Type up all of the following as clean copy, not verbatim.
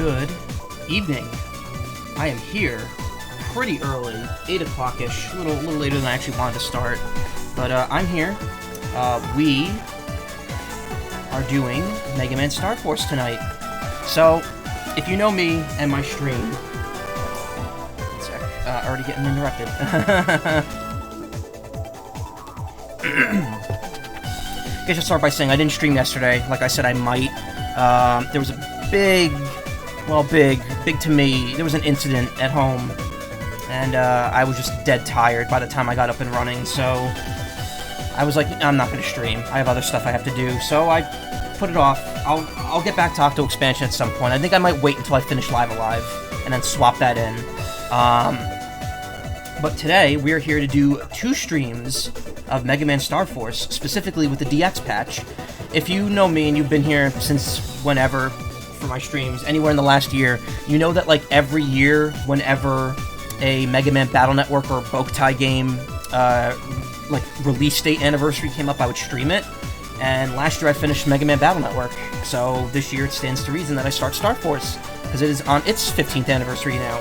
Good evening. I am here pretty early, 8 o'clock-ish, a little later than I actually wanted to start. But I'm here. We are doing Mega Man Star Force tonight. So, if you know me and my stream... One sec. Already getting interrupted. I guess I'll start by saying I didn't stream yesterday. Like I said, I might. There was a big to me. There was an incident at home, and I was just dead tired by the time I got up and running, so I was like, I'm not going to stream. I have other stuff I have to do, so I put it off. I'll get back to Octo Expansion at some point. I think I might wait until I finish Live Alive, and then swap that in. But today, we're here to do 2 streams of Mega Man Star Force, specifically with the DX patch. If you know me and you've been here since whenever for my streams, anywhere in the last year, you know that like every year, whenever a Mega Man Battle Network or Boktai game like release date anniversary came up, I would stream it. And last year I finished Mega Man Battle Network, so this year it stands to reason that I start Star Force, because it is on its 15th anniversary now.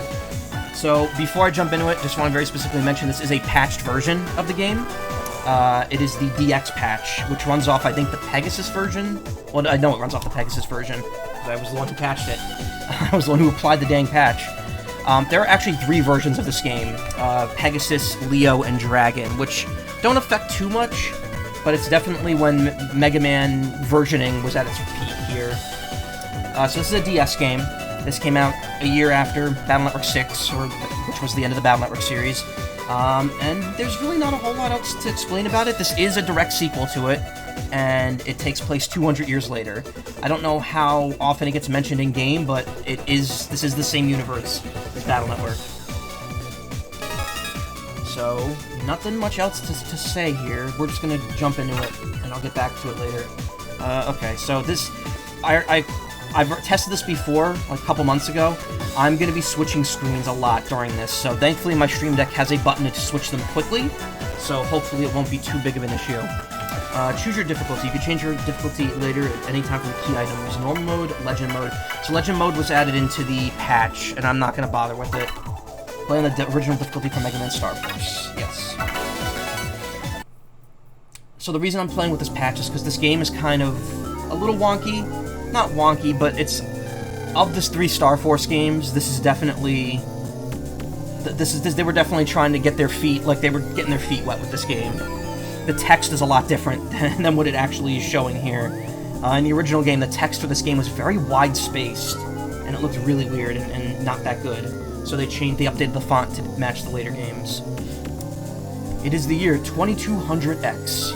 So, before I jump into it, just want to very specifically mention this is a patched version of the game. It is the DX patch, which runs off, I think, the Pegasus version. Well, I know it runs off the Pegasus version, because I was the one who patched it. I was the one who applied the dang patch. There are actually 3 versions of this game. Pegasus, Leo, and Dragon, which don't affect too much, but it's definitely when Mega Man versioning was at its peak here. So this is a DS game. This came out a year after Battle Network 6, which was the end of the Battle Network series. And there's really not a whole lot else to explain about it. This is a direct sequel to it, and it takes place 200 years later. I don't know how often it gets mentioned in-game, but this is the same universe as Battle Network. So, nothing much else to say here. We're just gonna jump into it, and I'll get back to it later. Okay, so this... I've tested this before, like a couple months ago. I'm going to be switching screens a lot during this, so thankfully my Stream Deck has a button to switch them quickly, so hopefully it won't be too big of an issue. Choose your difficulty. You can change your difficulty later at any time from key items. Normal mode, legend mode. So legend mode was added into the patch, and I'm not going to bother with it. Play on the original difficulty for Mega Man Star Force. Yes. So the reason I'm playing with this patch is because this game is kind of a little wonky. Not wonky, but it's... Of the 3 Star Force games, this is definitely... They were definitely trying to get their feet... Like, they were getting their feet wet with this game. The text is a lot different than what it actually is showing here. In the original game, the text for this game was very wide-spaced, and it looked really weird and not that good. So they updated the font to match the later games. It is the year 2200X.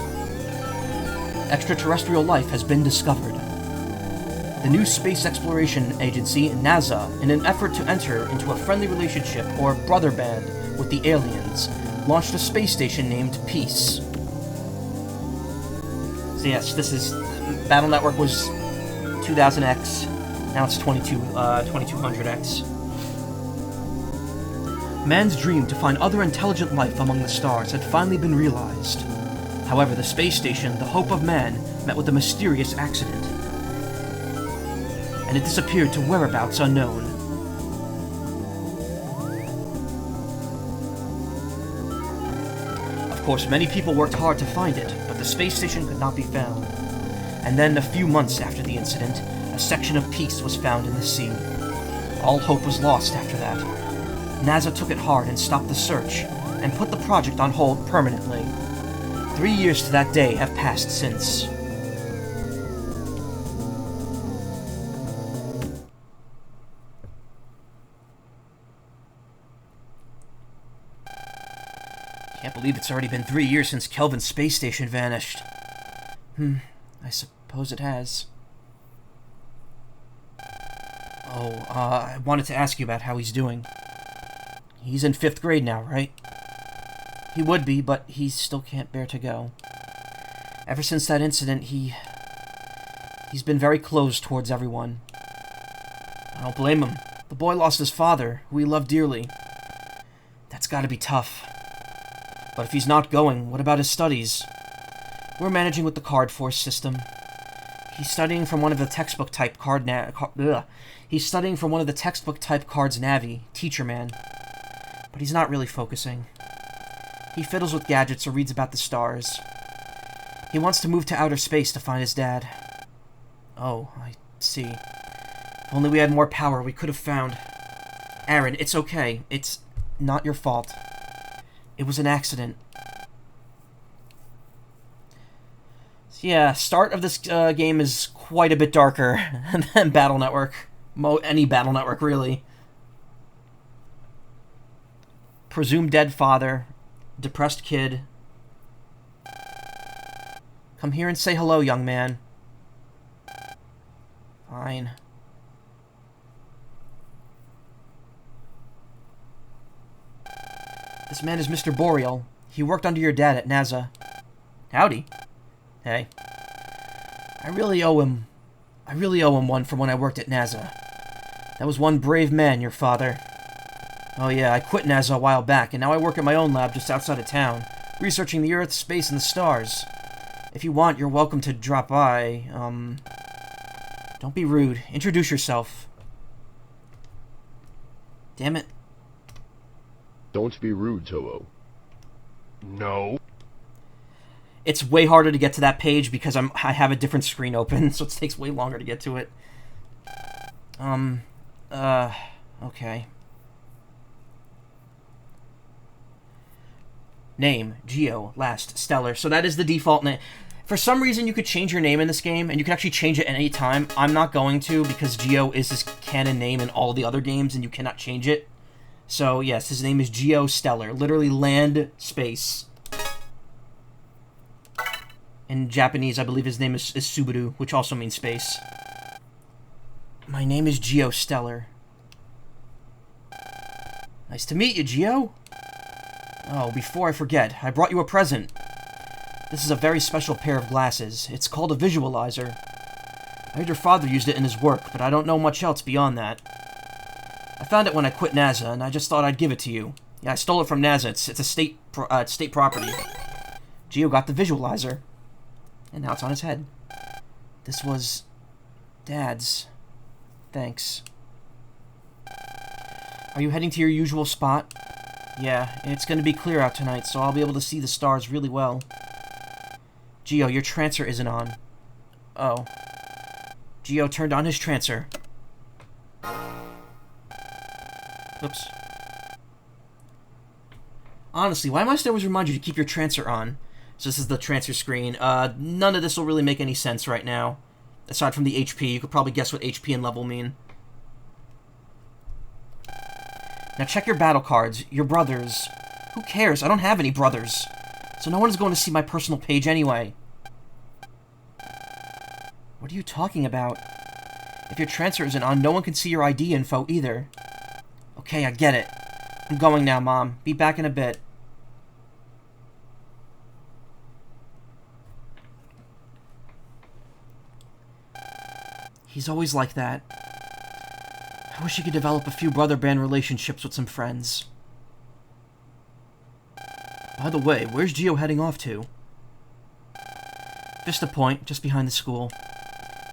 Extraterrestrial life has been discovered. The new space exploration agency, NASA, in an effort to enter into a friendly relationship or brother band with the aliens, launched a space station named Peace. So yes, this is... Battle Network was 2000X, now it's 2200X. Man's dream to find other intelligent life among the stars had finally been realized. However, the space station, the hope of man, met with a mysterious accident, and it disappeared to whereabouts unknown. Of course, many people worked hard to find it, but the space station could not be found. And then, a few months after the incident, a section of Peace was found in the sea. All hope was lost after that. NASA took it hard and stopped the search, and put the project on hold permanently. 3 years to that day have passed since. Can't believe it's already been 3 years since Kelvin's space station vanished. I suppose it has. Oh, I wanted to ask you about how he's doing. He's in 5th grade now, right? He would be, but he still can't bear to go. Ever since that incident, he's been very closed towards everyone. I don't blame him. The boy lost his father, who he loved dearly. That's gotta be tough. But if he's not going, what about his studies? We're managing with the Card Force system. He's studying from one of the textbook type He's studying from one of the textbook type cards Navi, teacher man. But he's not really focusing. He fiddles with gadgets or reads about the stars. He wants to move to outer space to find his dad. Oh, I see. If only we had more power, we could have found... Aaron, it's okay. It's not your fault. It was an accident. Yeah, start of this game is quite a bit darker than Battle Network. Any Battle Network, really. Presumed dead father. Depressed kid. Come here and say hello, young man. Fine. This man is Mr. Boreal. He worked under your dad at NASA. Howdy. Hey. I really owe him one from when I worked at NASA. That was one brave man, your father. Oh yeah, I quit NASA a while back, and now I work at my own lab just outside of town, researching the Earth, space, and the stars. If you want, you're welcome to drop by. Don't be rude. Introduce yourself. Damn it. Don't be rude, Toho. No. It's way harder to get to that page because I have a different screen open, so it takes way longer to get to it. Okay. Name, Geo, last, Stellar. So that is the default name. For some reason, you could change your name in this game, and you can actually change it at any time. I'm not going to, because Geo is his canon name in all the other games, and you cannot change it. So, yes, his name is Geo Stellar. Literally, land, space. In Japanese, I believe his name is Subaru, which also means space. My name is Geo Stellar. Nice to meet you, Geo. Oh, before I forget, I brought you a present. This is a very special pair of glasses. It's called a visualizer. I heard your father used it in his work, but I don't know much else beyond that. I found it when I quit NASA, and I just thought I'd give it to you. Yeah, I stole it from NASA. It's a state property. Geo got the visualizer. And now it's on his head. This was... Dad's. Thanks. Are you heading to your usual spot? Yeah, it's going to be clear out tonight, so I'll be able to see the stars really well. Geo, your transfer isn't on. Oh. Geo turned on his transfer. Oops. Honestly, why must I always remind you to keep your transfer on? So this is the transfer screen. None of this will really make any sense right now. Aside from the HP, you could probably guess what HP and level mean. Now check your battle cards. Your brothers. Who cares? I don't have any brothers. So no one is going to see my personal page anyway. What are you talking about? If your transfer isn't on, no one can see your ID info either. Okay, I get it. I'm going now, Mom. Be back in a bit. He's always like that. I wish he could develop a few brother band relationships with some friends. By the way, where's Geo heading off to? Vista Point, just behind the school.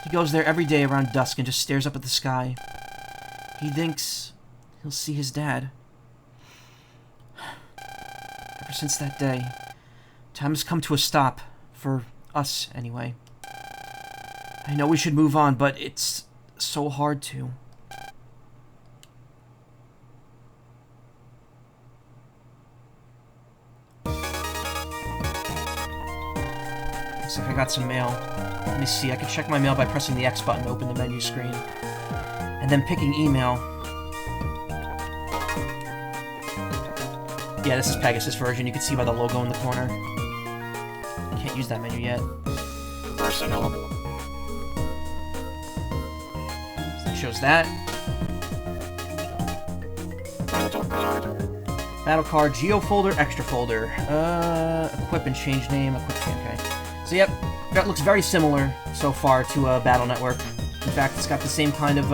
He goes there every day around dusk and just stares up at the sky. He thinks he'll see his dad. Ever since that day, time has come to a stop. For us, anyway. I know we should move on, but it's so hard to. Looks like I got some mail. Let me see, I can check my mail by pressing the X button to open the menu screen. And then picking email. Yeah, this is Pegasus version, you can see by the logo in the corner. Can't use that menu yet. Personal. Shows that. Battle card, Geo folder, extra folder. Equip and change name. Equip, okay. So yep, that looks very similar so far to Battle Network. In fact, it's got the same kind of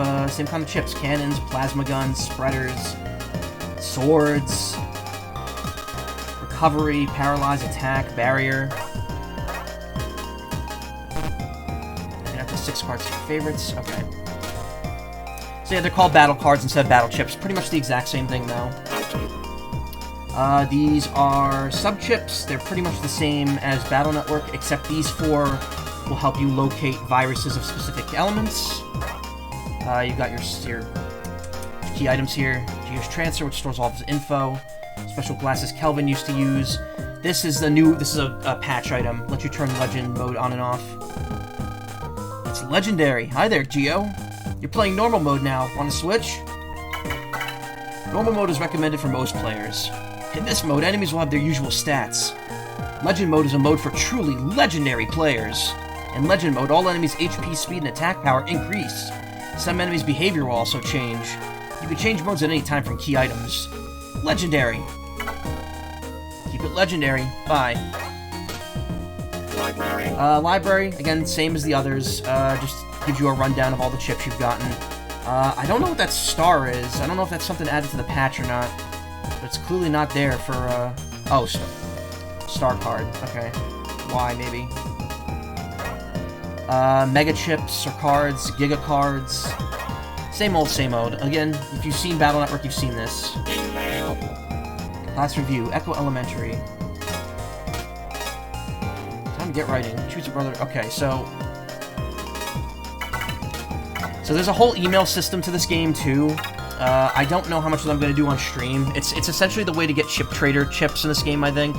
chips: cannons, plasma guns, spreaders, swords, recovery, paralyze, attack, barrier. 6 cards to your favorites. Okay. So yeah, they're called battle cards instead of battle chips. Pretty much the exact same thing, though. These are sub-chips. They're pretty much the same as Battle Network, except these 4 will help you locate viruses of specific elements. You've got your key items here. Geo's Transfer, which stores all of his info. Special glasses Kelvin used to use. This is a patch item. Lets you turn Legend mode on and off. It's legendary. Hi there, Geo. You're playing normal mode now. Want to switch? Normal mode is recommended for most players. In this mode, enemies will have their usual stats. Legend mode is a mode for truly legendary players. In Legend mode, all enemies' HP, speed, and attack power increase. Some enemies' behavior will also change. You can change modes at any time from key items. Legendary. Keep it legendary. Bye. Library. Library, again, same as the others. Just gives you a rundown of all the chips you've gotten. I don't know what that star is. I don't know if that's something added to the patch or not. But it's clearly not there for, oh, star card. Okay. Why, maybe. Mega chips or cards, Giga cards. Same old, same old. Again, if you've seen Battle Network, you've seen this. Email. Class review, Echo Elementary. Time to get writing. Choose a brother. Okay, so there's a whole email system to this game too. I don't know how much I'm going to do on stream. It's essentially the way to get chip trader chips in this game, I think.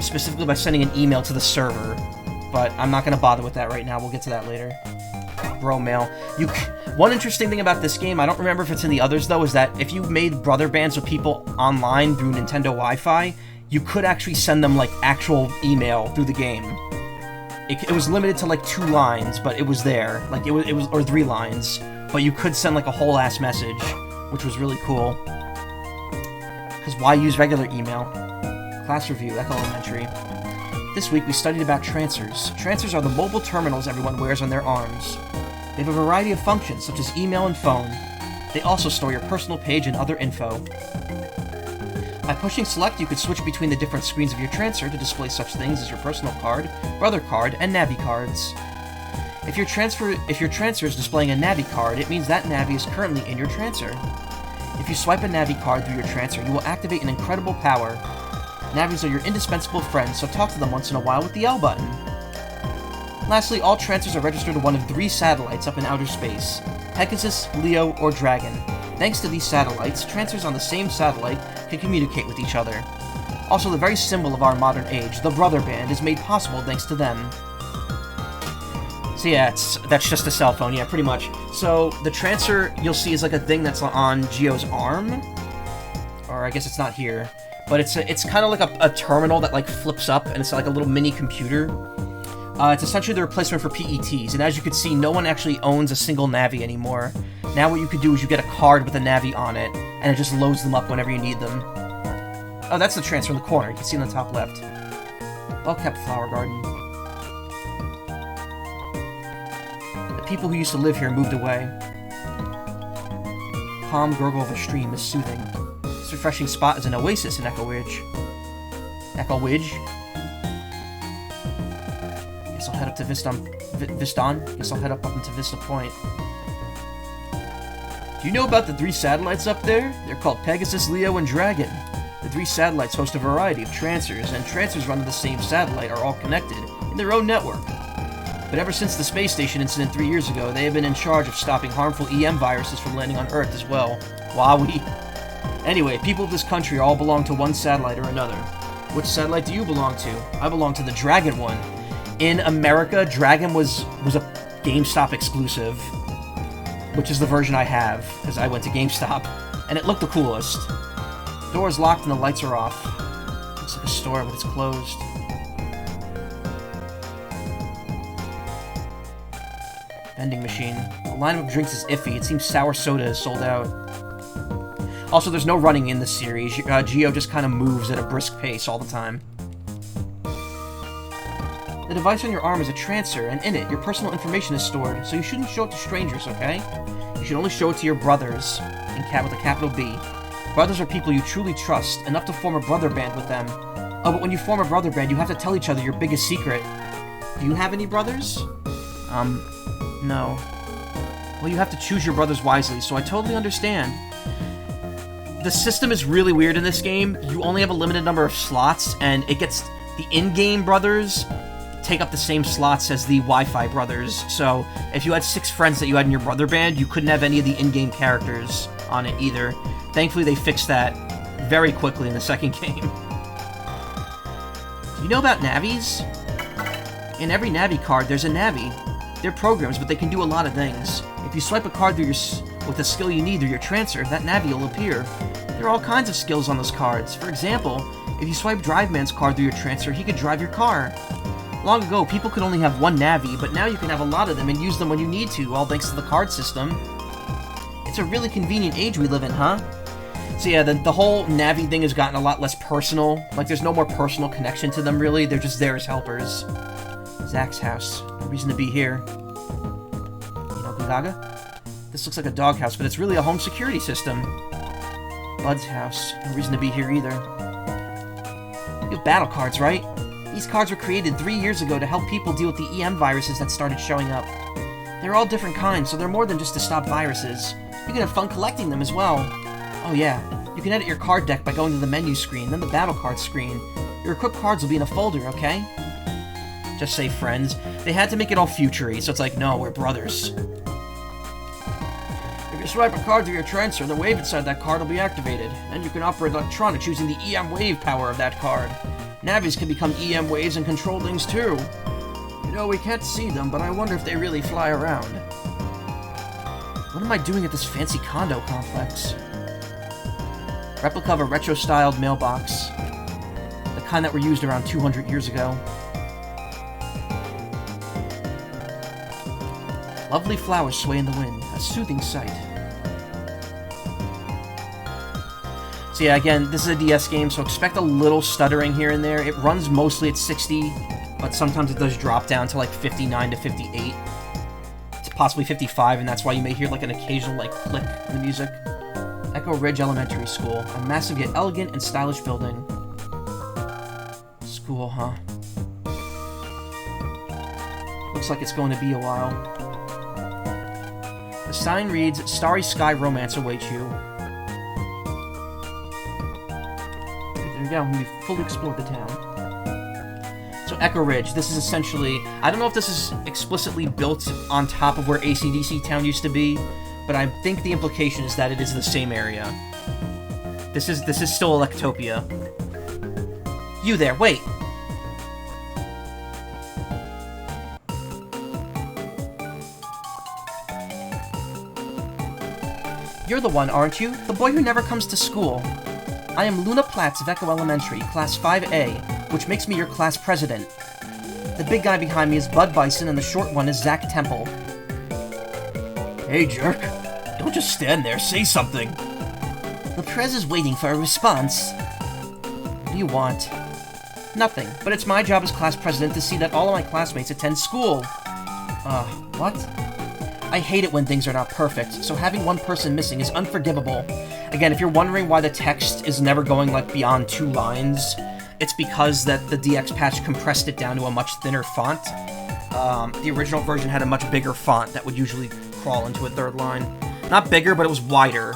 Specifically by sending an email to the server. But I'm not going to bother with that right now. We'll get to that later. Bro mail. One interesting thing about this game, I don't remember if it's in the others though, is that if you made brother bands with people online through Nintendo Wi-Fi, you could actually send them like actual email through the game. It was limited to like 2 lines, but it was there. Like it was or 3 lines, but you could send like a whole ass message, which was really cool. Because why use regular email? Class review, Echo Elementary. This week we studied about transfers. Transfers are the mobile terminals everyone wears on their arms. They have a variety of functions, such as email and phone. They also store your personal page and other info. By pushing select, you could switch between the different screens of your transfer to display such things as your personal card, brother card, and Navi cards. If your transfer is displaying a Navi card, it means that Navi is currently in your transfer. If you swipe a Navi card through your transfer, you will activate an incredible power. Navis are your indispensable friends, so talk to them once in a while with the L button. Lastly, all transfers are registered to one of 3 satellites up in outer space: Pegasus, Leo, or Dragon. Thanks to these satellites, transfers on the same satellite can communicate with each other. Also, the very symbol of our modern age, the Brother Band, is made possible thanks to them. So yeah, that's just a cell phone, yeah, pretty much. So, the transfer you'll see is like a thing that's on Geo's arm. Or I guess it's not here. But it's kind of like a terminal that like flips up, and it's like a little mini computer. It's essentially the replacement for PETs, and as you can see, no one actually owns a single Navi anymore. Now what you could do is you get a card with a Navi on it, and it just loads them up whenever you need them. Oh, that's the transfer in the corner. You can see in the top left. Well-kept flower garden. The people who used to live here moved away. Calm gurgle of a stream is soothing. This refreshing spot is an oasis in Echo Ridge. Echo Ridge? Guess I'll head up to Viston? Guess I'll head up into Vista Point. Do you know about the 3 satellites up there? They're called Pegasus, Leo, and Dragon. The 3 satellites host a variety of transfers, and transfers run to the same satellite are all connected in their own network. But ever since the space station incident 3 years ago, they have been in charge of stopping harmful EM viruses from landing on Earth as well. Wowee. Anyway, people of this country all belong to one satellite or another. Which satellite do you belong to? I belong to the Dragon one. In America, Dragon was a GameStop exclusive, which is the version I have, because I went to GameStop, and it looked the coolest. The door is locked and the lights are off. Looks like a store, but it's closed. Vending machine. The lineup of drinks is iffy. It seems sour soda is sold out. Also, there's no running in this series. Geo just kind of moves at a brisk pace all the time. The device on your arm is a transfer, and in it, your personal information is stored, so you shouldn't show it to strangers, okay? You should only show it to your brothers, with a capital B. Brothers are people you truly trust, enough to form a brother band with them. Oh, but when you form a brother band, you have to tell each other your biggest secret. Do you have any brothers? No. Well, you have to choose your brothers wisely, so I totally understand. The system is really weird in this game. You only have a limited number of slots, and it gets... The in-game brothers take up the same slots as the Wi-Fi brothers, so if you had 6 friends that you had in your brother band, you couldn't have any of the in-game characters on it either. Thankfully, they fixed that very quickly in the second game. Do you know about navies? In every Navi card, there's a Navi. They're programs, but they can do a lot of things. If you swipe a card through with a skill you need through your transfer, that Navi will appear. There are all kinds of skills on those cards. For example, if you swipe Drive Man's card through your transfer, he could drive your car. Long ago, people could only have one Navi, but now you can have a lot of them and use them when you need to, all thanks to the card system. It's a really convenient age we live in, huh? So yeah, the whole Navi thing has gotten a lot less personal. Like, there's no more personal connection to them, really. They're just there as helpers. Zach's house. No reason to be here. You know, Gaga? This looks like a doghouse, but it's really a home security system. Bud's house. No reason to be here either. You have battle cards, right? These cards were created 3 years ago to help people deal with the EM viruses that started showing up. They're all different kinds, so they're more than just to stop viruses. You can have fun collecting them as well. Oh yeah, you can edit your card deck by going to the menu screen, then the battle card screen. Your equipped cards will be in a folder, okay? Just say friends. They had to make it all future-y, so it's like, no, we're brothers. If you swipe a card through your transfer, the wave inside that card will be activated, and you can operate electronics using the EM wave power of that card. Navis can become EM waves and control things too. You know, we can't see them, but I wonder if they really fly around. What am I doing at this fancy condo complex? Replica of a retro-styled mailbox. The kind that were used around 200 years ago. Lovely flowers sway in the wind. A soothing sight. So yeah, again, this is a DS game, so expect a little stuttering here and there. It runs mostly at 60, but sometimes it does drop down to like 59 to 58. It's possibly 55, and that's why you may hear like an occasional like click in the music. Echo Ridge Elementary School, a massive yet elegant and stylish building. School, huh? Looks like it's going to be a while. The sign reads, Starry Sky Romance awaits you. There you go, we've fully explored the town. So Echo Ridge, this is essentially... I don't know if this is explicitly built on top of where AC/DC Town used to be, but I think the implication is that it is the same area. This is still Electopia. You there, wait! You're the one, aren't you? The boy who never comes to school. I am Luna Platts of Echo Elementary, Class 5A, which makes me your class president. The big guy behind me is Bud Bison, and the short one is Zach Temple. Hey, jerk. Don't just stand there, say something. The prez is waiting for a response. What do you want? Nothing, but it's my job as class president to see that all of my classmates attend school. What? I hate it when things are not perfect, so having one person missing is unforgivable. Again, if you're wondering why the text is never going, like, beyond 2 lines, it's because that the DX patch compressed it down to a much thinner font. The original version had a much bigger font that would usually crawl into a 3rd line. Not bigger, but it was wider.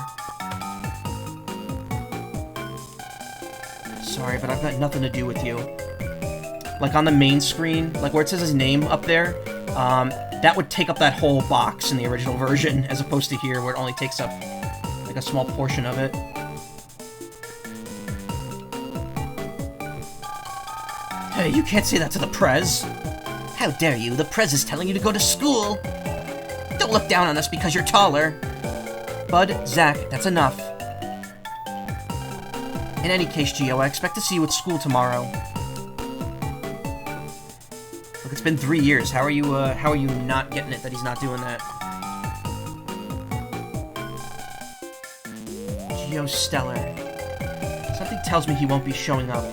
Sorry, but I've got nothing to do with you. Like, on the main screen, like where it says his name up there, that would take up that whole box in the original version, as opposed to here, where it only takes up, like, a small portion of it. Hey, you can't say that to the prez. How dare you? The prez is telling you to go to school. Don't look down on us because you're taller. Bud, Zach, that's enough. In any case, Gio, I expect to see you at school tomorrow. Look, it's been 3 years. How are you not getting it that he's not doing that? Gio Stellar. Something tells me he won't be showing up.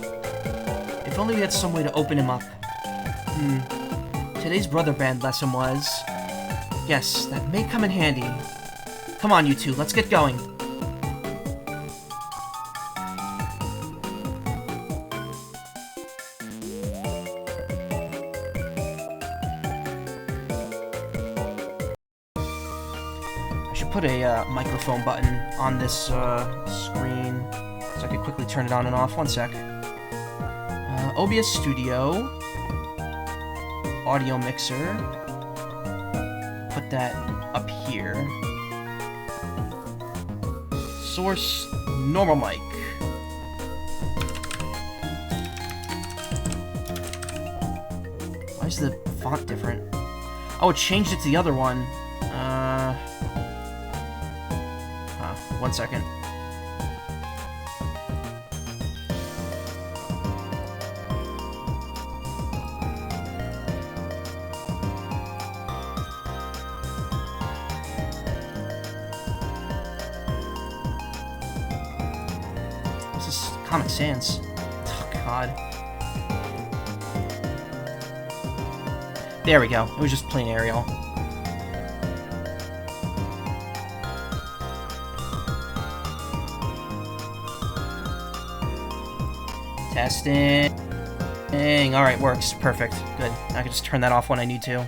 If only we had some way to open him up. Today's brother band lesson was... Yes, that may come in handy. Come on, you two, let's get going. put a microphone button on this screen so I can quickly turn it on and off. One sec. OBS Studio. Audio mixer. Put that up here. Source, normal mic. Why is the font different? Oh, it changed it to the other one. One second. This is Comic Sans. Oh, God. There we go. It was just plain Arial. Testing. Alright, works. Perfect. Good. I can just turn that off when I need to.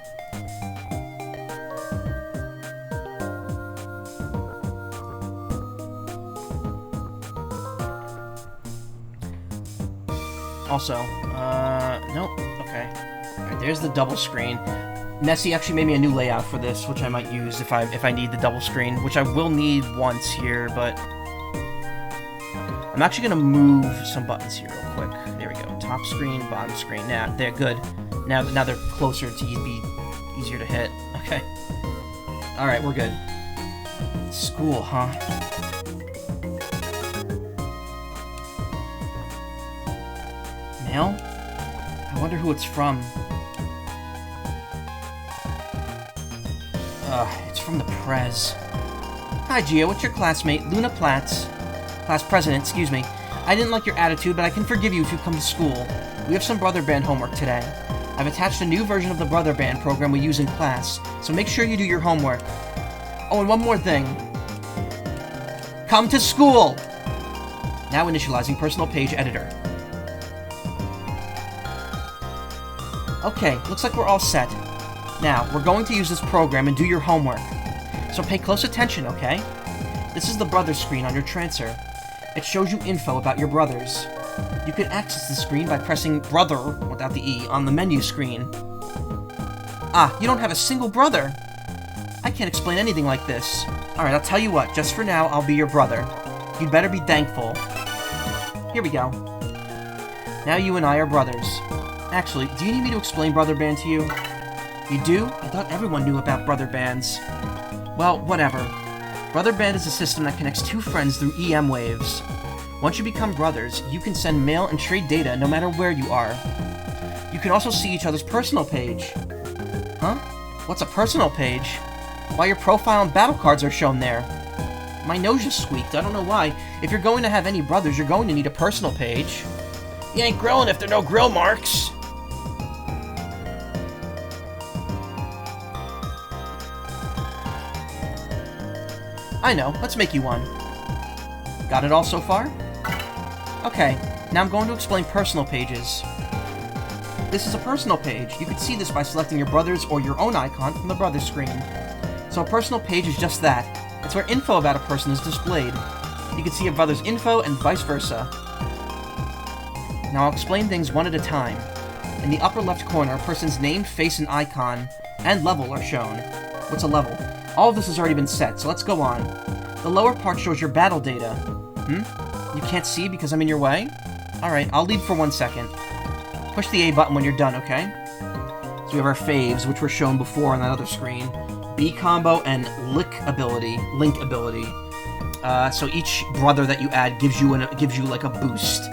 Also, nope. Okay. Alright, there's the double screen. Nessie actually made me a new layout for this, which I might use if I need the double screen, which I will need once here, but I'm actually gonna move some buttons here real quick. There we go. Top screen, bottom screen. Now they're good. Now they're closer to be easier to hit. Okay. All right, we're good. School, huh? Mail? I wonder who it's from. It's from the Prez. Hi, Gio. What's your classmate, Luna Platts? Class president, excuse me. I didn't like your attitude, but I can forgive you if you come to school. We have some Brother Band homework today. I've attached a new version of the Brother Band program we use in class, so make sure you do your homework. Oh, and one more thing. Come to school! Now initializing personal page editor. Okay, looks like we're all set. Now, we're going to use this program and do your homework. So pay close attention, okay? This is the brother screen on your transfer. It shows you info about your brothers. You can access the screen by pressing brother, without the E, on the menu screen. Ah, you don't have a single brother! I can't explain anything like this. Alright, I'll tell you what, just for now, I'll be your brother. You'd better be thankful. Here we go. Now you and I are brothers. Actually, do you need me to explain Brother Band to you? You do? I thought everyone knew about Brother Bands. Well, whatever. Brother Band is a system that connects two friends through EM waves. Once you become brothers, you can send mail and trade data no matter where you are. You can also see each other's personal page. Huh? What's a personal page? Why, your profile and battle cards are shown there. My nose just squeaked, I don't know why. If you're going to have any brothers, you're going to need a personal page. You ain't grilling if there are no grill marks. I know, let's make you one. Got it all so far? Okay, now I'm going to explain personal pages. This is a personal page. You can see this by selecting your brother's or your own icon from the brother screen. So a personal page is just that. It's where info about a person is displayed. You can see a brother's info and vice versa. Now I'll explain things one at a time. In the upper left corner, a person's name, face, and icon, and level are shown. What's a level? All of this has already been set, so let's go on. The lower part shows your battle data. You can't see because I'm in your way? Alright, I'll leave for 1 second. Push the A button when you're done, okay? So we have our faves, which were shown before on that other screen. B combo and link ability. So each brother that you add gives you like a boost.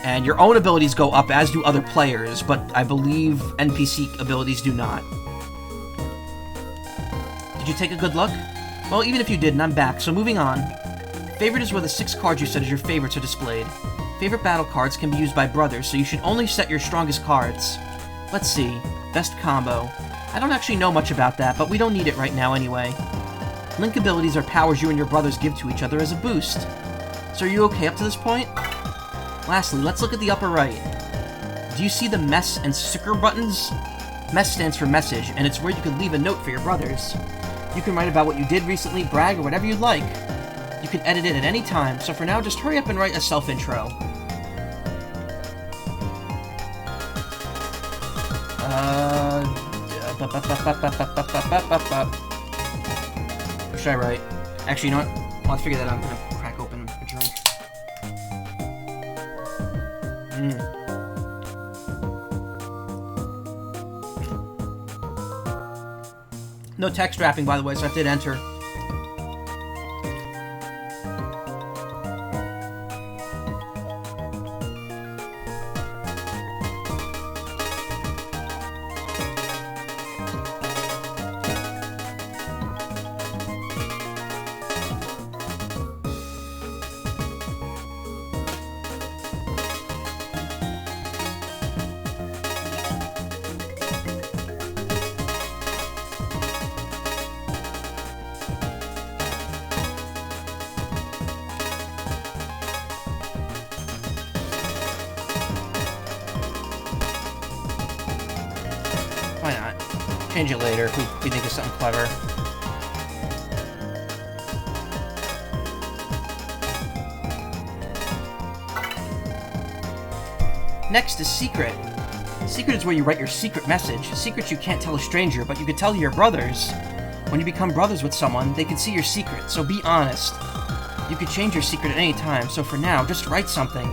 And your own abilities go up, as do other players, but I believe NPC abilities do not. Did you take a good look? Well, even if you didn't, I'm back, so moving on. Favorite is where the 6 cards you set as your favorites are displayed. Favorite battle cards can be used by brothers, so you should only set your strongest cards. Let's see. Best combo. I don't actually know much about that, but we don't need it right now anyway. Link abilities are powers you and your brothers give to each other as a boost. So are you okay up to this point? Lastly, let's look at the upper right. Do you see the mess and sticker buttons? Mess stands for message, and it's where you can leave a note for your brothers. You can write about what you did recently, brag, or whatever you'd like. You can edit it at any time, so for now, just hurry up and write a self-intro. What should I write? Actually, you know what? Let's figure that out. I'm gonna crack open a drink. No text wrapping, by the way, so I did enter. Why not? Change it later if we think of something clever. Next is Secret. Secret is where you write your secret message. Secrets you can't tell a stranger, but you could tell your brothers. When you become brothers with someone, they can see your secret, so be honest. You could change your secret at any time, so for now, just write something.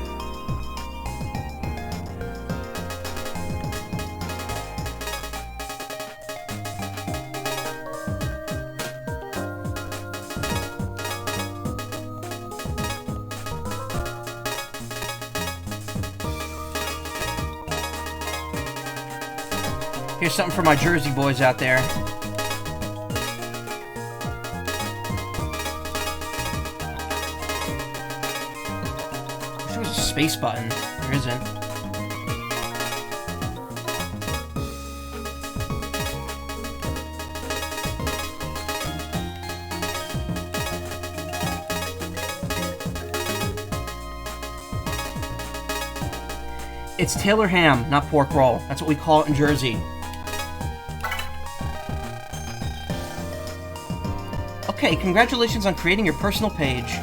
Here's something for my Jersey boys out there. Wish there was a space button. There isn't. It's Taylor ham, not pork roll. That's what we call it in Jersey. Okay, congratulations on creating your personal page.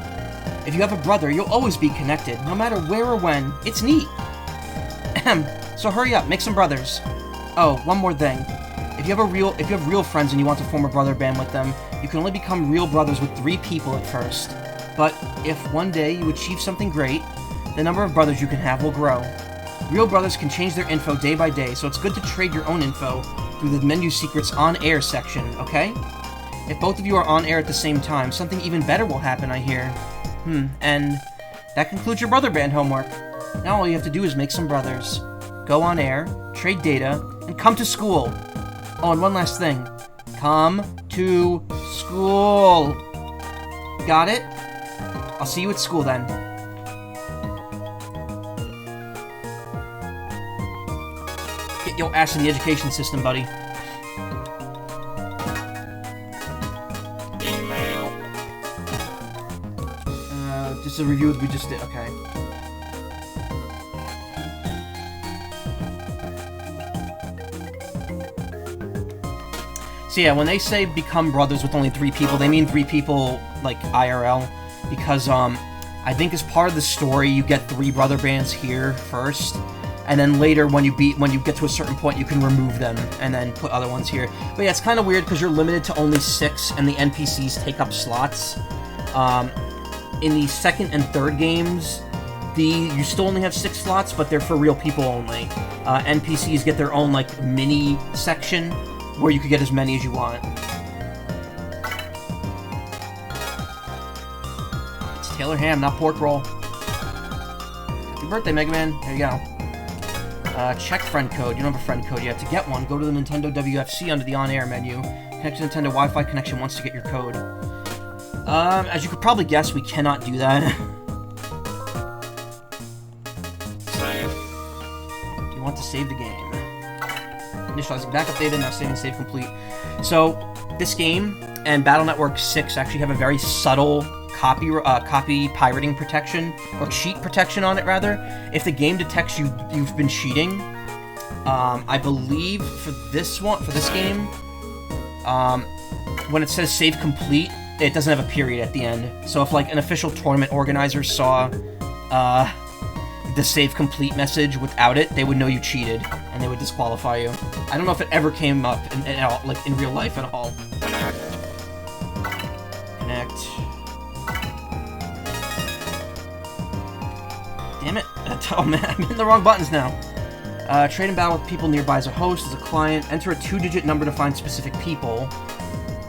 If you have a brother, you'll always be connected, no matter where or when. It's neat. So hurry up, make some brothers. Oh, one more thing. If you have real friends and you want to form a brother band with them, you can only become real brothers with 3 people at first. But if one day you achieve something great, the number of brothers you can have will grow. Real brothers can change their info day by day, so it's good to trade your own info through the menu secrets on air section, okay? If both of you are on air at the same time, something even better will happen, I hear. And that concludes your brother band homework. Now all you have to do is make some brothers. Go on air, trade data, and come to school. Oh, and one last thing. Come to school. Got it? I'll see you at school then. Get your ass in the education system, buddy. Just a review we just did, okay. So yeah, when they say become brothers with only 3 people, they mean 3 people, like, IRL, because, I think as part of the story, you get 3 brother bands here first, and then later, when you get to a certain point, you can remove them, and then put other ones here. But yeah, it's kind of weird, because you're limited to only 6, and the NPCs take up slots. In the second and third games, you still only have 6 slots, but they're for real people only. NPCs get their own, like, mini section, where you could get as many as you want. It's Taylor ham, not pork roll. Happy birthday, Mega Man. There you go. Check friend code. You don't have a friend code yet. To get one, go to the Nintendo WFC under the on-air menu. Connect to Nintendo Wi-Fi connection once to get your code. As you could probably guess, we cannot do that. Save. Do you want to save the game? Initializing backup data, now saving save complete. So, this game and Battle Network 6 actually have a very subtle copy pirating protection, or cheat protection on it, rather. If the game detects you've been cheating, I believe for this game, when it says save complete, it doesn't have a period at the end. So if, like, an official tournament organizer saw the save complete message without it, they would know you cheated, and they would disqualify you. I don't know if it ever came up in real life at all. Connect. Damn it. Oh man, I'm hitting the wrong buttons now. Trade and battle with people nearby as a host, as a client. Enter a 2-digit number to find specific people.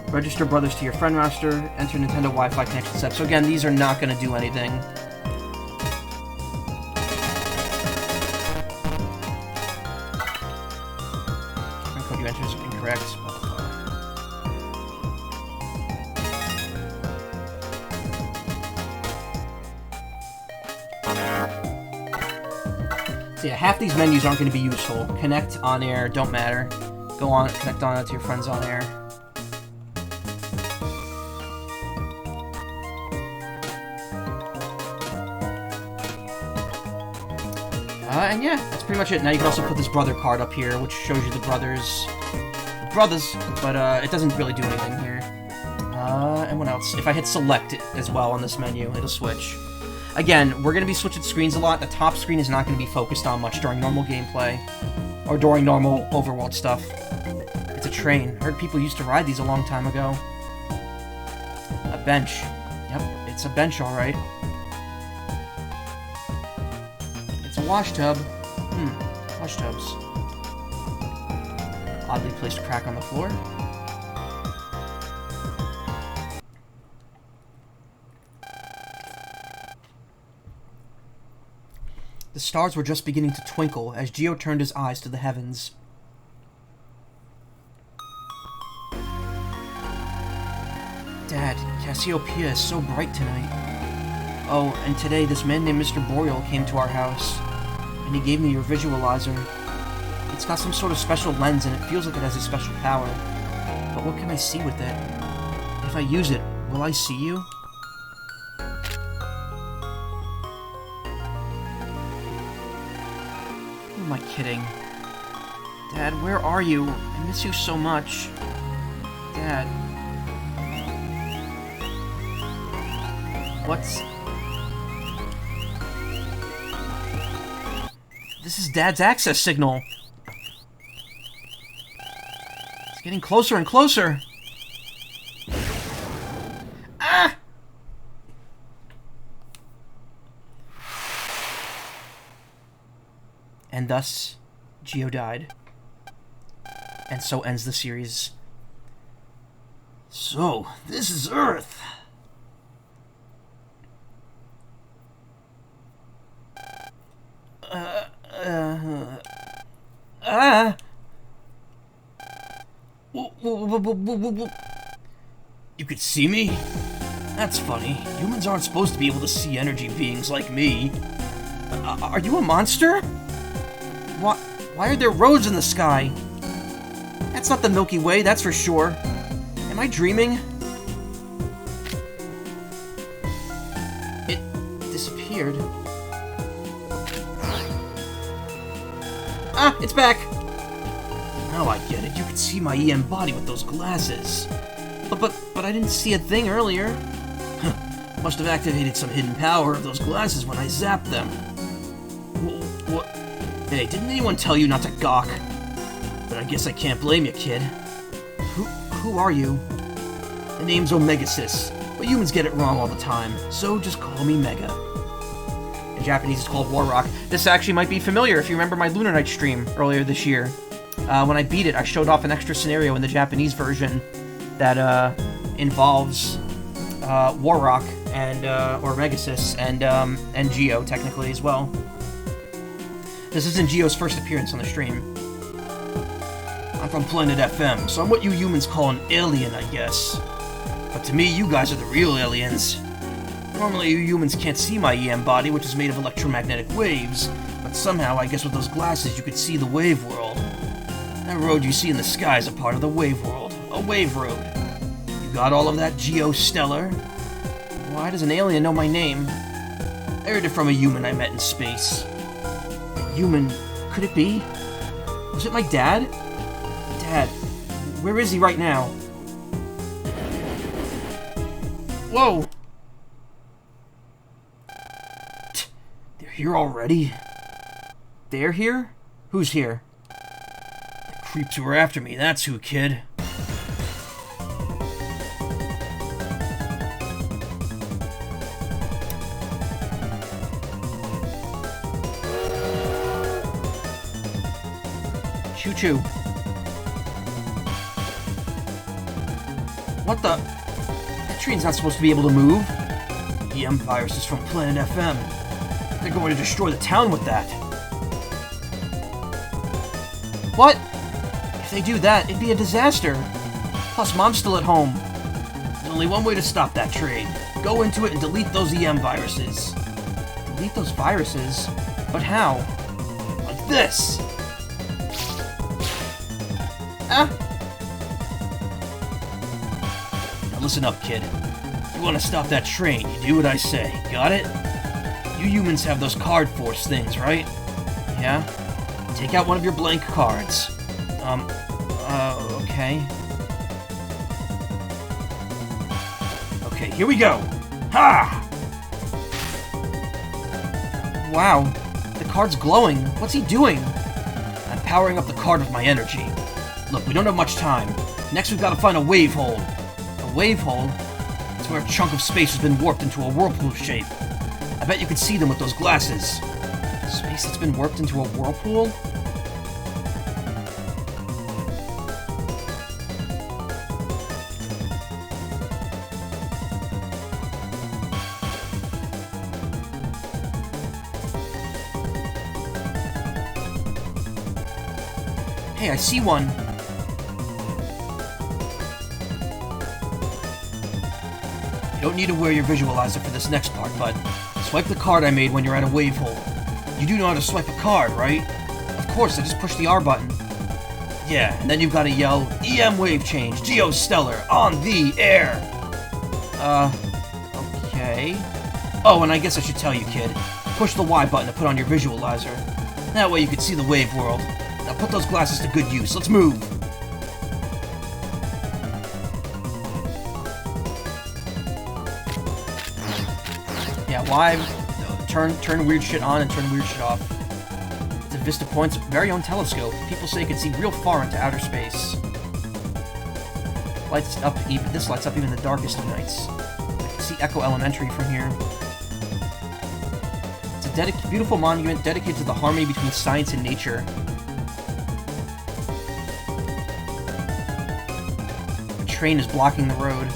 Register brothers to your friend roster. Enter Nintendo Wi-Fi connection steps. So again, these are not going to do anything. Code you enter is incorrect. So yeah, half these menus aren't going to be useful. Connect, on air, don't matter. Go on, connect on to your friends on air. And yeah, that's pretty much it. Now you can also put this brother card up here, which shows you the brothers, but it doesn't really do anything here. And what else? If I hit select as well on this menu, it'll switch. Again, we're going to be switching screens a lot. The top screen is not going to be focused on much during normal gameplay, or during normal overworld stuff. It's a train. I heard people used to ride these a long time ago. A bench. Yep, it's a bench, alright. It's a wash tub. Wash tubs. Oddly placed crack on the floor. The stars were just beginning to twinkle as Geo turned his eyes to the heavens. Dad, Cassiopeia is so bright tonight. Oh, and today this man named Mr. Boreal came to our house, and he gave me your visualizer. It's got some sort of special lens, and it feels like it has a special power. But what can I see with it? If I use it, will I see you? Who am I kidding? Dad, where are you? I miss you so much. Dad. What's... This is Dad's access signal. It's getting closer and closer. Ah! And thus, Geo died. And so ends the series. So, this is Earth. You could see me? That's funny. Humans aren't supposed to be able to see energy beings like me. Are you a monster? Why are there roads in the sky? That's not the Milky Way, that's for sure. Am I dreaming? It disappeared. Ah, it's back! Now I get it. You could see my EM body with those glasses. But I didn't see a thing earlier. Must have activated some hidden power of those glasses when I zapped them. What? Hey, didn't anyone tell you not to gawk? But I guess I can't blame you, kid. Who are you? The name's Omegasis, but humans get it wrong all the time, so just call me Mega. In Japanese, it's called Warrock. This actually might be familiar if you remember my Lunar Night stream earlier this year. When I beat it, I showed off an extra scenario in the Japanese version that involves Warrock and or Megasis and Geo technically as well. This isn't Geo's first appearance on the stream. I'm from Planet FM, so I'm what you humans call an alien, I guess. But to me, you guys are the real aliens. Normally, you humans can't see my EM body, which is made of electromagnetic waves, but somehow, I guess with those glasses, you could see the wave world. That road you see in the sky is a part of the wave world, a wave road. You got all of that, Geo Stellar? Why does an alien know my name? I heard it from a human I met in space. Human? Could it be? Was it my dad? Dad, where is he right now? Whoa! They're here already? They're here? Who's here? The creeps who were after me, that's who, kid. Choo-choo. What the? That train's not supposed to be able to move. EM viruses from Planet FM. They're going to destroy the town with that. What? If they do that, it'd be a disaster. Plus, Mom's still at home. There's only one way to stop that train. Go into it and delete those EM viruses. Delete those viruses? But how? Like this! Ah! Now listen up, kid. You want to stop that train, you do what I say. Got it? You humans have those card force things, right? Yeah? Take out one of your blank cards. Okay. Okay, here we go! Ha! Wow, the card's glowing. What's he doing? I'm powering up the card with my energy. Look, we don't have much time. Next, we've got to find a wave hole. A wave hole? It's where a chunk of space has been warped into a whirlpool shape. I bet you could see them with those glasses. Space that's been warped into a whirlpool? Hey, I see one. You don't need to wear your visualizer for this next part, bud. Swipe the card I made when you're at a wave hole. You do know how to swipe a card, right? Of course, I just push the R button. Yeah, and then you've got to yell, EM wave change, Geostellar, on the air! Okay. Oh, and I guess I should tell you, kid. Push the Y button to put on your visualizer. That way you can see the wave world. Now put those glasses to good use. Let's move! Yeah, why? Turn weird shit on and turn weird shit off. It's a Vista Point's very own telescope. People say it can see real far into outer space. This lights up even the darkest of nights. I can see Echo Elementary from here. It's a beautiful monument dedicated to the harmony between science and nature. A train is blocking the road.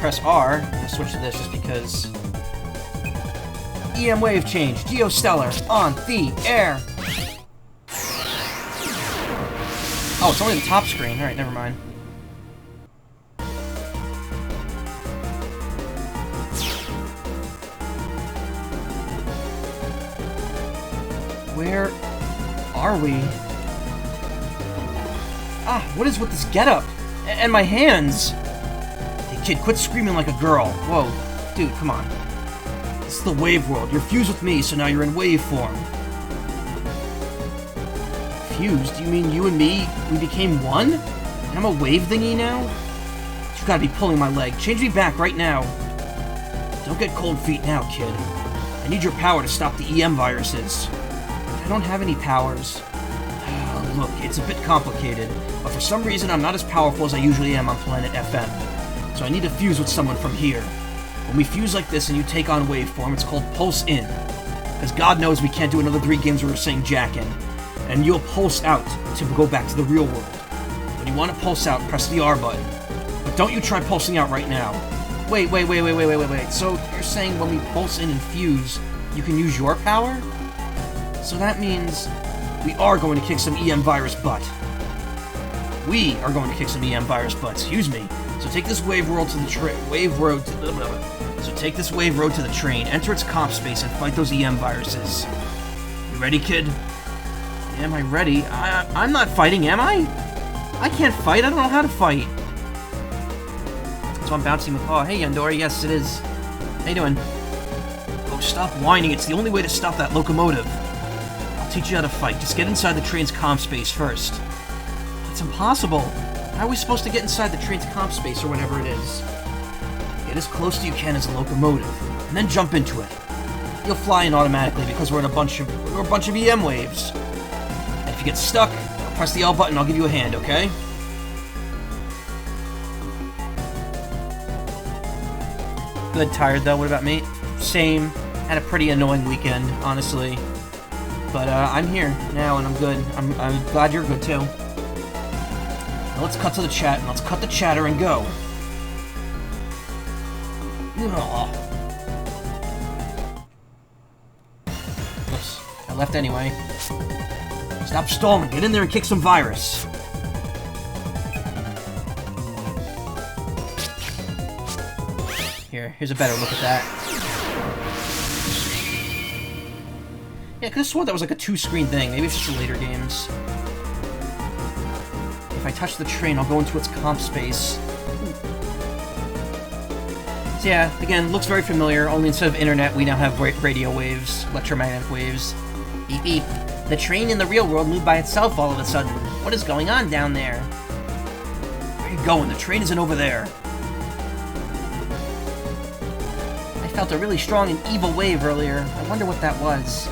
Press R, I'm going to switch to this just because. EM wave change, Geostellar, on the air! Oh, it's only the top screen. Alright, never mind. Where are we? Ah, what is with this getup? And my hands! Kid, quit screaming like a girl. Whoa. Dude, come on. This is the wave world. You're fused with me, so now you're in wave form. Fused? You mean you and me, we became one? And I'm a wave thingy now? You gotta be pulling my leg. Change me back right now. Don't get cold feet now, kid. I need your power to stop the EM viruses. I don't have any powers. Look, it's a bit complicated, but for some reason I'm not as powerful as I usually am on Planet FM. So I need to fuse with someone from here. When we fuse like this and you take on waveform, it's called pulse in. Because God knows we can't do another 3 games where we're saying jack in. And you'll pulse out to go back to the real world. When you want to pulse out, press the R button. But don't you try pulsing out right now. Wait. So you're saying when we pulse in and fuse, you can use your power? So that means we are going to kick some EM virus butt. We are going to kick some EM virus butt, excuse me. So take this wave road to the train. So take this wave road to the train. Enter its comp space and fight those EM viruses. You ready, kid? Am I ready? I'm not fighting, am I? I can't fight. I don't know how to fight. So I'm bouncing Macaw. Hey, Yandori. Yes, it is. How you doing? Oh stop whining. It's the only way to stop that locomotive. I'll teach you how to fight. Just get inside the train's comm space first. It's impossible. How are we supposed to get inside the train's comm space or whatever it is? Get as close as you can as a locomotive, and then jump into it. You'll fly in automatically because we're a bunch of EM waves. And if you get stuck, press the L button. I'll give you a hand, okay? Good. Tired though. What about me? Same. Had a pretty annoying weekend, honestly. But I'm here now, and I'm good. I'm glad you're good too. Now let's cut to the chat, and let's cut the chatter and go. Oops. I left anyway. Stop stalling. Get in there and kick some virus. Here's a better look at that. Yeah, I could have sworn that was like a two-screen thing. Maybe it's just later games. If I touch the train, I'll go into its comp space. So yeah, again, looks very familiar, only instead of internet, we now have radio waves, electromagnetic waves. Beep beep. The train in the real world moved by itself all of a sudden. What is going on down there? Where are you going? The train isn't over there. I felt a really strong and evil wave earlier. I wonder what that was.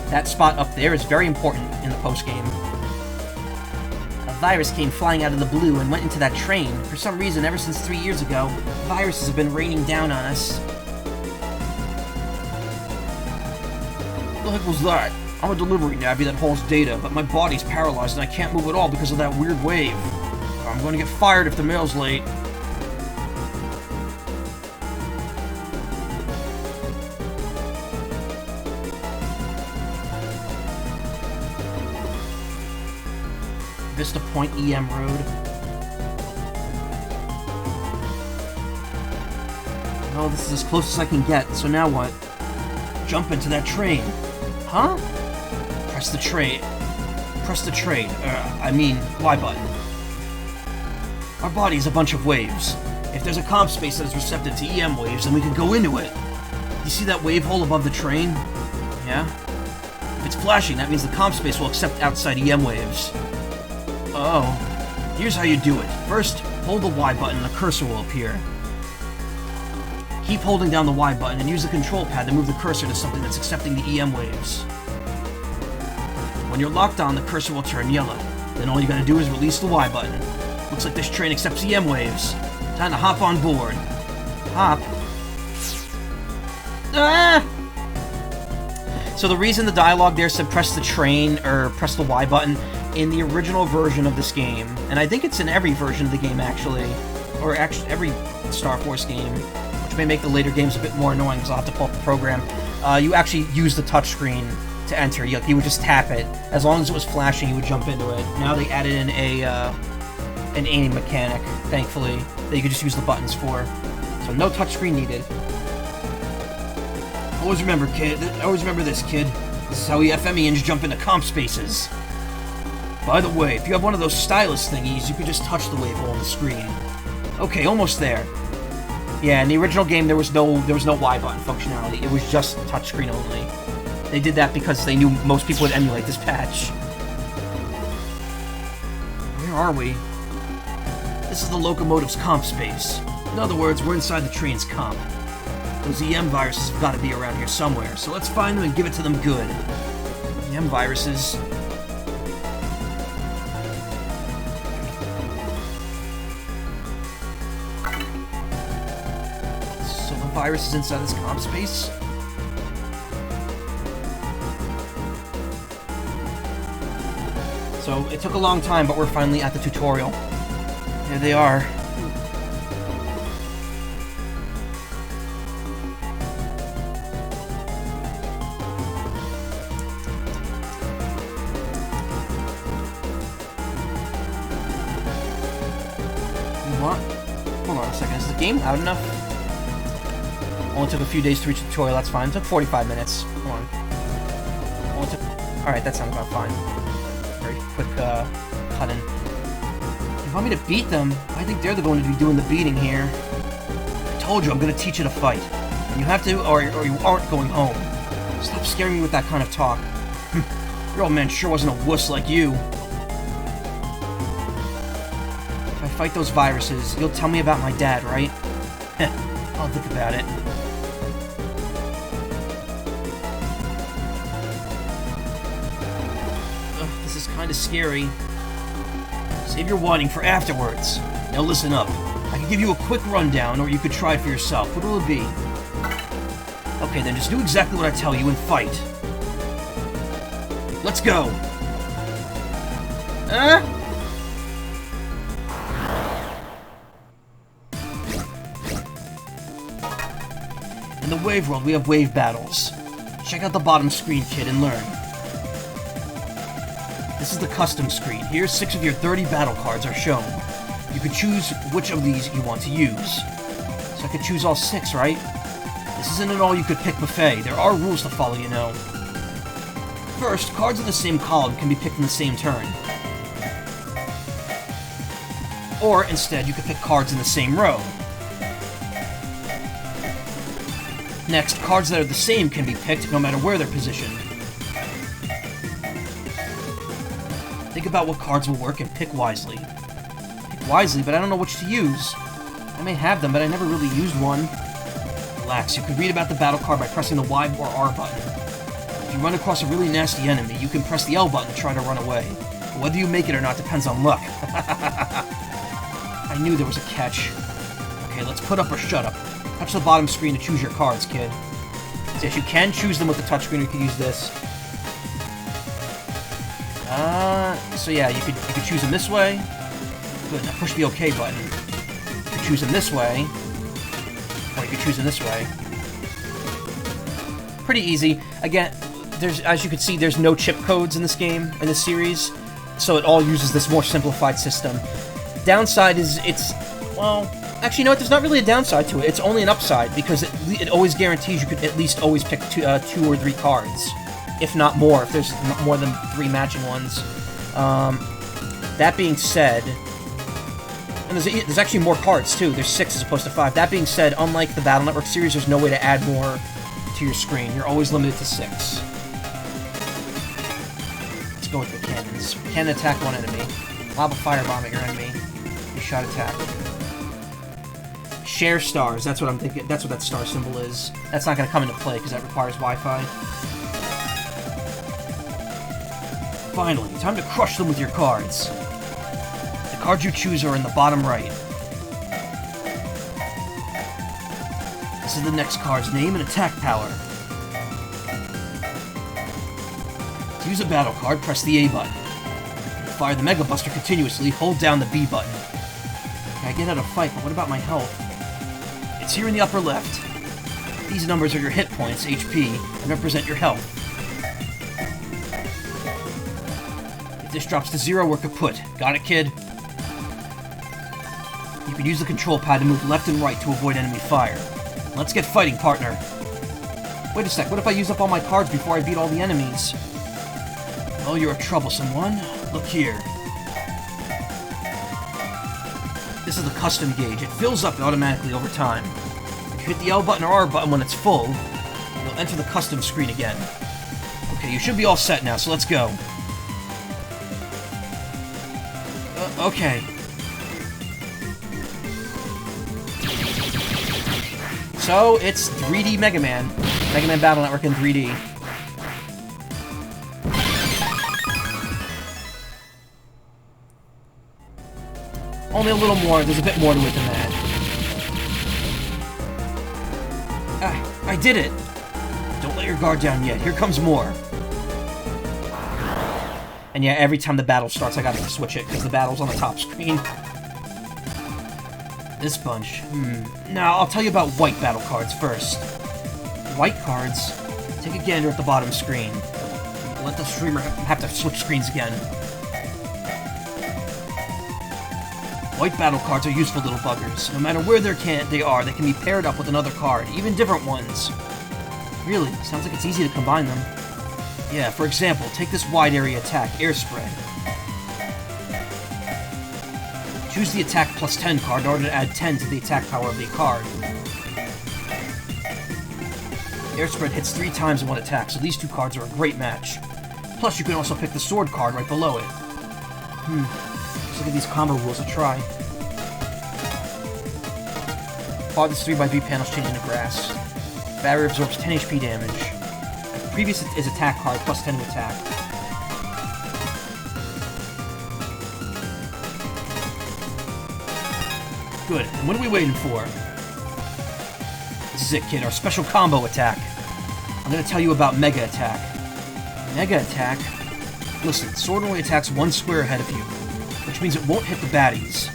That spot up there is very important in the post-game. A virus came flying out of the blue and went into that train. For some reason, ever since 3 years ago, viruses have been raining down on us. What the heck was that? I'm a delivery nabby that hauls data, but my body's paralyzed and I can't move at all because of that weird wave. I'm going to get fired if the mail's late. Vista Point EM Road. Oh, this is as close as I can get, so now what? Jump into that train. Huh? Press the train. Press the train. I mean, Y button. Our body is a bunch of waves. If there's a comp space that is receptive to EM waves, then we can go into it. You see that wave hole above the train? Yeah? If it's flashing, that means the comp space will accept outside EM waves. Oh. Here's how you do it. First, hold the Y button and the cursor will appear. Keep holding down the Y button and use the control pad to move the cursor to something that's accepting the EM waves. When you're locked on, the cursor will turn yellow. Then all you gotta do is release the Y button. Looks like this train accepts EM waves. Time to hop on board. Hop. Ah! So the reason the dialogue there said press the train, or press the Y button, in the original version of this game, and I think it's in every version of the game actually, or actually every Star Force game, which may make the later games a bit more annoying because I'll have to pull up the program, you actually use the touchscreen to enter. You would just tap it. As long as it was flashing, you would jump into it. Now they added in an aiming mechanic, thankfully, that you could just use the buttons for. So no touchscreen needed. Always remember, kid. Always remember this, kid. This is how EFMEans jump into comp spaces. By the way, if you have one of those stylus thingies, you could just touch the wave hole on the screen. Okay, almost there. Yeah, in the original game, there was no Y button functionality. It was just touchscreen only. They did that because they knew most people would emulate this patch. Where are we? This is the locomotive's comp space. In other words, we're inside the train's comp. Those EM viruses have got to be around here somewhere, so let's find them and give it to them good. EM viruses. So the virus is inside this comp space? So it took a long time, but we're finally at the tutorial. There they are. What? Hold on a second, is the game loud enough? Only took a few days to reach the tutorial, that's fine. It took 45 minutes. Come on. Alright, that sounds about fine. Very quick, cut-in. You want me to beat them? I think they're the one to be doing the beating here. told you I'm gonna teach you to fight. And you have to, or you aren't going home. Stop scaring me with that kind of talk. Your old man sure wasn't a wuss like you. If I fight those viruses, you'll tell me about my dad, right? I'll think about it. Ugh, this is kind of scary. Save your whining for afterwards. Now listen up. I can give you a quick rundown, or you could try it for yourself. What will it be? Okay, then just do exactly what I tell you and fight. Let's go! In the Wave World, we have wave battles. Check out the bottom screen, kid, and learn. This is the custom screen. Here, 6 of your 30 battle cards are shown. You can choose which of these you want to use. So I could choose all 6, right? This isn't an all-you-could-pick buffet. There are rules to follow, you know. First, cards in the same column can be picked in the same turn. Or, instead, you could pick cards in the same row. Next, cards that are the same can be picked no matter where they're positioned. Think about what cards will work and pick wisely. Pick wisely, but I don't know which to use. I may have them, but I never really used one. Relax, you can read about the battle card by pressing the Y or R button. If you run across a really nasty enemy, you can press the L button to try to run away. But whether you make it or not depends on luck. I knew there was a catch. Okay, let's put up or shut up. Touch the bottom screen to choose your cards, kid. So yes, you can choose them with the touchscreen, or you can use this. So yeah, you could choose them this way. Good, now push the OK button. You can choose them this way. Or you could choose them this way. Pretty easy. Again, as you can see, there's no chip codes in this game, in this series, so it all uses this more simplified system. Downside is well, actually, no, there's not really a downside to it. It's only an upside, because it always guarantees you could at least always pick 2 or 3 cards, if not more, if there's more than 3 matching ones. That being said, and there's actually more cards, too. There's 6 as opposed to 5. That being said, unlike the Battle Network series, there's no way to add more to your screen. You're always limited to 6. Let's go with the cannons. Cannon attack one enemy. Lob a firebomb at your enemy. Your shot attack. Share stars. That's what I'm thinking. That's what that star symbol is. That's not going to come into play because that requires Wi-Fi. Finally, time to crush them with your cards. The cards you choose are in the bottom right. This is the next card's name and attack power. To use a battle card, press the A button. To fire the Mega Buster continuously, hold down the B button. Okay, I get out of fight, but what about my health? It's here in the upper left. These numbers are your hit points, HP, and represent your health. If this drops to 0, we're kaput. Got it, kid? You can use the control pad to move left and right to avoid enemy fire. Let's get fighting, partner. Wait a sec, what if I use up all my cards before I beat all the enemies? Well, you're a troublesome one. Look here. This is the custom gauge. It fills up automatically over time. If you hit the L button or R button when it's full, you'll enter the custom screen again. Okay, you should be all set now, so let's go. Okay. So, it's 3D Mega Man. Mega Man Battle Network in 3D. Only a little more. There's a bit more to it than that. I did it! Don't let your guard down yet. Here comes more. And yeah, every time the battle starts, I gotta switch it, because the battle's on the top screen. This bunch. Now, I'll tell you about white battle cards first. White cards, take a gander at the bottom screen. Let the streamer have to switch screens again. White battle cards are useful little buggers. No matter where they can be paired up with another card, even different ones. Really, sounds like it's easy to combine them. Yeah, for example, take this wide area attack, Air Spread. Choose the attack plus 10 card in order to add 10 to the attack power of the card. Air Spread hits 3 times in one attack, so these two cards are a great match. Plus, you can also pick the sword card right below it. Let's give these combo rules a try. Farthest 3x3 panels change into grass. Barrier absorbs 10 HP damage. Previous is attack card, plus 10 to attack. Good, and what are we waiting for? This is it, kid, our special combo attack. I'm gonna tell you about Mega Attack. Mega Attack? Listen, sword only attacks one square ahead of you, which means it won't hit the baddies.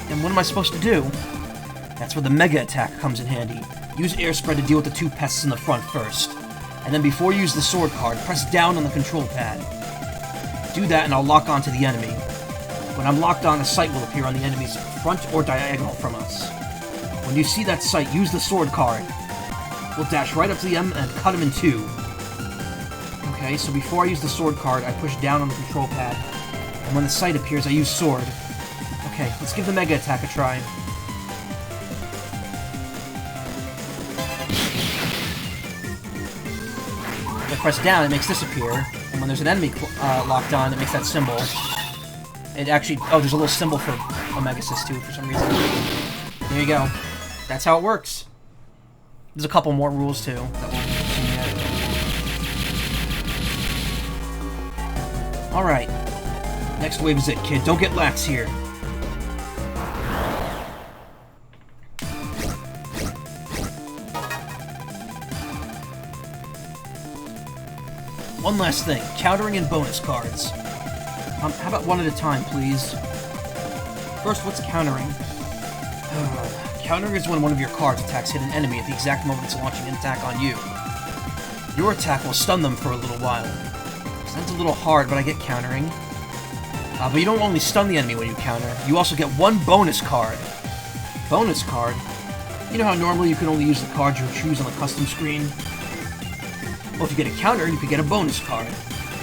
And what am I supposed to do? That's where the Mega Attack comes in handy. Use Air Spread to deal with the 2 pests in the front first. And then before you use the sword card, press down on the control pad. Do that and I'll lock onto the enemy. When I'm locked on, a sight will appear on the enemy's front or diagonal from us. When you see that sight, use the sword card. We'll dash right up to the M and cut him in 2. Okay, so before I use the sword card, I push down on the control pad. And when the sight appears, I use sword. Okay, let's give the Mega Attack a try. If I press down, it makes this appear. And when there's an enemy locked on, it makes that symbol. It actually... Oh, there's a little symbol for Omega Sys too, for some reason. There you go. That's how it works. There's a couple more rules, too, that we'll see yet. Alright. Next wave is it, kid. Don't get lax here. One last thing. Countering and bonus cards. How about one at a time, please? First, what's countering? Countering is when one of your cards attacks hit an enemy at the exact moment it's launching an attack on you. Your attack will stun them for a little while. Sounds a little hard, but I get countering. But you don't only stun the enemy when you counter, you also get one bonus card. Bonus card? You know how normally you can only use the card you choose on the custom screen? Well, if you get a counter, you could get a bonus card.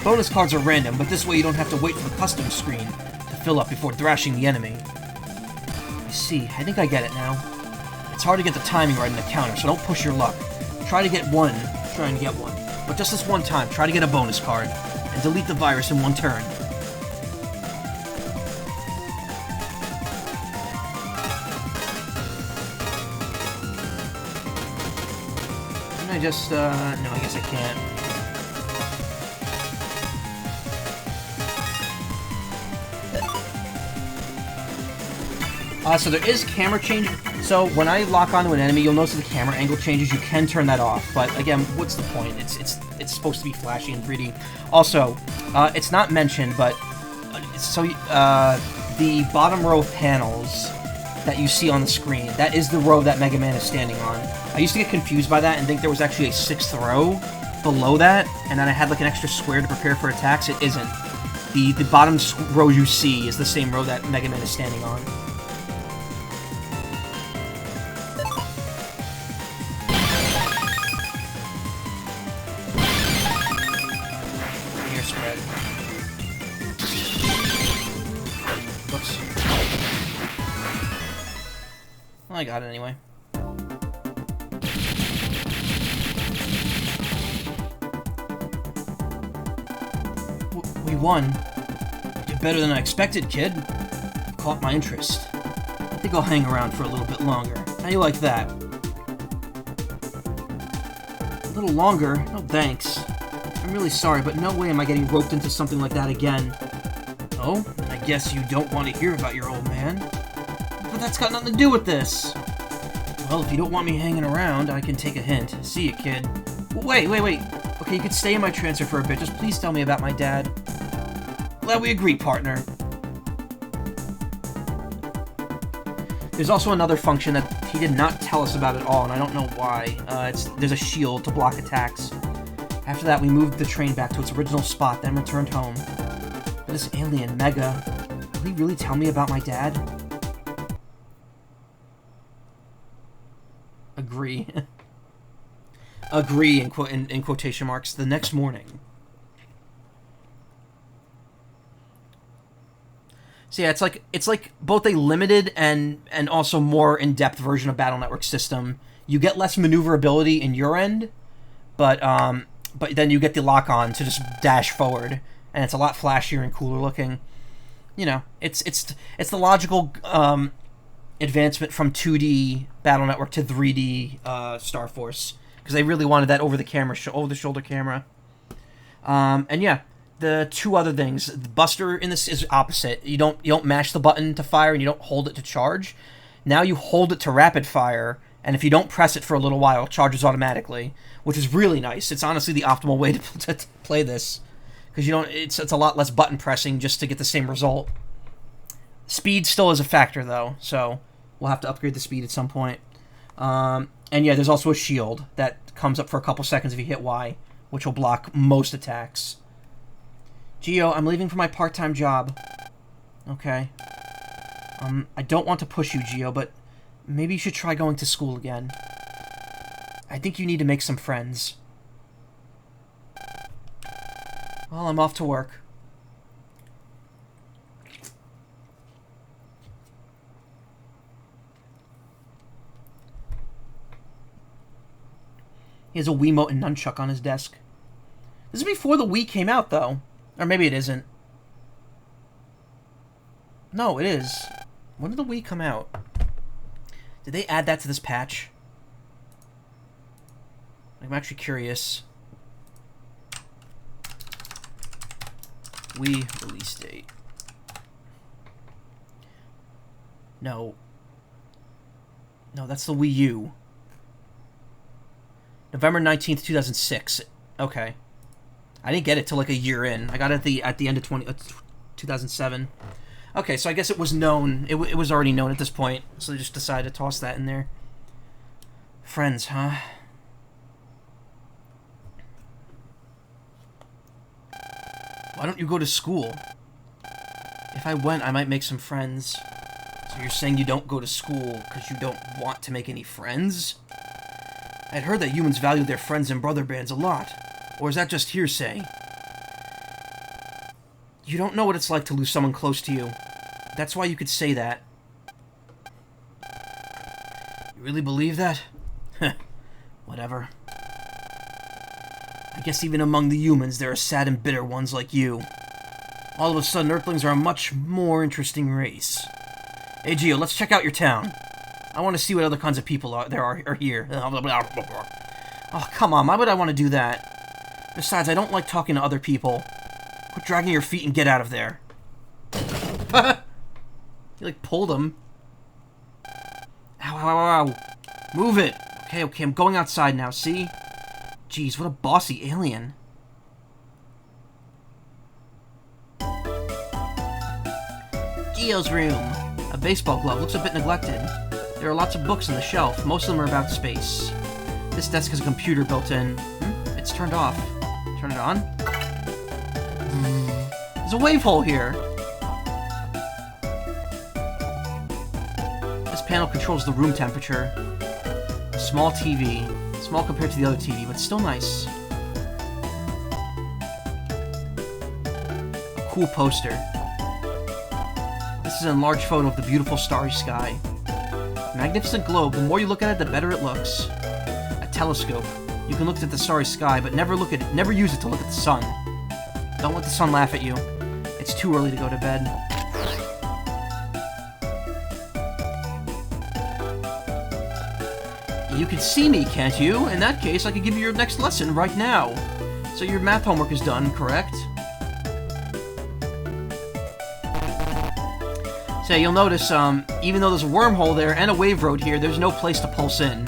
Bonus cards are random, but this way you don't have to wait for the custom screen to fill up before thrashing the enemy. I see, I think I get it now. It's hard to get the timing right in the counter, so don't push your luck. Try to get one, but just this one time, try to get a bonus card, and delete the virus in one turn. Can I just, no, I guess I can't. So there is camera change. So when I lock onto an enemy, you'll notice the camera angle changes. You can turn that off, but again, what's the point? It's supposed to be flashy and 3D. Also, it's not mentioned, but the bottom row of panels that you see on the screen, that is the row that Mega Man is standing on. I used to get confused by that and think there was actually a 6th row below that, and then I had like an extra square to prepare for attacks. It isn't. The bottom row you see is the same row that Mega Man is standing on. I got it anyway. We won. You did better than I expected, kid. You caught my interest. I think I'll hang around for a little bit longer. How you like that? A little longer? No thanks. I'm really sorry, but no way am I getting roped into something like that again. Oh? I guess you don't want to hear about your old man. But that's got nothing to do with this. Well, if you don't want me hanging around, I can take a hint. See you, kid. Wait. Okay, you could stay in my transfer for a bit. Just please tell me about my dad. Glad we agree, partner. There's also another function that he did not tell us about at all, and I don't know why. There's a shield to block attacks. After that, we moved the train back to its original spot, then returned home. But this alien, Mega, will he really tell me about my dad? Agree. Agree, in quotation marks, the next morning. So yeah, it's like both a limited and also more in-depth version of Battle Network system. You get less maneuverability in your end, but then you get the lock-on to just dash forward, and it's a lot flashier and cooler looking. You know, it's the logical advancement from 2D Battle Network to 3D Star Force, because they really wanted that over-the-shoulder camera. And yeah, the two other things. The Buster in this is opposite. You don't mash the button to fire, and you don't hold it to charge. Now you hold it to rapid fire, and if you don't press it for a little while, it charges automatically, which is really nice. It's honestly the optimal way to play this, because it's a lot less button pressing just to get the same result. Speed still is a factor though, so we'll have to upgrade the speed at some point. And yeah, there's also a shield that comes up for a couple seconds if you hit Y, which will block most attacks. Geo, I'm leaving for my part-time job. Okay. I don't want to push you, Geo, but maybe you should try going to school again. I think you need to make some friends. Well, I'm off to work. He has a Wiimote and nunchuck on his desk. This is before the Wii came out, though. Or maybe it isn't. No, it is. When did the Wii come out? Did they add that to this patch? I'm actually curious. Wii release date. No. No, that's the Wii U. November 19th, 2006. Okay. I didn't get it till like a year in. I got it at the end of 2007. Okay, so I guess it was known. It was already known at this point, so they just decided to toss that in there. Friends, huh? Why don't you go to school? If I went, I might make some friends. So you're saying you don't go to school because you don't want to make any friends? I'd heard that humans value their friends and brother bands a lot. Or is that just hearsay? You don't know what it's like to lose someone close to you. That's why you could say that. You really believe that? Whatever. I guess even among the humans, there are sad and bitter ones like you. All of a sudden, Earthlings are a much more interesting race. Hey, Geo, let's check out your town. I want to see what other kinds of people are here. Oh, come on, why would I want to do that? Besides, I don't like talking to other people. Quit dragging your feet and get out of there. You, like, pulled him. Ow, ow, ow, ow. Move it. Okay, I'm going outside now, see? Jeez, what a bossy alien. Geo's room. A baseball glove looks a bit neglected. There are lots of books on the shelf. Most of them are about space. This desk has a computer built in. It's turned off. Turn it on. There's a wave hole here. This panel controls the room temperature. A small TV. Small compared to the other TV, but still nice. A cool poster. This is an enlarged photo of the beautiful starry sky. Magnificent globe. The more you look at it, the better it looks. A telescope. You can look at the starry sky, but never use it to look at the sun. Don't let the sun laugh at you. It's too early to go to bed. You can see me, can't you? In that case, I could give you your next lesson right now. So your math homework is done, correct? So you'll notice, even though there's a wormhole there and a wave road here, there's no place to pulse in.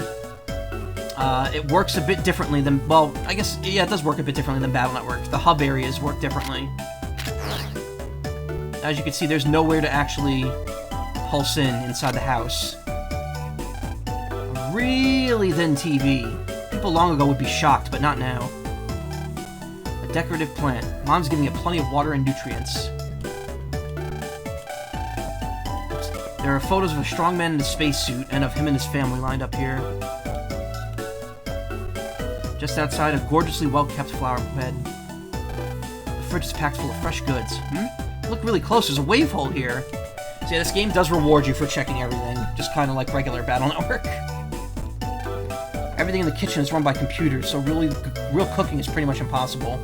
It works a bit differently than, well, I guess, yeah, it does work a bit differently than Battle Network. The hub areas work differently. As you can see, there's nowhere to actually pulse in inside the house. Really thin TV. People long ago would be shocked, but not now. A decorative plant. Mom's giving it plenty of water and nutrients. There are photos of a strong man in a spacesuit and of him and his family lined up here. Just outside, a gorgeously well-kept flower bed. The fridge is packed full of fresh goods. Look really close, there's a wave hole here. So yeah, this game does reward you for checking everything, just kind of like regular Battle Network. Everything in the kitchen is run by computers, so really, real cooking is pretty much impossible.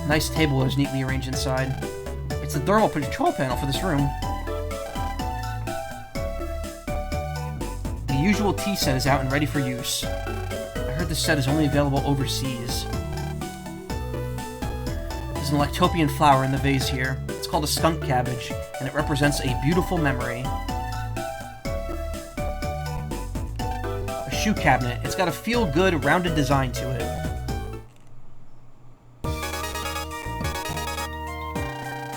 Nice table is neatly arranged inside. It's the thermal control panel for this room. The usual tea set is out and ready for use. I heard this set is only available overseas. There's an Electopian flower in the vase here. It's called a skunk cabbage, and it represents a beautiful memory. A shoe cabinet. It's got a feel-good, rounded design to it.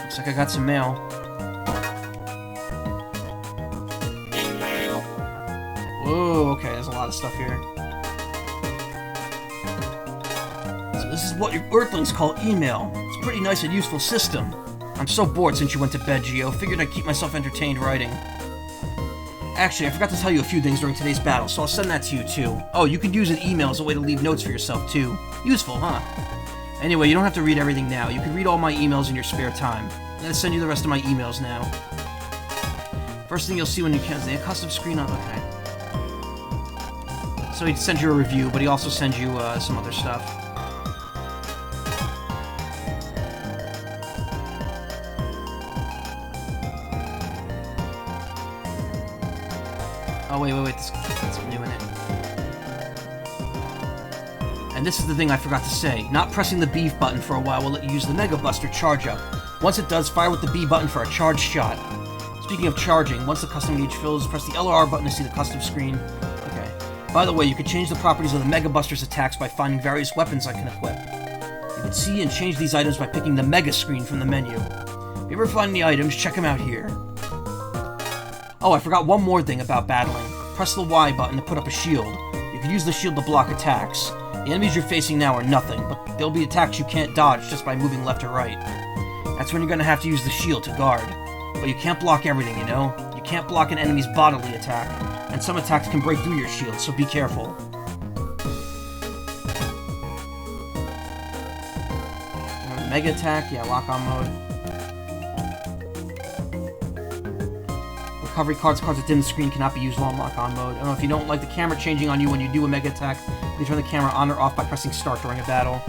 Looks like I got some mail. Whoa, okay, there's a lot of stuff here. So this is what your Earthlings call email. It's a pretty nice and useful system. I'm so bored since you went to bed, Geo. Figured I'd keep myself entertained writing. Actually, I forgot to tell you a few things during today's battle, so I'll send that to you, too. Oh, you can use an email as a way to leave notes for yourself, too. Useful, huh? Anyway, you don't have to read everything now. You can read all my emails in your spare time. I'm gonna send you the rest of my emails now. First thing you'll see when you can is the custom screen on... Okay. So he sends you a review, but he also sends you some other stuff. Oh, wait, that's something new in it. And this is the thing I forgot to say. Not pressing the B button for a while will let you use the Mega Buster charge up. Once it does, fire with the B button for a charge shot. Speaking of charging, once the custom gauge fills, press the L or R button to see the custom screen. Okay. By the way, you can change the properties of the Mega Buster's attacks by finding various weapons I can equip. You can see and change these items by picking the Mega screen from the menu. If you ever find any items, check them out here. Oh, I forgot one more thing about battling. Press the Y button to put up a shield. You can use the shield to block attacks. The enemies you're facing now are nothing, but there'll be attacks you can't dodge just by moving left or right. That's when you're gonna have to use the shield to guard. But you can't block everything, you know? You can't block an enemy's bodily attack, and some attacks can break through your shield, so be careful. Mega attack, yeah, lock-on mode. Recovery cards that dim the screen cannot be used while in lock-on mode. I don't know if you don't like the camera changing on you when you do a mega attack, you can turn the camera on or off by pressing start during a battle.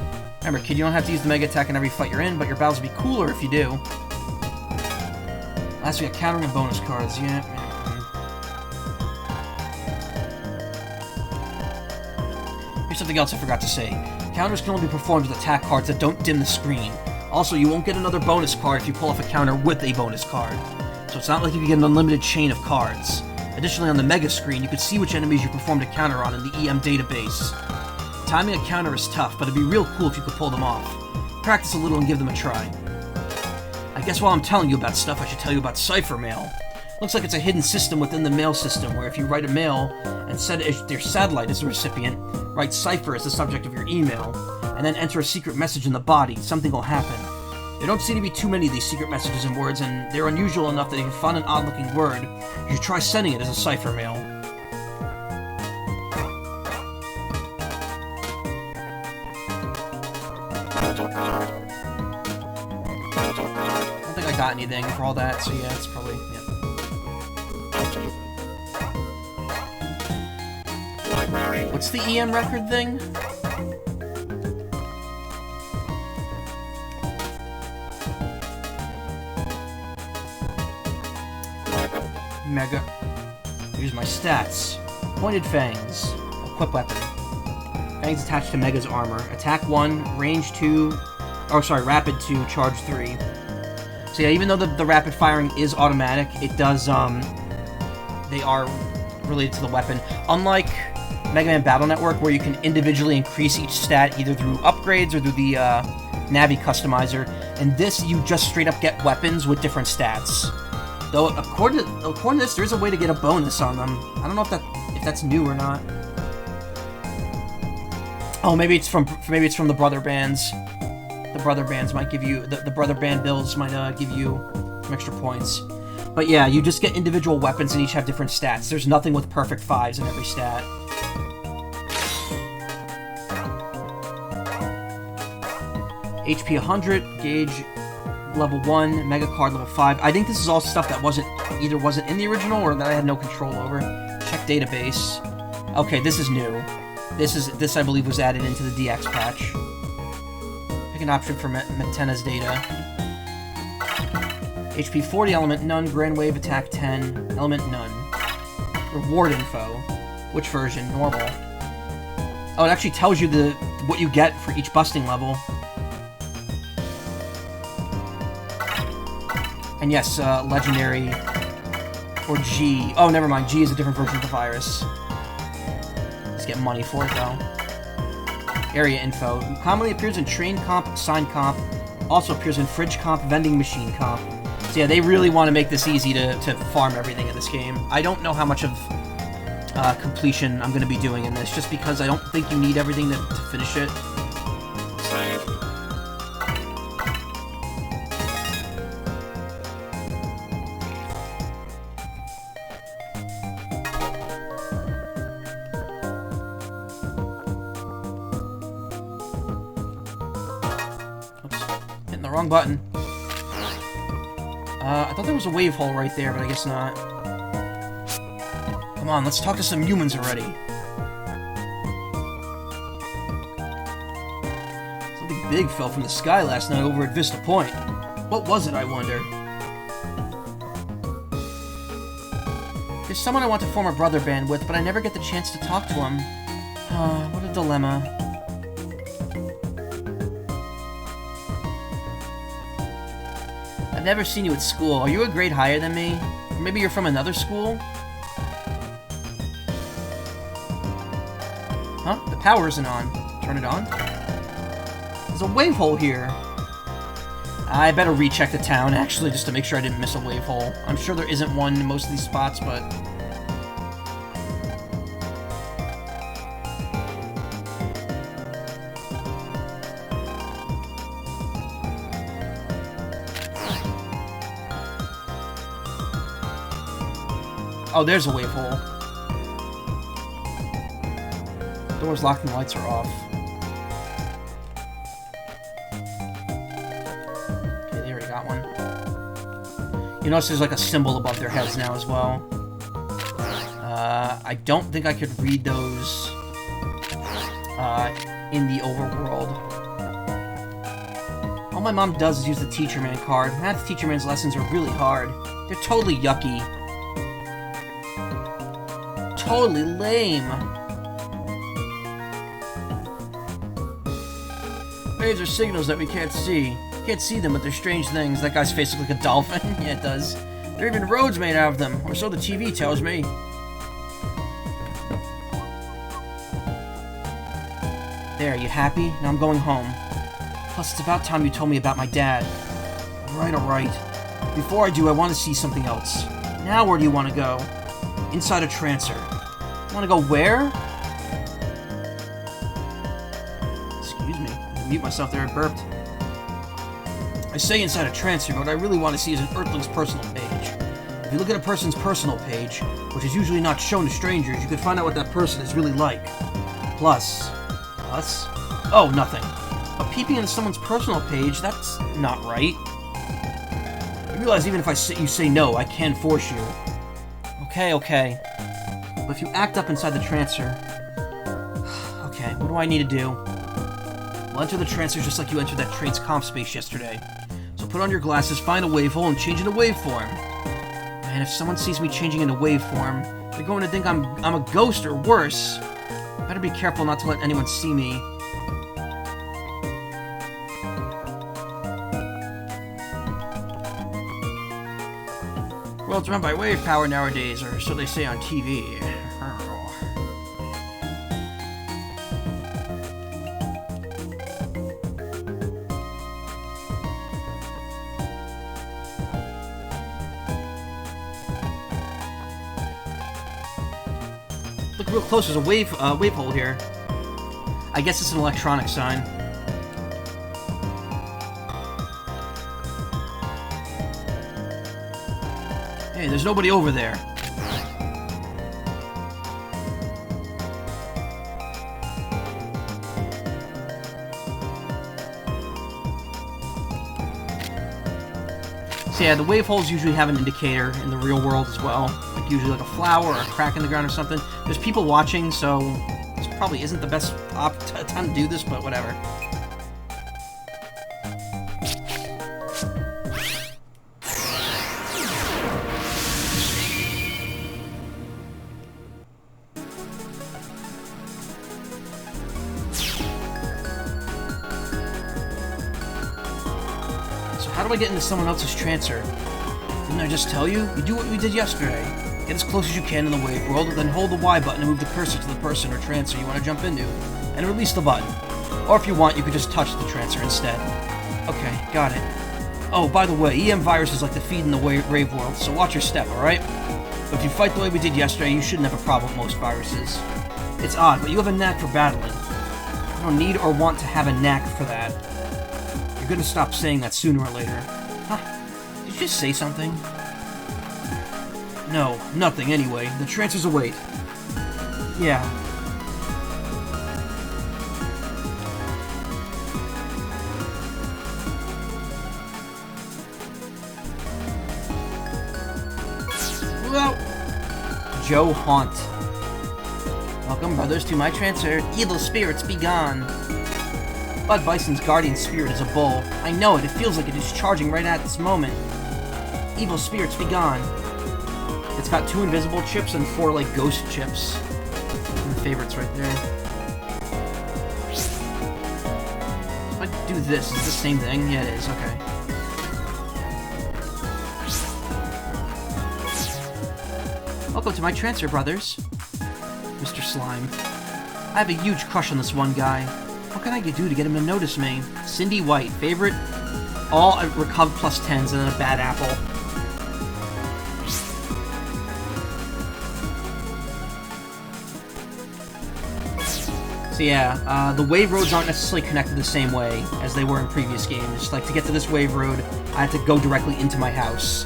Remember, kid, you don't have to use the mega attack in every fight you're in, but your battles will be cooler if you do. Last we got countering and bonus cards, yeah. Here's something else I forgot to say. Counters can only be performed with attack cards that don't dim the screen. Also, you won't get another bonus card if you pull off a counter with a bonus card. So it's not like you can get an unlimited chain of cards. Additionally, on the Mega screen, you can see which enemies you performed a counter on in the EM database. Timing a counter is tough, but it'd be real cool if you could pull them off. Practice a little and give them a try. I guess while I'm telling you about stuff, I should tell you about Cipher Mail. Looks like it's a hidden system within the mail system, where if you write a mail and set your satellite as the recipient, write Cipher as the subject of your email, and then enter a secret message in the body, something will happen. There don't seem to be too many of these secret messages and words, and they're unusual enough that if you find an odd-looking word, you should try sending it as a Cipher Mail. I don't think I got anything for all that, so yeah, it's probably, yeah. What's the EM record thing? Mega. Here's my stats. Pointed Fangs. Equip weapon. Fangs attached to Mega's armor. Attack 1, range 2... Oh, sorry, rapid 2, charge 3. So yeah, even though the rapid firing is automatic, it does, they are related to the weapon. Unlike Mega Man Battle Network, where you can individually increase each stat either through upgrades or through the, Navi Customizer, in this, you just straight up get weapons with different stats. Though, according to this, there's a way to get a bonus on them. I don't know if that's new or not. Oh, maybe it's from the brother bands. The brother bands might give you the brother band builds might give you some extra points. But yeah, you just get individual weapons and each have different stats. There's nothing with perfect 5s in every stat. HP 100, gauge level 1, Mega Card level 5. I think this is all stuff that either wasn't in the original or that I had no control over. Check database. Okay, this is new. This I believe was added into the DX patch. Pick an option for Matena's data. HP 40, element none, Grand Wave attack 10, element none. Reward info. Which version? Normal. Oh, it actually tells you what you get for each busting level. And yes, legendary or G. Oh, never mind. G is a different version of the virus. Let's get money for it though. Area info. Commonly appears in train comp, sign comp. Also appears in fridge comp, vending machine comp. So yeah, they really want to make this easy to farm everything in this game. I don't know how much of completion I'm going to be doing in this, just because I don't think you need everything to finish it. Save. Oops, hitting the wrong button. I thought there was a wave hole right there, but I guess not. Come on, let's talk to some humans already. Something big fell from the sky last night over at Vista Point. What was it, I wonder? There's someone I want to form a brother band with, but I never get the chance to talk to him. What a dilemma. I've never seen you at school. Are you a grade higher than me? Or maybe you're from another school? Huh? The power isn't on. Turn it on. There's a wave hole here. I better recheck the town, actually, just to make sure I didn't miss a wave hole. I'm sure there isn't one in most of these spots, but... Oh, there's a wave hole. Door's locked and the lights are off. Okay, they already got one. You notice there's like a symbol above their heads now as well. I don't think I could read those in the overworld. All my mom does is use the Teacher Man card. Math Teacher Man's lessons are really hard. They're totally yucky. Totally lame. Waves are signals that we can't see. Can't see them, but they're strange things. That guy's face looks like a dolphin. Yeah, it does. There are even roads made out of them, or so the TV tells me. There, you happy? Now I'm going home. Plus, it's about time you told me about my dad. Alright. Before I do, I want to see something else. Now where do you want to go? Inside a trancer. You want to go where? Excuse me. I mute myself there, I burped. I say inside a trancer, but what I really want to see is an Earthling's personal page. If you look at a person's personal page, which is usually not shown to strangers, you can find out what that person is really like. Plus? Oh, nothing. But peeping into someone's personal page, that's not right. I realize even if you say no, I can force you. Okay. But if you act up inside the trancer... Okay, what do I need to do? Well, enter the trancer just like you entered that train's comp space yesterday. So put on your glasses, find a wave hole, and change into waveform. Man, if someone sees me changing into waveform, they're going to think I'm a ghost or worse. Better be careful not to let anyone see me. World's run by wave power nowadays, or so they say on TV. Look real close, there's a wave hole here. I guess it's an electronic sign. Hey, there's nobody over there. So yeah, the wave holes usually have an indicator in the real world as well. Like usually like a flower or a crack in the ground or something. There's people watching, so this probably isn't the best time to do this, but whatever. How do I get into someone else's transfer? Didn't I just tell you? You do what we did yesterday. Get as close as you can in the wave world, then hold the Y button and move the cursor to the person or transfer you want to jump into, and release the button. Or if you want, you could just touch the transfer instead. Okay, got it. Oh, by the way, EM viruses like to feed in the wave world, so watch your step, alright? But if you fight the way we did yesterday, you shouldn't have a problem with most viruses. It's odd, but you have a knack for battling. I don't need or want to have a knack for that. You're gonna stop saying that sooner or later. Huh? Did you just say something? No, nothing anyway. The transfers await. Yeah. Well, Joe Haunt. Welcome, brothers, to my transfer. Evil spirits, be gone. Bud Bison's guardian spirit is a bull. I know it. It feels like it is charging right at this moment. Evil spirits, be gone. It's got 2 invisible chips and 4, like, ghost chips. And the favorites right there. If I do this, is it the same thing? Yeah, it is. Okay. Welcome to my transfer, brothers. Mr. Slime. I have a huge crush on this one guy. What can I do to get him to notice me? Cindy White, favorite? All Recuv plus 10s and then a bad apple. So yeah, the wave roads aren't necessarily connected the same way as they were in previous games. Like, to get to this wave road, I had to go directly into my house.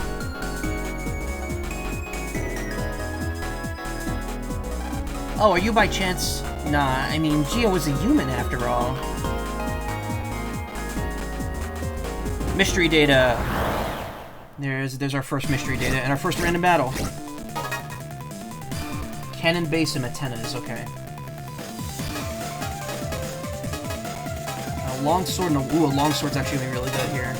Oh, are you by chance... Nah, I mean, Geo was a human after all. Mystery data. There's our first mystery data and our first random battle. Cannon base and antennas, okay. A long sword and a long sword's actually gonna be really good here.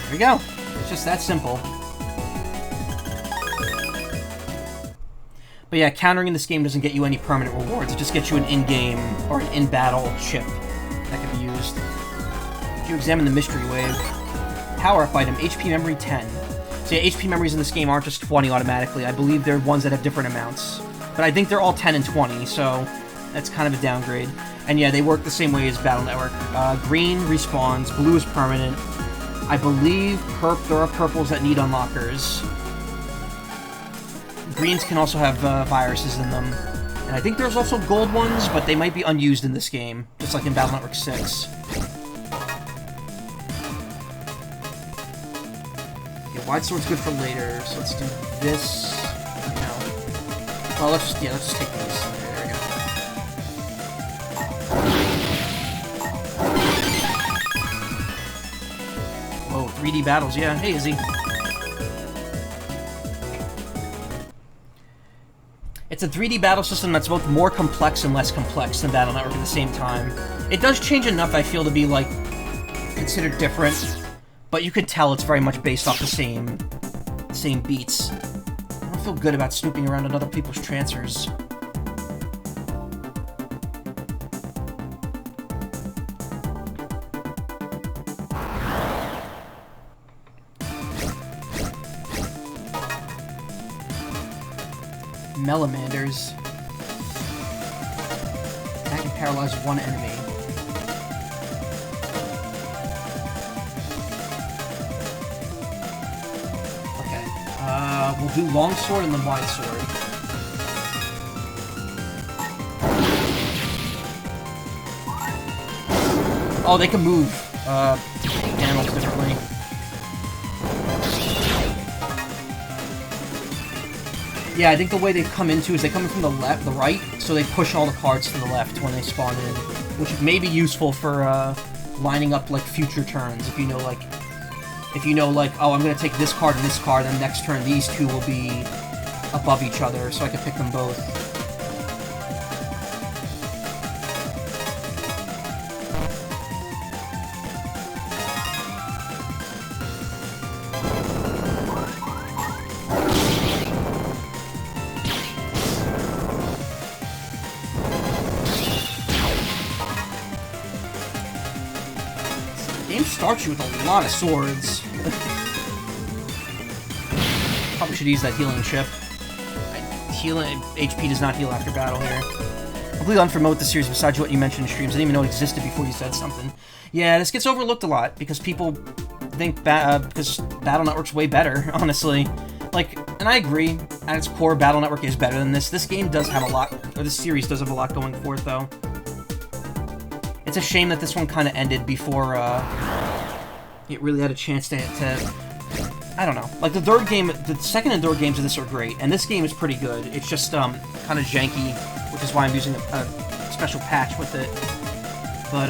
There we go. It's just that simple. But yeah, countering in this game doesn't get you any permanent rewards. It just gets you an in-game or an in-battle chip that can be used. If you examine the mystery wave, power-up item, HP memory 10. So yeah, HP memories in this game aren't just 20 automatically. I believe they're ones that have different amounts. But I think they're all 10 and 20, so that's kind of a downgrade. And yeah, they work the same way as Battle Network. Green respawns, blue is permanent. I believe there are purples that need unlockers. Greens can also have viruses in them. And I think there's also gold ones, but they might be unused in this game, just like in Battle Network 6. Yeah, wide sword's good for later, so let's do this. No. Well, let's just take these. There we go. Whoa, 3D battles, yeah. Hey, Izzy. It's a 3D battle system that's both more complex and less complex than Battle Network at the same time. It does change enough, I feel, to be, like, considered different, but you can tell it's very much based off the same beats. I don't feel good about snooping around on other people's transfers. Melamanders. Attack and paralyze one enemy. Okay. We'll do longsword and then wide sword. Oh, they can move panels differently. Yeah, I think the way they come into is they come in from the right, so they push all the cards to the left when they spawn in, which may be useful for lining up like future turns. If you know like, oh, I'm gonna take this card and this card, and next turn these two will be above each other, so I can pick them both. Starts you with a lot of swords. Probably should use that healing chip. HP does not heal after battle here. Completely unfamiliar with the series besides what you mentioned in streams. I didn't even know it existed before you said something. Yeah, this gets overlooked a lot because people think because Battle Network's way better, honestly. Like, and I agree, at its core, Battle Network is better than this. This game does have a lot, or this series does have a lot going for it, though. It's a shame that this one kind of ended before, it really had a chance to, I don't know. Like, the second and third games of this are great, and this game is pretty good. It's just, kind of janky, which is why I'm using a special patch with it. But,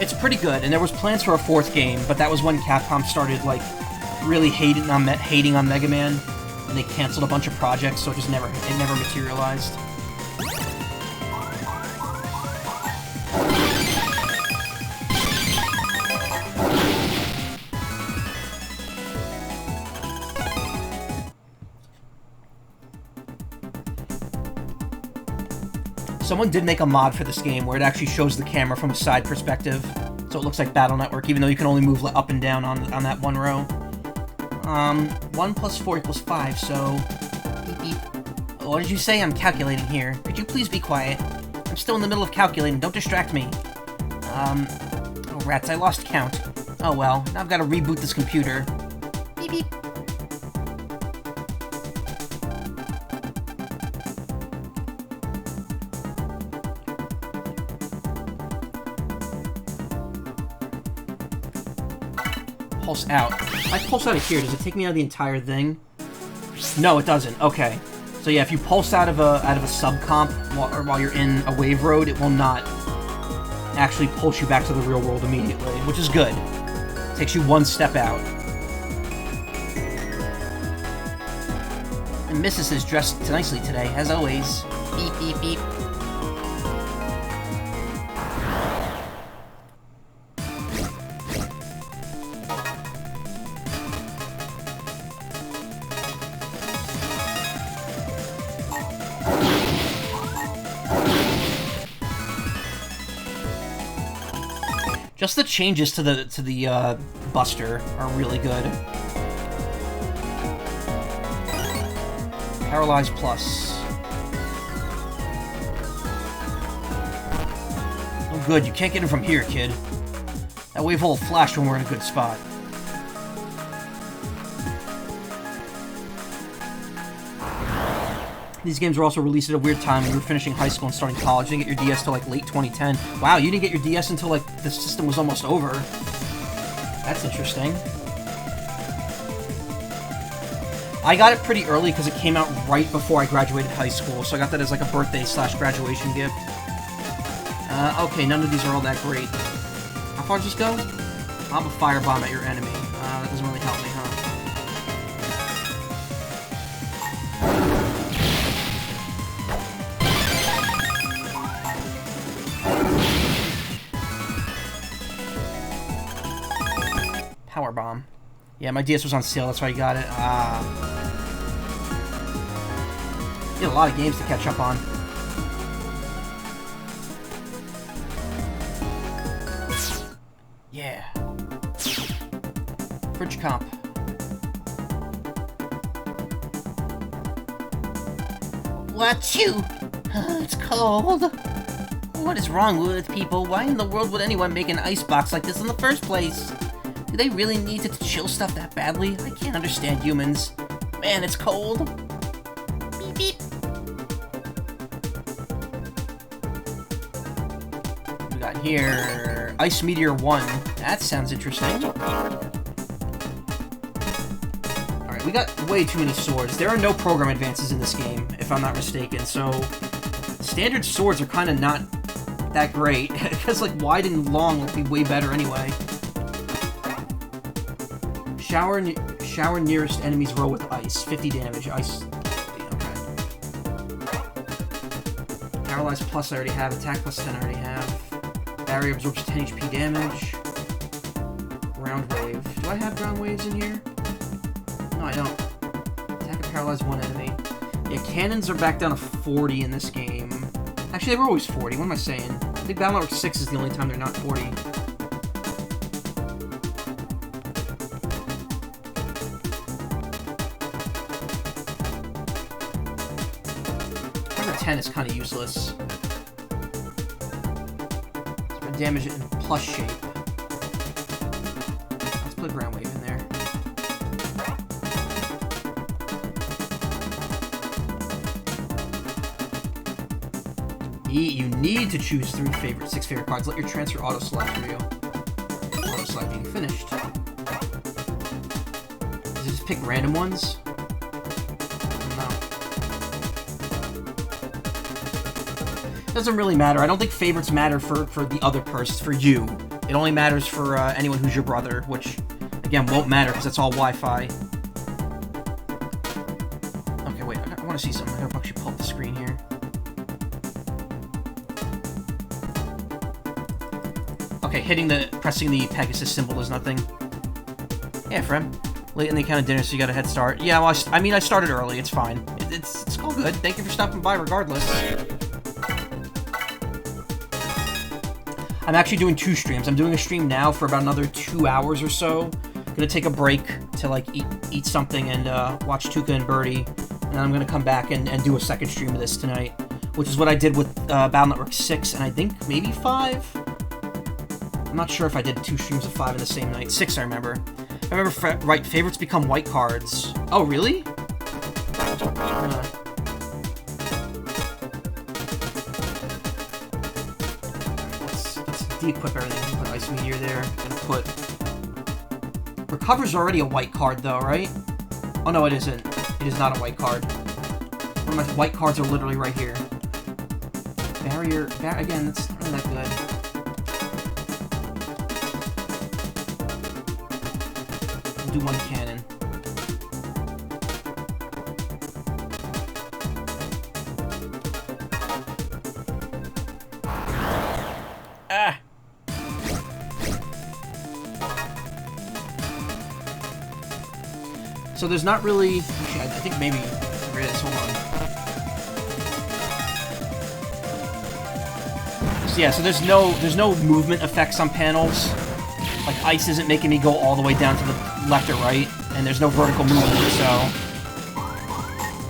it's pretty good, and there was plans for a fourth game, but that was when Capcom started, like, really hating on Mega Man, and they canceled a bunch of projects, so it never materialized. Someone did make a mod for this game where it actually shows the camera from a side perspective, so it looks like Battle Network, even though you can only move up and down on that one row. 1 plus 4 equals 5, so... Beep, beep. What did you say? I'm calculating here. Could you please be quiet? I'm still in the middle of calculating. Don't distract me. Oh, rats, I lost count. Oh well, now I've got to reboot this computer. Beep, beep. Pulse out. If I pulse out of here, does it take me out of the entire thing? No, it doesn't. Okay. So yeah, if you pulse out of a sub-comp while you're in a wave road, it will not actually pulse you back to the real world immediately, which is good. It takes you one step out. And Mrs. is dressed nicely today, as always. Beep, beep, beep. Just the changes to the Buster are really good. Paralyze Plus. Oh good, you can't get him from here, kid. That wave will flash when we're in a good spot. These games were also released at a weird time when you were finishing high school and starting college. You didn't get your DS till like late 2010. Wow, you didn't get your DS until like the system was almost over. That's interesting. I got it pretty early because it came out right before I graduated high school, so I got that as like a birthday/graduation gift. Okay, none of these are all that great. How far does this go? Lob a firebomb at your enemy. That doesn't really help me, huh? Power bomb. Yeah, my DS was on sale, that's why I got it. You had a lot of games to catch up on. Yeah. Fridge comp. What you? It's cold. What is wrong with people? Why in the world would anyone make an icebox like this in the first place? Do they really need to chill stuff that badly? I can't understand humans. Man, it's cold. Beep, beep. here. Ice Meteor 1. That sounds interesting. Alright, we got way too many swords. There are no program advances in this game, if I'm not mistaken, so... Standard swords are kind of not that great, because, like, wide and long would be way better anyway. Shower nearest enemies roll with ice. 50 damage. Ice... Okay. Paralyze plus I already have. Attack plus 10 I already have. Barrier absorbs 10 HP damage. Ground wave. Do I have ground waves in here? No, I don't. Attack and paralyze one enemy. Yeah, cannons are back down to 40 in this game. Actually, they were always 40. What am I saying? I think Battle Network 6 is the only time they're not 40. Number 10 is kind of useless. Damage it in plus shape. Let's put ground wave in there. You need to choose 6 favorite cards. Let your transfer auto select for you. Auto selecting finished. Does it just pick random ones? No. Doesn't really matter. I don't think favorites matter for the other person, for you. It only matters for anyone who's your brother, which, again, won't matter because it's all Wi-Fi. Okay, wait, I want to see something. I gotta actually pull up the screen here. Okay, pressing the Pegasus symbol is nothing. Yeah, friend. Late in the account of dinner, so you got a head start. Yeah, well, I mean, I started early. It's fine. It's all good. Thank you for stopping by regardless. I'm actually doing 2 streams. I'm doing a stream now for about another 2 hours or so. Gonna take a break to, like, eat something and watch Tuca and Birdie. And then I'm gonna come back and do a second stream of this tonight. Which is what I did with Battle Network 6 and I think maybe 5? I'm not sure if I did 2 streams of 5 in the same night. 6, I remember. I remember, right, favorites become white cards. Oh, really? Let's de-equip everything. Put Ice Meteor there. Gonna put... Recover's already a white card, though, right? Oh, no, it isn't. It is not a white card. One of my white cards are literally right here. Barrier... Again, that's not really that good. Do 1 cannon. Ah! So there's not really... Actually, I think maybe there is. Hold on. So yeah, so there's no movement effects on panels. Like, ice isn't making me go all the way down to the left or right, and there's no vertical movement, so...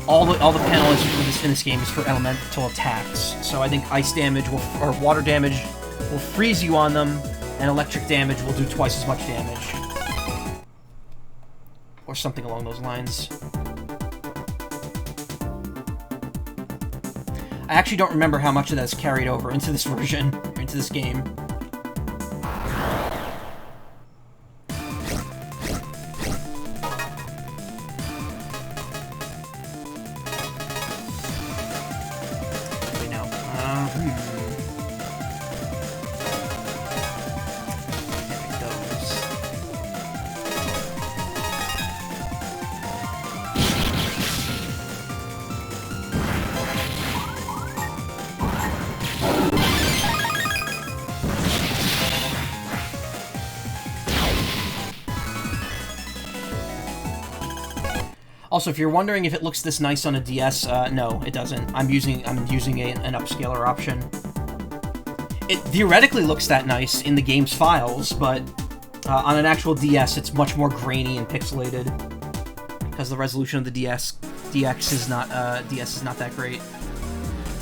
All the panel is in this game is for elemental attacks. So I think ice damage or water damage will freeze you on them, and electric damage will do twice as much damage. Or something along those lines. I actually don't remember how much of that is carried over into this version, or into this game. Also, if you're wondering if it looks this nice on a DS, no, it doesn't. I'm using an upscaler option. It theoretically looks that nice in the game's files, but on an actual DS, it's much more grainy and pixelated because the resolution of the DX is not that great.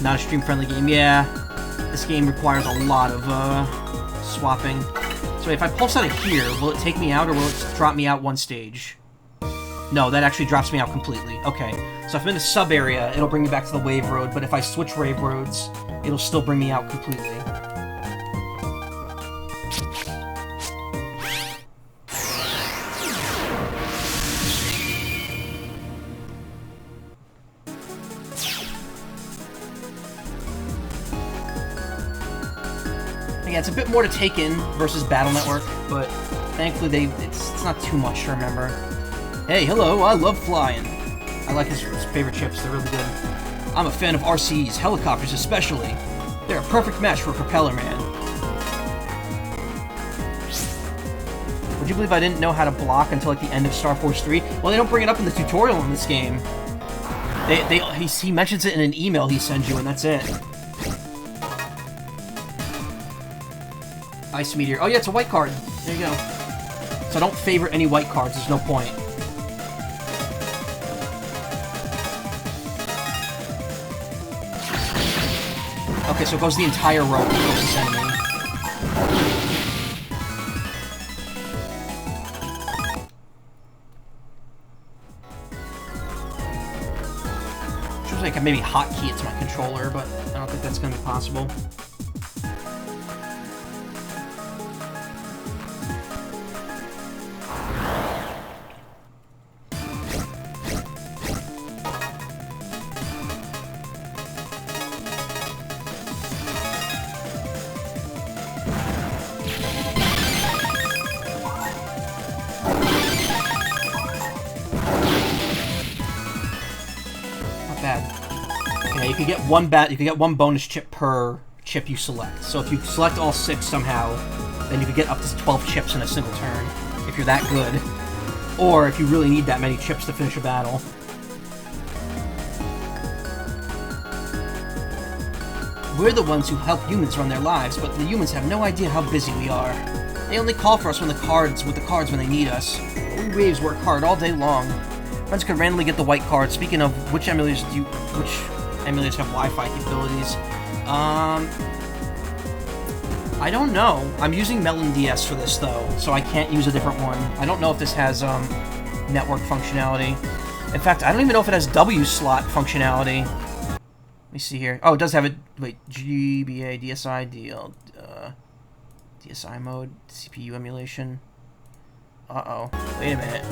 Not a stream-friendly game. Yeah, this game requires a lot of swapping. So if I pulse out of here, will it take me out or will it drop me out one stage? No, that actually drops me out completely. Okay, so if I'm in a sub-area, it'll bring me back to the wave road, but if I switch wave roads, it'll still bring me out completely. it's a bit more to take in versus Battle Network, but thankfully it's not too much to remember. Hey, hello, I love flying. I like his favorite chips, they're really good. I'm a fan of RCs, helicopters especially. They're a perfect match for Propeller Man. Would you believe I didn't know how to block until like the end of Star Force 3? Well, they don't bring it up in the tutorial in this game. He mentions it in an email he sends you, and that's it. Ice Meteor. Oh yeah, it's a white card. There you go. So don't favorite any white cards, there's no point. Okay, so it goes the entire row of the closest enemy. Seems like I maybe hotkey it to my controller, but I don't think that's going to be possible. You can get one bonus chip per chip you select. So if you select all 6 somehow, then you could get up to 12 chips in a single turn, if you're that good. Or if you really need that many chips to finish a battle. We're the ones who help humans run their lives, but the humans have no idea how busy we are. They only call for us with the cards when they need us. We waves work hard all day long. Friends could randomly get the white card. Speaking of, which emulators have Wi-Fi capabilities? I don't know. I'm using Melon DS for this though, so I can't use a different one. I don't know if this has network functionality. In fact, I don't even know if it has W slot functionality. Let me see here. Oh, it does have it. Wait, GBA, DSI, DL, DSI mode, CPU emulation. Uh-oh. Wait a minute.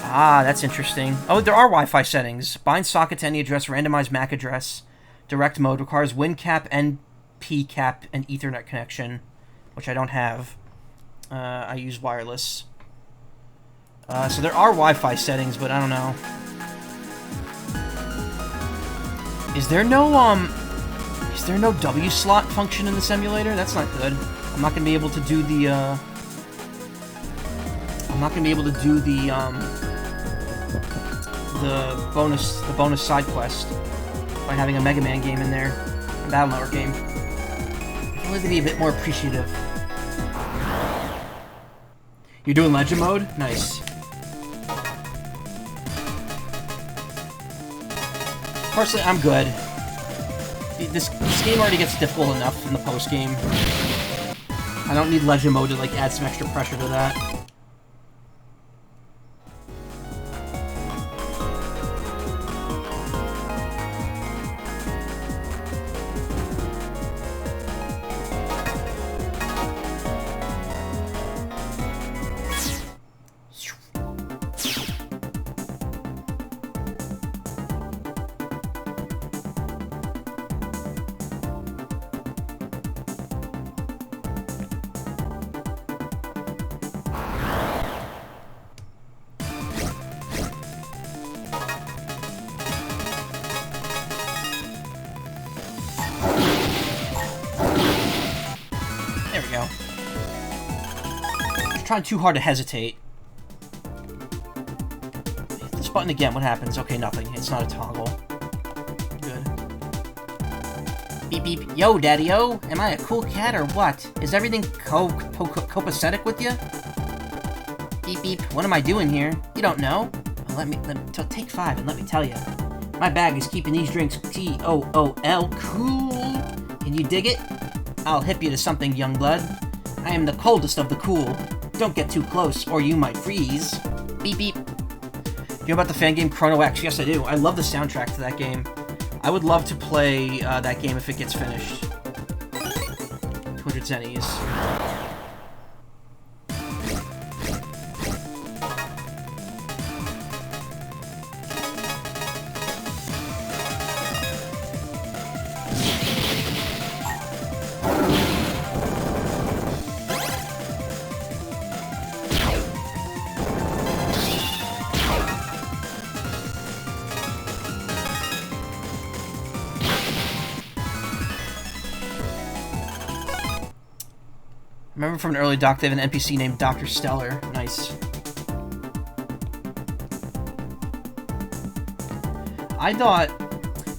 Ah, that's interesting. Oh, there are Wi-Fi settings. Bind socket to any address, randomized MAC address. Direct mode requires WinCap, NP cap, and Ethernet connection, which I don't have. I use wireless. So there are Wi-Fi settings, but I don't know. Is there no W slot function in this emulator? That's not good. I'm not gonna be able to do the bonus side quest by having a Mega Man game in there, a Battle Network game. I feel like to be a bit more appreciative. You're doing Legend mode? Nice. Personally, I'm good. This game already gets difficult enough in the post game. I don't need Legend mode to like add some extra pressure to that. Trying too hard to hesitate. Hit this button again, what happens? Okay, nothing. It's not a toggle. Good. Beep beep. Yo, daddy-o! Am I a cool cat or what? Is everything copacetic with you? Beep beep. What am I doing here? You don't know? Well, take 5 and let me tell you. My bag is keeping these drinks T-O-O-L cool. Can you dig it? I'll hip you to something, young blood. I am the coldest of the cool. Don't get too close, or you might freeze. Beep beep. Do you know about the fan game Chrono X? Yes, I do. I love the soundtrack to that game. I would love to play that game if it gets finished. 200 zennies. Remember from an early doc, they have an NPC named Dr. Stellar. Nice. I thought...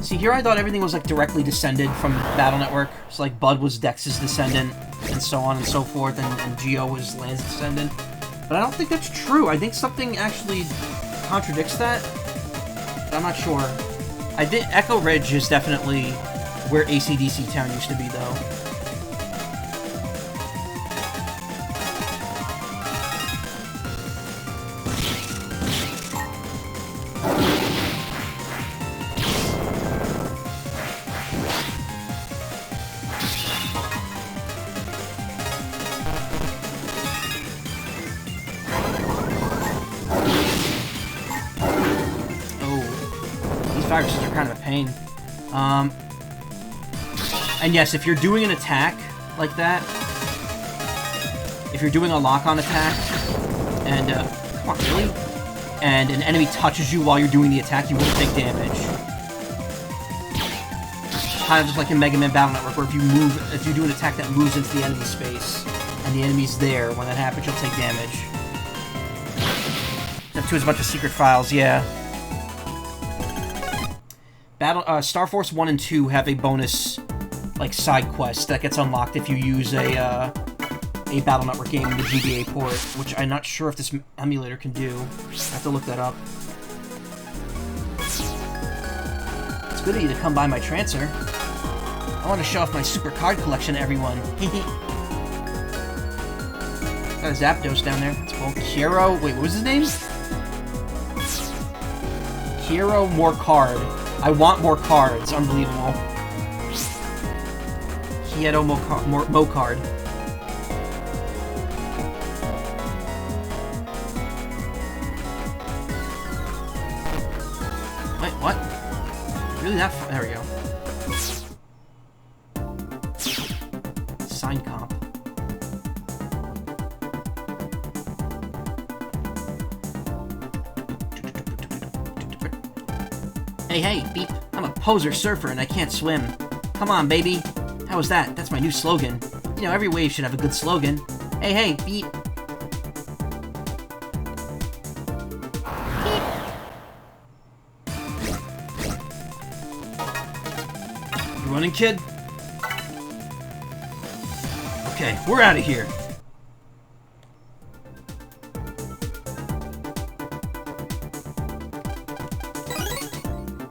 See, here I thought everything was, like, directly descended from Battle Network. So, like, Bud was Dex's descendant, and so on and so forth, and Geo was Land's descendant. But I don't think that's true. I think something actually contradicts that. But I'm not sure. I think Echo Ridge is definitely where AC/DC Town used to be, though. Viruses are kind of a pain. And yes, if you're doing an attack like that, if you're doing a lock-on attack, and, come on, really? And an enemy touches you while you're doing the attack, you won't take damage. Kind of just like in Mega Man Battle Network, where if you do an attack that moves into the enemy space, and the enemy's there, when that happens, you'll take damage. Step 2 is a bunch of secret files, yeah. Star Force 1 and 2 have a bonus, like, side quest that gets unlocked if you use a Battle Network game in the GBA port, which I'm not sure if this emulator can do. I have to look that up. It's good of you to come by my Trancer. I want to show off my super card collection to everyone. Got a Zapdos down there. It's called Kiero. Wait, what was his name? Kiero More Card. I want more cards. Unbelievable. Kieto Mo Card. Wait, what? Really that far? There we go. Sign comp. Hey, beep. I'm a poser surfer and I can't swim. Come on, baby. How was that? That's my new slogan. You know, every wave should have a good slogan. Hey, beep. Beep. You running, kid? Okay, we're out of here.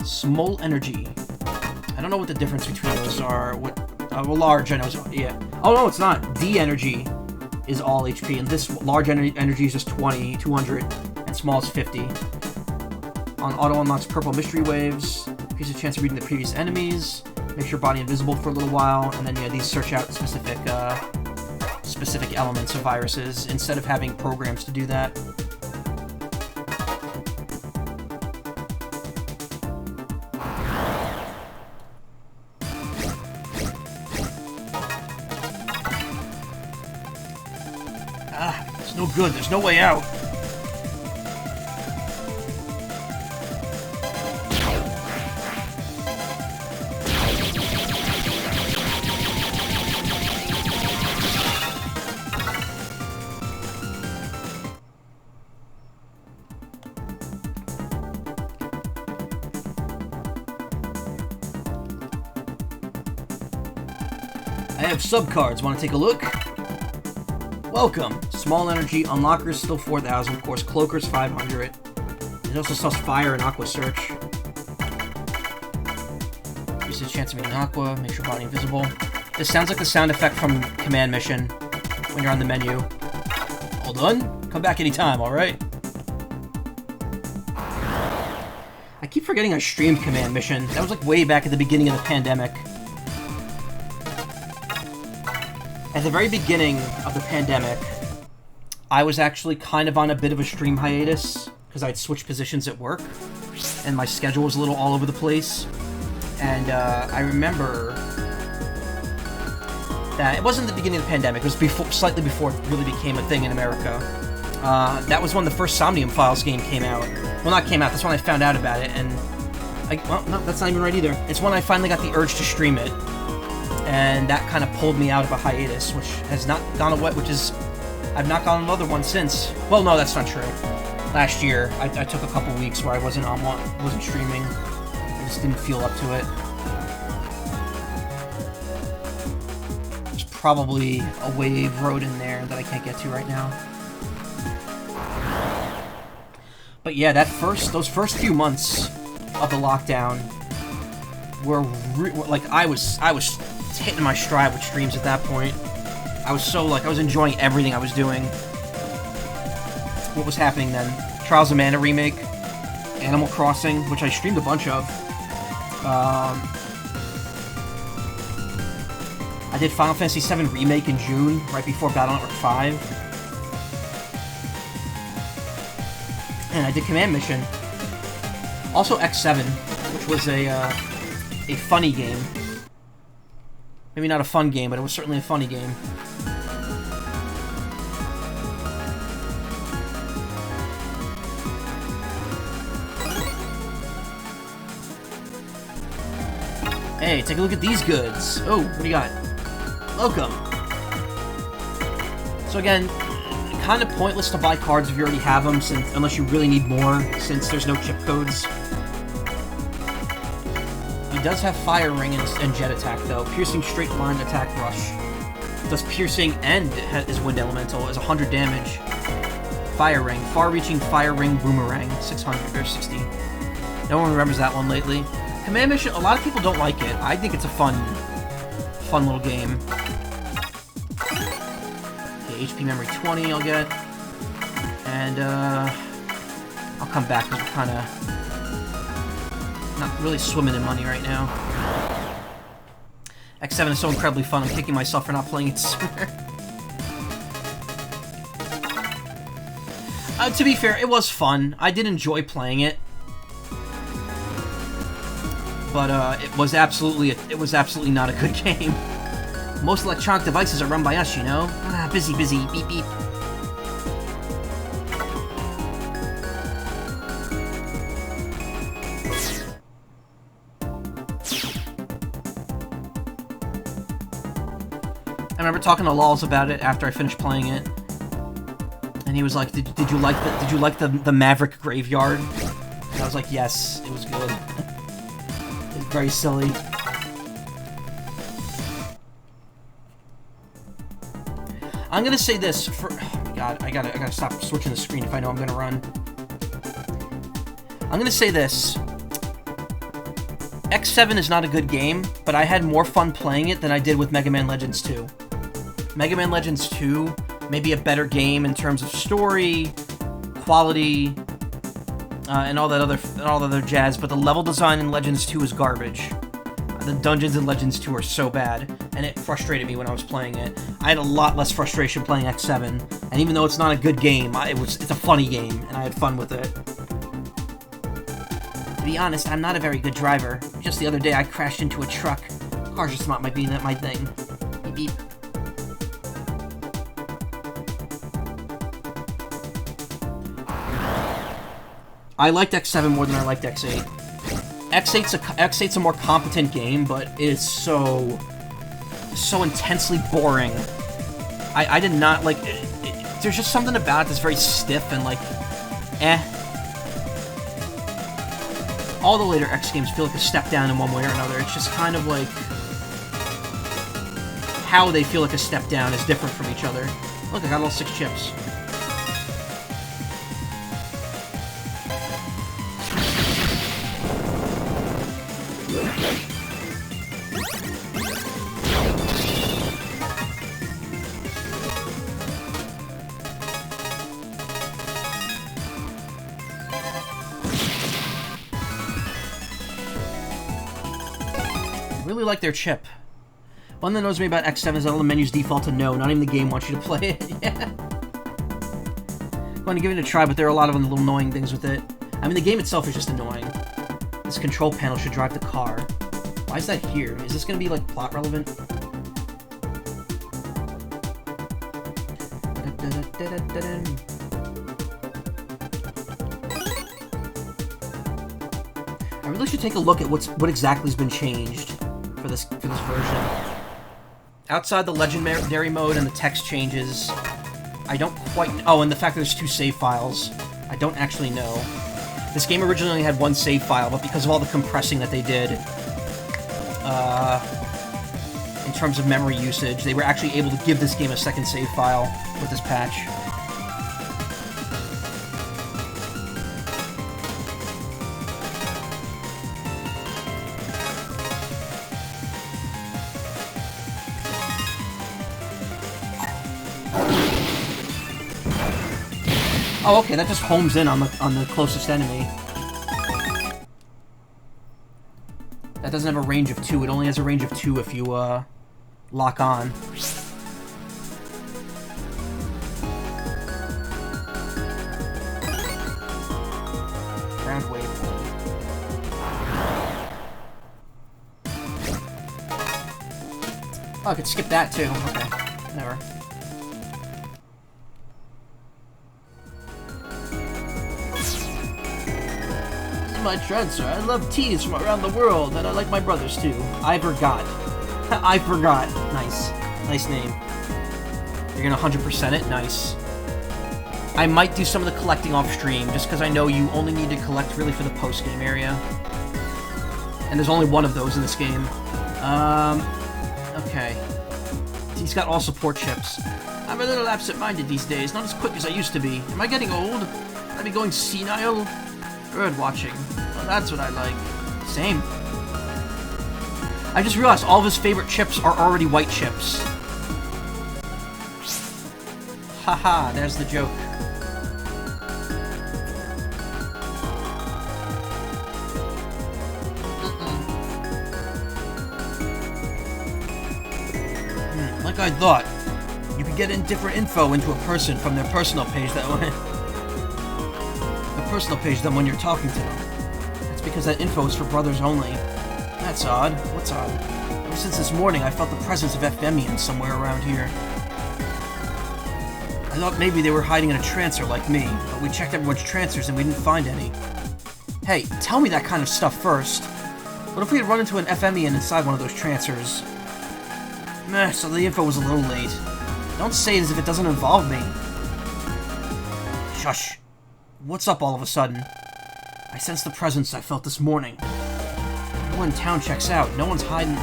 Small energy. I don't know what the difference between those are. What? Well, large, I know. Yeah. Oh, no, it's not. D energy is all HP, and this large energy is just 20, 200, and small is 50. On auto unlocks purple mystery waves. Increases the chance of reading the previous enemies. Makes your body invisible for a little while, and then, yeah, these search out specific elements of viruses instead of having programs to do that. It's no good. There's no way out. I have subcards. Want to take a look? Welcome. Small energy, unlockers still 4,000, of course, cloakers 500. It also sells fire and aqua search. Use the chance of being aqua, makes your body invisible. This sounds like the sound effect from Command Mission when you're on the menu. All done? Come back anytime, alright? I keep forgetting I streamed Command Mission. That was like way back at the beginning of the pandemic. At the very beginning of the pandemic, I was actually kind of on a bit of a stream hiatus because I'd switched positions at work and my schedule was a little all over the place. And I remember that it wasn't the beginning of the pandemic, it was slightly before it really became a thing in America. That was when the first Somnium Files game came out. Well, not came out, that's when I found out about it, and well, no, that's not even right either. It's when I finally got the urge to stream it. and that kind of pulled me out of a hiatus, which has not gone away. I've not gone another one since. Well, no, that's not true. Last year, I took a couple weeks where I wasn't streaming. I just didn't feel up to it. There's probably a wave road in there that I can't get to right now. But yeah, those first few months of the lockdown were like I was hitting my stride with streams at that point. I was enjoying everything I was doing. What was happening then? Trials of Mana remake, Animal Crossing, which I streamed a bunch of. I did Final Fantasy VII Remake in June, right before Battle Network 5. And I did Command Mission. Also X7, which was a funny game. Maybe not a fun game, but it was certainly a funny game. Hey, take a look at these goods. Oh, what do you got? Welcome. So again, kind of pointless to buy cards if you already have them, unless you really need more, since there's no chip codes. He does have Fire Ring and Jet Attack, though. Piercing Straight Line Attack Rush. Does Piercing and is Wind Elemental, is 100 damage. Fire Ring. Far-reaching Fire Ring Boomerang, 600 or 60. No one remembers that one lately. Command Mission, a lot of people don't like it. I think it's a fun little game. Okay, HP Memory 20 I'll get. And, I'll come back because we're kind of not really swimming in money right now. X7 is so incredibly fun, I'm kicking myself for not playing it sooner. To be fair, it was fun. I did enjoy playing it. But it was absolutely not a good game. Most electronic devices are run by us, you know. Ah, busy, beep beep. I remember talking to Lols about it after I finished playing it, and he was like, "Did you like the Maverick Graveyard?" And I was like, "Yes, it was good." It's very silly. I'm gonna say this for. Oh my god, I gotta stop switching the screen if I know I'm gonna run. I'm gonna say this. X7 is not a good game, but I had more fun playing it than I did with Mega Man Legends 2. Mega Man Legends 2 may be a better game in terms of story, quality, and all that other jazz, but the level design in Legends 2 is garbage. The dungeons in Legends 2 are so bad, and it frustrated me when I was playing it. I had a lot less frustration playing X7, and even though it's not a good game, it's a funny game, and I had fun with it. To be honest, I'm not a very good driver. Just the other day, I crashed into a truck. Cars just not my thing. Beep beep. I liked X7 more than I liked X8. X8's a more competent game, but it is so intensely boring. I did not like it. There's just something about it that's very stiff and like, eh. All the later X games feel like a step down in one way or another. It's just kind of like how they feel like a step down is different from each other. Look, I got all 6 chips. Really like their chip. One that knows me about X7 is that all the menus default to no. Not even the game wants you to play it. Yeah. I'm going to give it a try, but there are a lot of little annoying things with it. I mean, the game itself is just annoying. This control panel should drive the car. Why is that here? Is this going to be, like, plot relevant? I really should take a look at what exactly has been changed for this version. Outside the legendary mode and the text changes, I don't quite... Oh, and the fact that there's 2 save files, I don't actually know. This game originally had 1 save file, but because of all the compressing that they did, in terms of memory usage, they were actually able to give this game a 2nd save file with this patch. Oh, okay, that just homes in on the closest enemy. That doesn't have a range of 2. It only has a range of 2 if you lock on. Ground wave 1. Oh, I could skip that too. Okay, never. My transfer. I love teas from around the world, and I like my brothers too. I forgot. I forgot. Nice. Nice name. You're gonna 100% it? Nice. I might do some of the collecting off stream, just because I know you only need to collect really for the post-game area. And there's only 1 of those in this game. Okay. He's got all support chips. I'm a little absent-minded these days, not as quick as I used to be. Am I getting old? Am I going senile? Bird watching. Well, that's what I like. Same. I just realized all of his favorite chips are already white chips. Haha, there's the joke. Like I thought. You can get in different info into a person from their personal page that way. Personal page than when you're talking to them. That's because that info is for brothers only. That's odd. What's odd? Ever since this morning, I felt the presence of Ephemians somewhere around here. I thought maybe they were hiding in a trancer like me, but we checked everyone's trancers and we didn't find any. Hey, tell me that kind of stuff first. What if we had run into an Ephemian inside one of those trancers? Meh, so the info was a little late. Don't say it as if it doesn't involve me. Shush. What's up all of a sudden? I sense the presence I felt this morning. Everyone in town checks out. No one's hiding.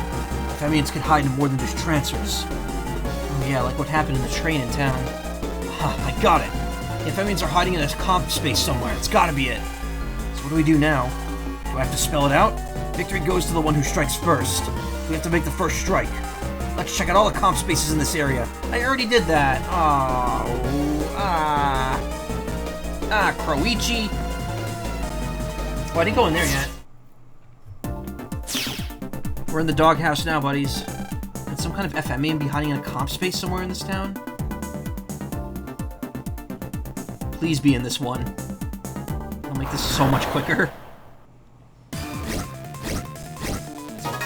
Ephemians could hide in more than just trancers. Oh yeah, like what happened in the train in town. Ha, I got it. The Ephemians are hiding in a comp space somewhere. It's gotta be it. So what do we do now? Do I have to spell it out? Victory goes to the one who strikes first. We have to make the first strike. Let's check out all the comp spaces in this area. I already did that. Croichi. Oh, I didn't go in there yet. We're in the doghouse now, buddies. Could some kind of FME be hiding in a comp space somewhere in this town? Please be in this one. It'll make this so much quicker.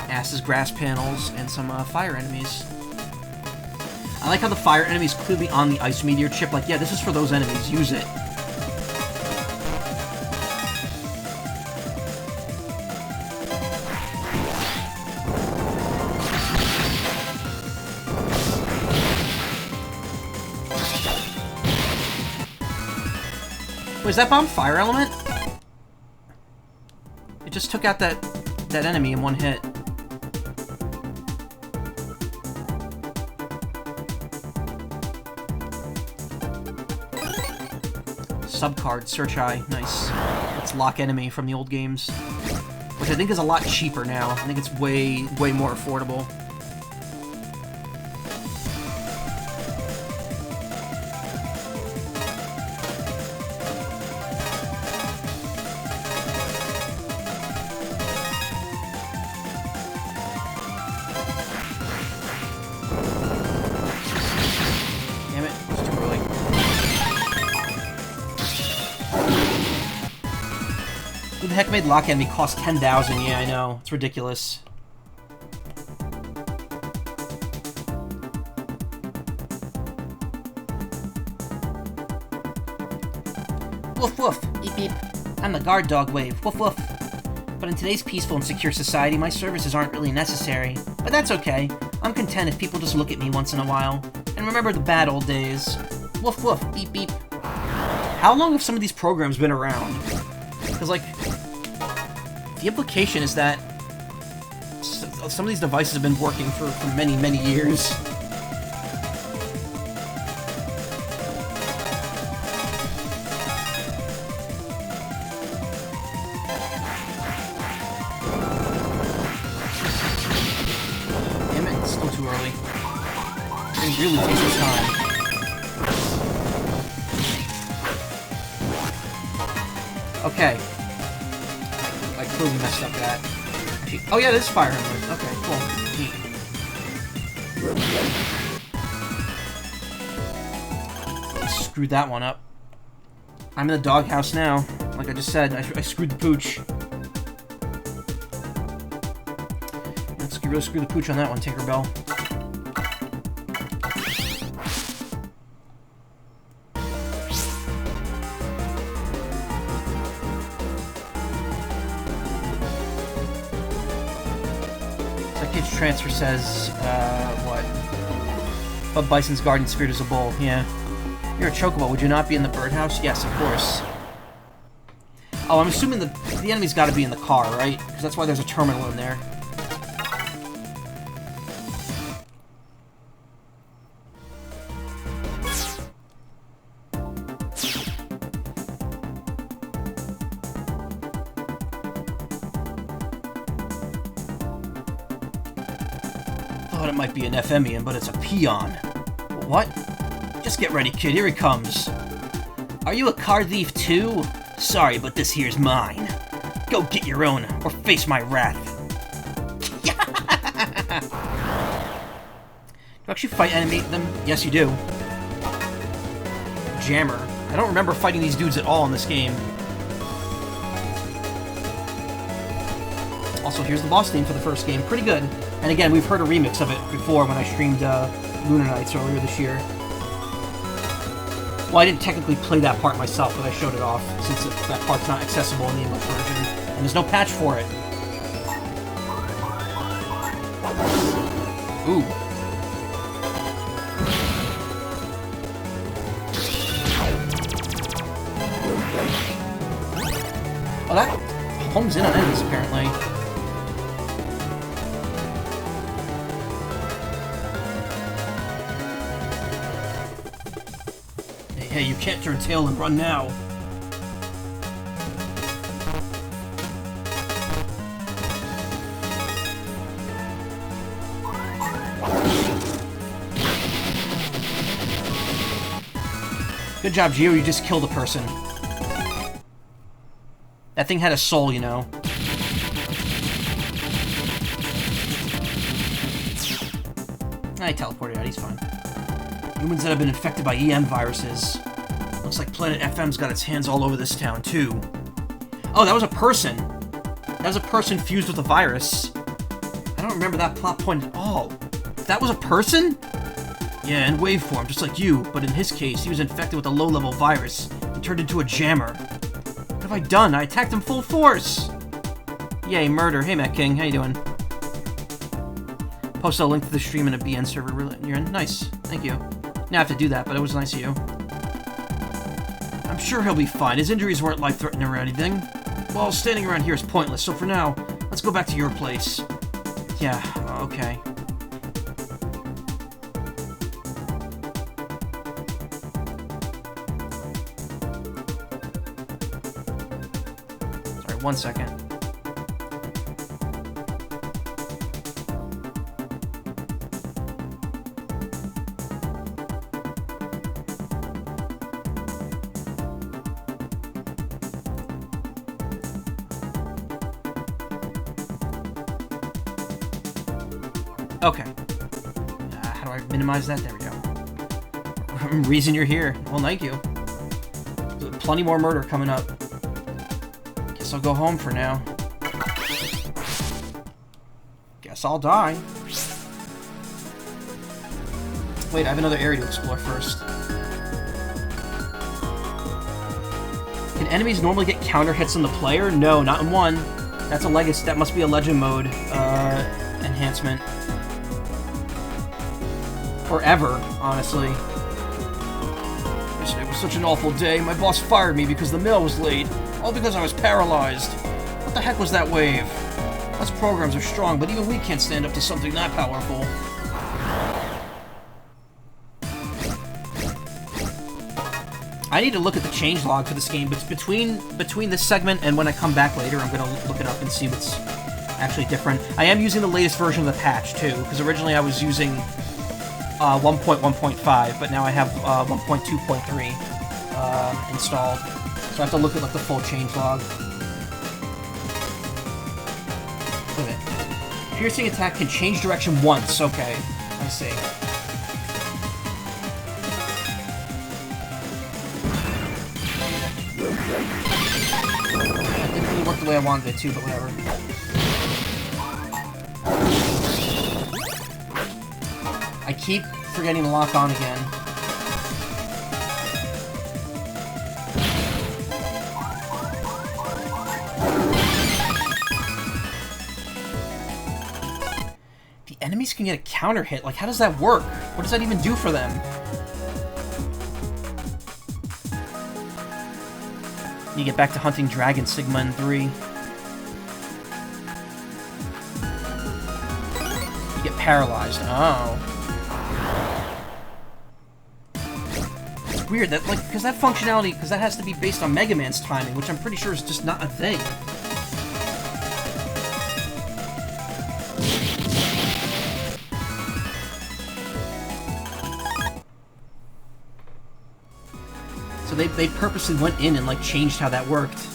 Ass's grass panels and some fire enemies. I like how the fire enemy's clearly on the ice meteor chip. Like, yeah, this is for those enemies. Use it. Was that bomb fire element? It just took out that enemy in one hit. Subcard, search eye, nice. Let's lock enemy from the old games. Which I think is a lot cheaper now. I think it's way more affordable. Heck made lock enemy cost 10,000. Yeah, I know. It's ridiculous. Woof woof. Beep beep. I'm the guard dog wave. Woof woof. But in today's peaceful and secure society, my services aren't really necessary. But that's okay. I'm content if people just look at me once in a while. And remember the bad old days. Woof woof, beep beep. How long have some of these programs been around? Because, like, the implication is that some of these devices have been working for many, many years. Damn it, it's still too early. It really takes its time. Okay. I clearly messed up that. Oh yeah, this is Fire Emblem. Okay, cool. Neat. Screwed that one up. I'm in the doghouse now. Like I just said, I screwed the pooch. Let's really screw the pooch on that one, Tinkerbell. Transfer says, what? Bub Bison's garden spirit is a bull. Yeah. You're a chocobo. Would you not be in the birdhouse? Yes, of course. Oh, I'm assuming the enemy's got to be in the car, right? Because that's why there's a terminal in there. Thought it might be an Ephemian, but it's a peon. What? Just get ready, kid. Here he comes. Are you a car thief too? Sorry, but this here's mine. Go get your own, or face my wrath. Do you actually fight them? Yes, you do. Jammer. I don't remember fighting these dudes at all in this game. Also, here's the boss theme for the first game. Pretty good. And again, we've heard a remix of it before when I streamed Lunar Nights earlier this year. Well, I didn't technically play that part myself, but I showed it off, since that part's not accessible in the English version. And there's no patch for it. Ooh. Oh, that homes in on enemies, apparently. Hey, you can't turn tail and run now. Good job, Gio. You just killed a person. That thing had a soul, you know. I teleported out. He's fine. Humans that have been infected by EM viruses. Looks like Planet FM's got its hands all over this town, too. Oh, that was a person. That was a person fused with a virus. I don't remember that plot point at all. That was a person? Yeah, in wave form, just like you, but in his case, he was infected with a low-level virus and turned into a jammer. What have I done? I attacked him full force! Yay, murder. Hey, Matt King, how you doing? Post a link to the stream in a BN server you're in. Nice. Thank you. Now I have to do that, but it was nice of you. I'm sure he'll be fine. His injuries weren't life-threatening or anything. Well, standing around here is pointless, so for now, let's go back to your place. Yeah, okay. Sorry, 1 second. Okay. How do I minimize that? There we go. Reason you're here. Well, thank you. Plenty more murder coming up. Guess I'll go home for now. Guess I'll die. Wait, I have another area to explore first. Can enemies normally get counter hits on the player? No, not in 1. That's a legacy. That must be a legend mode enhancement. Forever, honestly. Yesterday was such an awful day. My boss fired me because the mail was late. All because I was paralyzed. What the heck was that wave? Us programs are strong, but even we can't stand up to something that powerful. I need to look at the changelog for this game, but between this segment and when I come back later, I'm going to look it up and see what's actually different. I am using the latest version of the patch, too, because originally I was using 1.1.5, but now I have 1.2.3 installed. So I have to look at like the full changelog. Look at it. Piercing attack can change direction once. Okay, I see. That didn't really work the way I wanted it to, but whatever. I keep forgetting to lock on again. The enemies can get a counter hit. Like, how does that work? What does that even do for them? You get back to hunting Dragon Sigma in 3. You get paralyzed. Oh. It's weird that, like, because that functionality, because that has to be based on Mega Man's timing, which I'm pretty sure is just not a thing. So they purposely went in and, like, changed how that worked.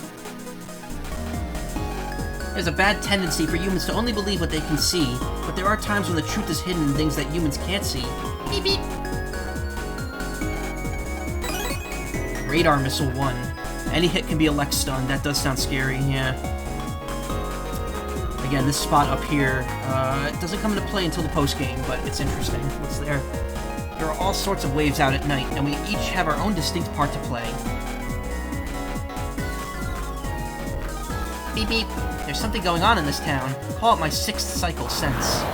There's a bad tendency for humans to only believe what they can see, but there are times when the truth is hidden in things that humans can't see. Beep beep! Radar Missile 1. Any hit can be a Lex stun. That does sound scary, yeah. Again, this spot up here, it doesn't come into play until the post-game, but it's interesting what's there. There are all sorts of waves out at night, and we each have our own distinct part to play. Beep beep. There's something going on in this town. Call it my 6th cycle sense.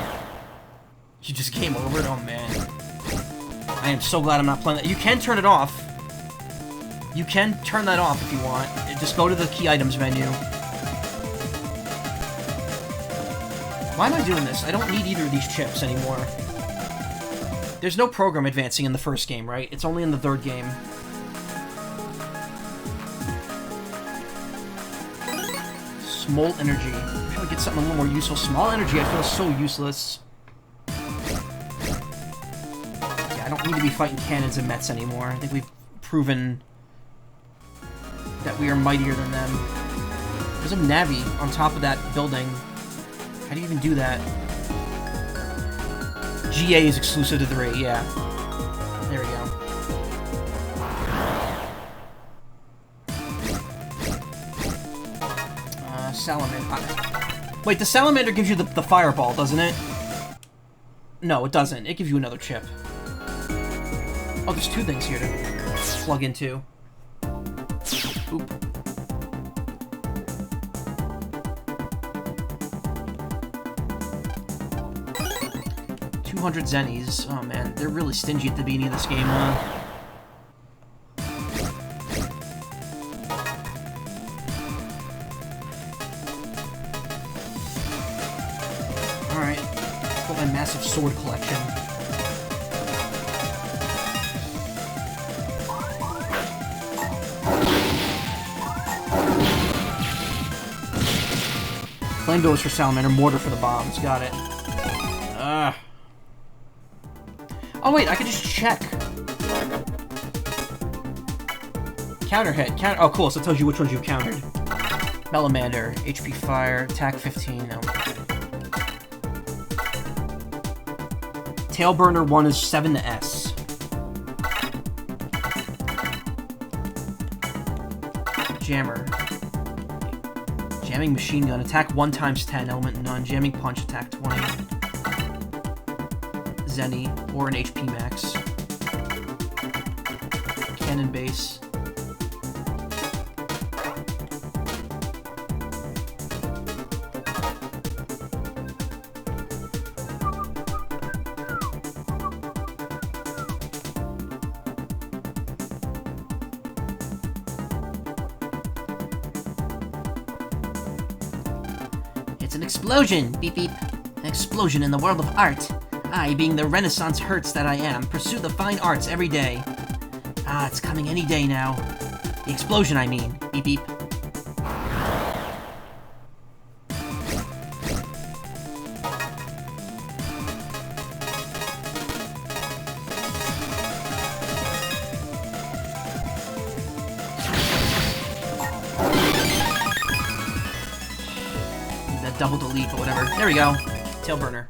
You just came over it? Oh, man. I am so glad I'm not playing that. You can turn it off. You can turn that off if you want. Just go to the key items menu. Why am I doing this? I don't need either of these chips anymore. There's no program advancing in the first game, right? It's only in the third game. Small energy. I'm trying to get something a little more useful. Small energy, I feel so useless. Yeah, I don't need to be fighting cannons and Mets anymore. I think we've proven that we are mightier than them. There's a Navi on top of that building. How do you even do that? GA is exclusive to 3, yeah. There we go. Salamander. Wait, the salamander gives you the fireball, doesn't it? No, it doesn't. It gives you another chip. Oh, there's 2 things here to plug into. Oop. 200 zennies. Oh man, they're really stingy at the beginning of this game, huh? Alright. Got my massive sword collection. Flamethrowers for salamander, mortar for the bombs. Got it. Oh wait, I could just check. Counter hit. Oh cool, so it tells you which ones you've countered. Melamander, HP fire, attack 15. Oh, okay. Tailburner 1 is 7 to S. Jammer. Jamming machine gun, attack 1 times 10, element none. Jamming punch, attack 20. Zenny, or an HP max. Cannon base. It's an explosion! Beep beep. An explosion in the world of art. I, being the Renaissance Hertz that I am, pursue the fine arts every day. Ah, it's coming any day now. The explosion, I mean. Beep beep. Double delete, but whatever. There we go. Tail burner.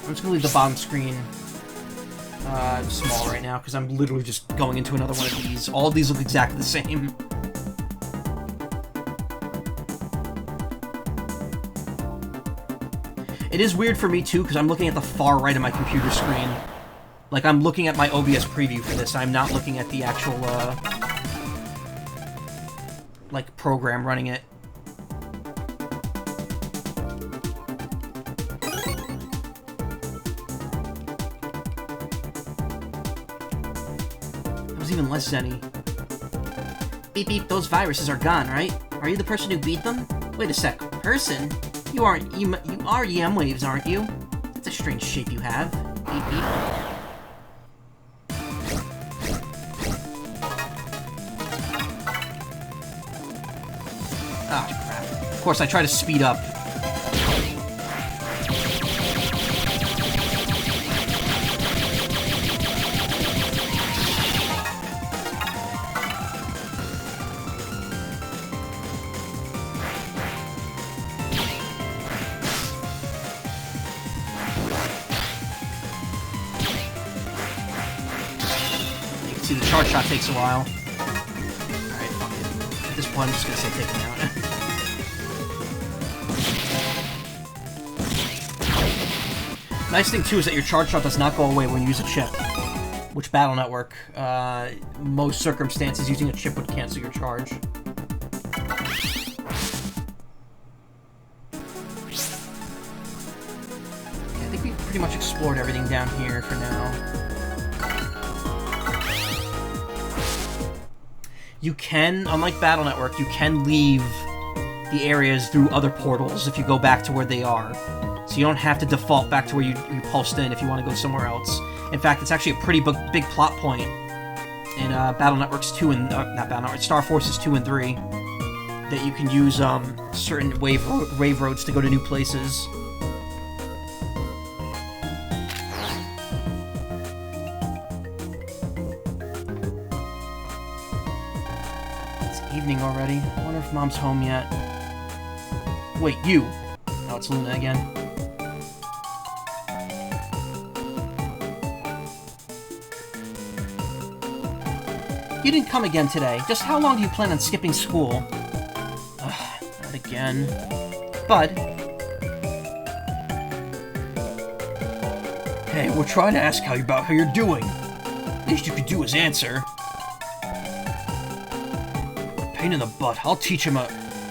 I'm just gonna leave the bottom screen small right now, because I'm literally just going into another one of these. All of these look exactly the same. It is weird for me, too, because I'm looking at the far right of my computer screen. Like, I'm looking at my OBS preview for this. I'm not looking at the actual, like, program running it. That was even less zenny. Beep beep, those viruses are gone, right? Are you the person who beat them? Wait a sec, person? You are EM waves, aren't you? That's a strange shape you have. Beep beep. Ah, crap. Of course, I try to speed up. You can see the charge shot takes a while. Alright, fuck it. At this point, I'm just gonna say take him out. Nice thing, too, is that your charge shot does not go away when you use a chip. Which Battle Network, most circumstances, using a chip would cancel your charge. Okay, I think we've pretty much explored everything down here for now. You can, unlike Battle Network, you can leave the areas through other portals if you go back to where they are. So you don't have to default back to where you pulsed in if you want to go somewhere else. In fact, it's actually a pretty big plot point in Battle Networks 2 and... not Battle Networks, Star Forces 2 and 3. That you can use certain wave roads to go to new places. It's evening already. I wonder if Mom's home yet. Wait, you! Oh, it's Luna again. You didn't come again today. Just how long do you plan on skipping school? Ugh, not again. Bud? Hey, we're trying to ask about how you're doing. Least you could do is answer. Pain in the butt. I'll teach him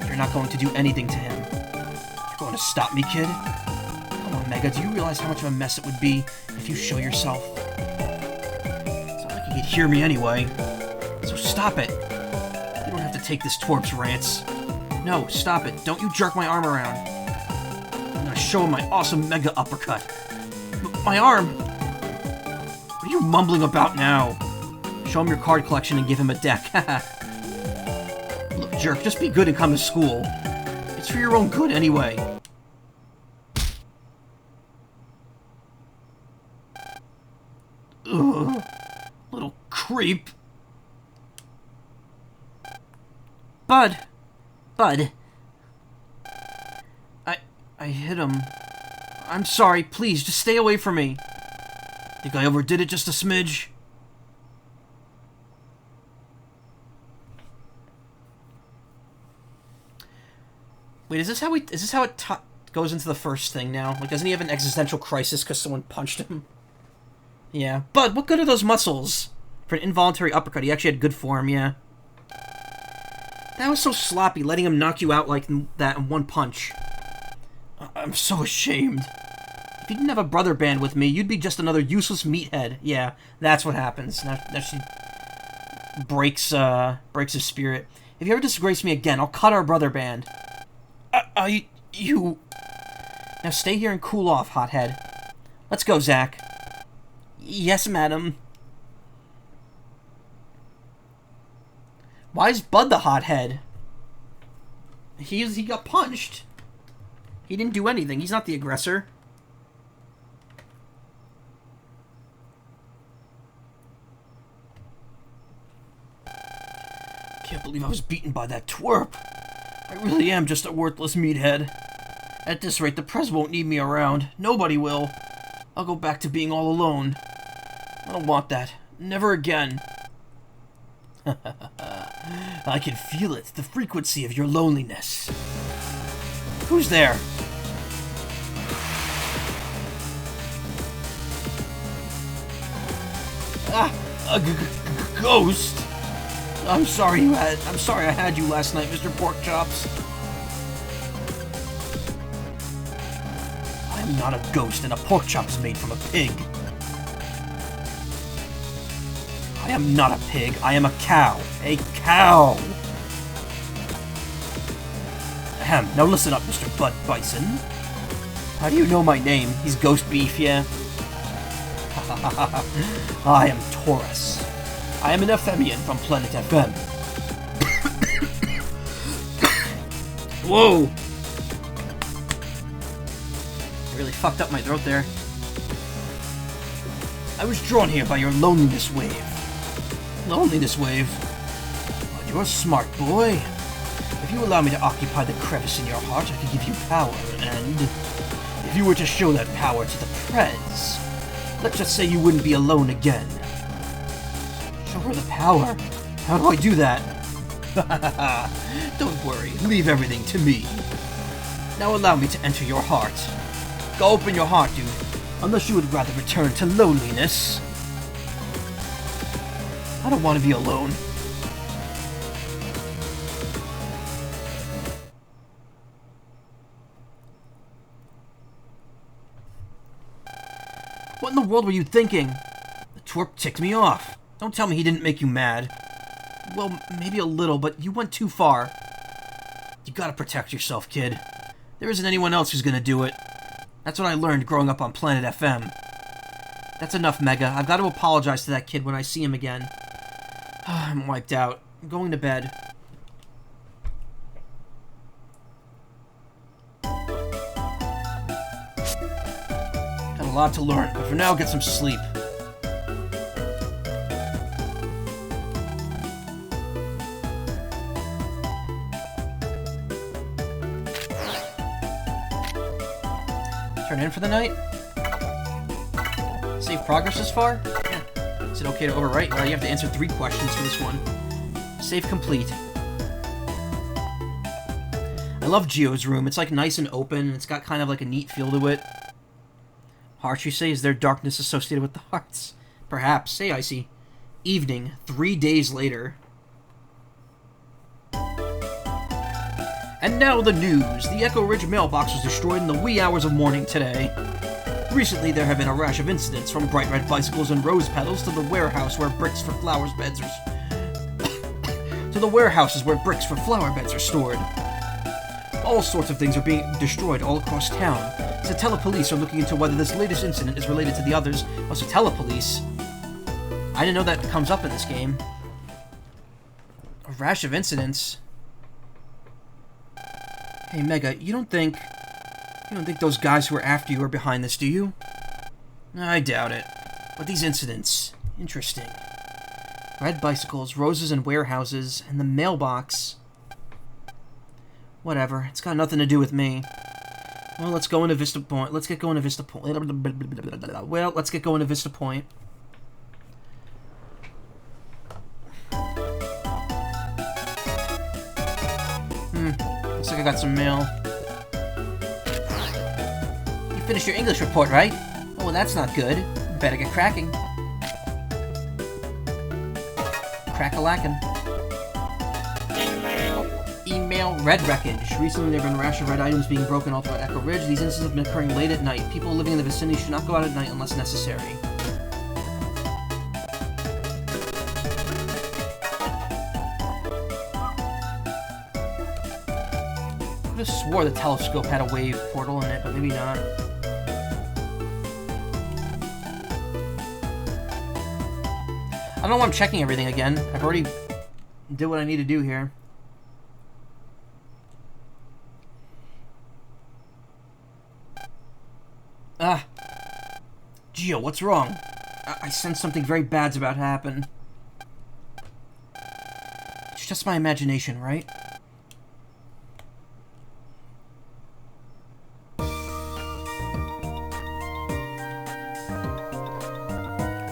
You're not going to do anything to him. You're going to stop me, kid? Come on, Mega, do you realize how much of a mess it would be if you show yourself? It's not like you could hear me anyway. So stop it. You don't have to take this twerp's rants. No, stop it. Don't you jerk my arm around. I'm gonna show him my awesome Mega Uppercut. My arm! What are you mumbling about now? Show him your card collection and give him a deck. Look, jerk, just be good and come to school. It's for your own good anyway. Ugh. Little creep. Bud. I hit him. I'm sorry, please, just stay away from me. Think I overdid it just a smidge? Wait, is this how it goes into the first thing now? Like, doesn't he have an existential crisis because someone punched him? Yeah. Bud, what good are those muscles? For an involuntary uppercut, he actually had good form, yeah. That was so sloppy, letting him knock you out like that in one punch. I'm so ashamed. If you didn't have a brother band with me, you'd be just another useless meathead. Yeah, that's what happens. Now she breaks his spirit. If you ever disgrace me again, I'll cut our brother band. You... Now stay here and cool off, hothead. Let's go, Zach. Yes, madam. Why is Bud the hothead? He got punched. He didn't do anything. He's not the aggressor. Can't believe I was beaten by that twerp. I really am just a worthless meathead. At this rate, the press won't need me around. Nobody will. I'll go back to being all alone. I don't want that. Never again. I can feel it, the frequency of your loneliness. Who's there? A ghost. I'm sorry I had you last night, Mr. Porkchops. I'm not a ghost, and a porkchop is made from a pig. I am not a pig. I am a cow. A cow. Ahem. Now listen up, Mr. Bud Bison. How do you know my name? He's Ghost Beef, yeah? I am Taurus. I am an Ephemian from Planet FM. Whoa! I really fucked up my throat there. I was drawn here by your loneliness wave. Loneliness wave? But you're a smart boy. If you allow me to occupy the crevice in your heart, I can give you power, and if you were to show that power to the Prez, let's just say you wouldn't be alone again. Show her the power? How do I do that? Don't worry, leave everything to me. Now allow me to enter your heart. Go open your heart, dude, unless you would rather return to loneliness. I don't want to be alone. What in the world were you thinking? The twerp ticked me off. Don't tell me he didn't make you mad. Well, maybe a little, but you went too far. You gotta protect yourself, kid. There isn't anyone else who's gonna do it. That's what I learned growing up on Planet FM. That's enough, Mega. I've got to apologize to that kid when I see him again. I'm wiped out. I'm going to bed. Got a lot to learn, but for now, get some sleep. Turn in for the night? Save progress this far? Yeah. Is it okay to overwrite? Well, you have to answer 3 questions for this one. Save complete. I love Geo's room. It's like nice and open, and it's got kind of like a neat feel to it. Hearts, you say? Is there darkness associated with the hearts? Perhaps. Say, Icy. Evening, 3 days later. And now the news. The Echo Ridge mailbox was destroyed in the wee hours of morning today. Recently, there have been a rash of incidents, from bright red bicycles and rose petals to the warehouse where bricks for flower beds are to the warehouses where bricks for flower beds are stored. All sorts of things are being destroyed all across town. Satella police are looking into whether this latest incident is related to the others. Oh, Satella police? I didn't know that comes up in this game. A rash of incidents. Hey, Mega, you don't think those guys who are after you are behind this, do you? I doubt it. But these incidents, interesting. Red bicycles, roses in warehouses, and the mailbox. Whatever, it's got nothing to do with me. Well, let's go into Vista Point. Let's get going to Vista Point. Well, let's get going to Vista Point. Looks like I got some mail. You finished your English report, right? Oh, well, that's not good. Better get cracking. Crack-a-lackin'. Email Mail, red wreckage. Recently there have been a rash of red items being broken all throughout Echo Ridge. These incidents have been occurring late at night. People living in the vicinity should not go out at night unless necessary. I could have swore the telescope had a wave portal in it, but maybe not. I don't know why I'm checking everything again. I've already did what I need to do here. Ah. Gio, what's wrong? I sense something very bad's about to happen. It's just my imagination, right?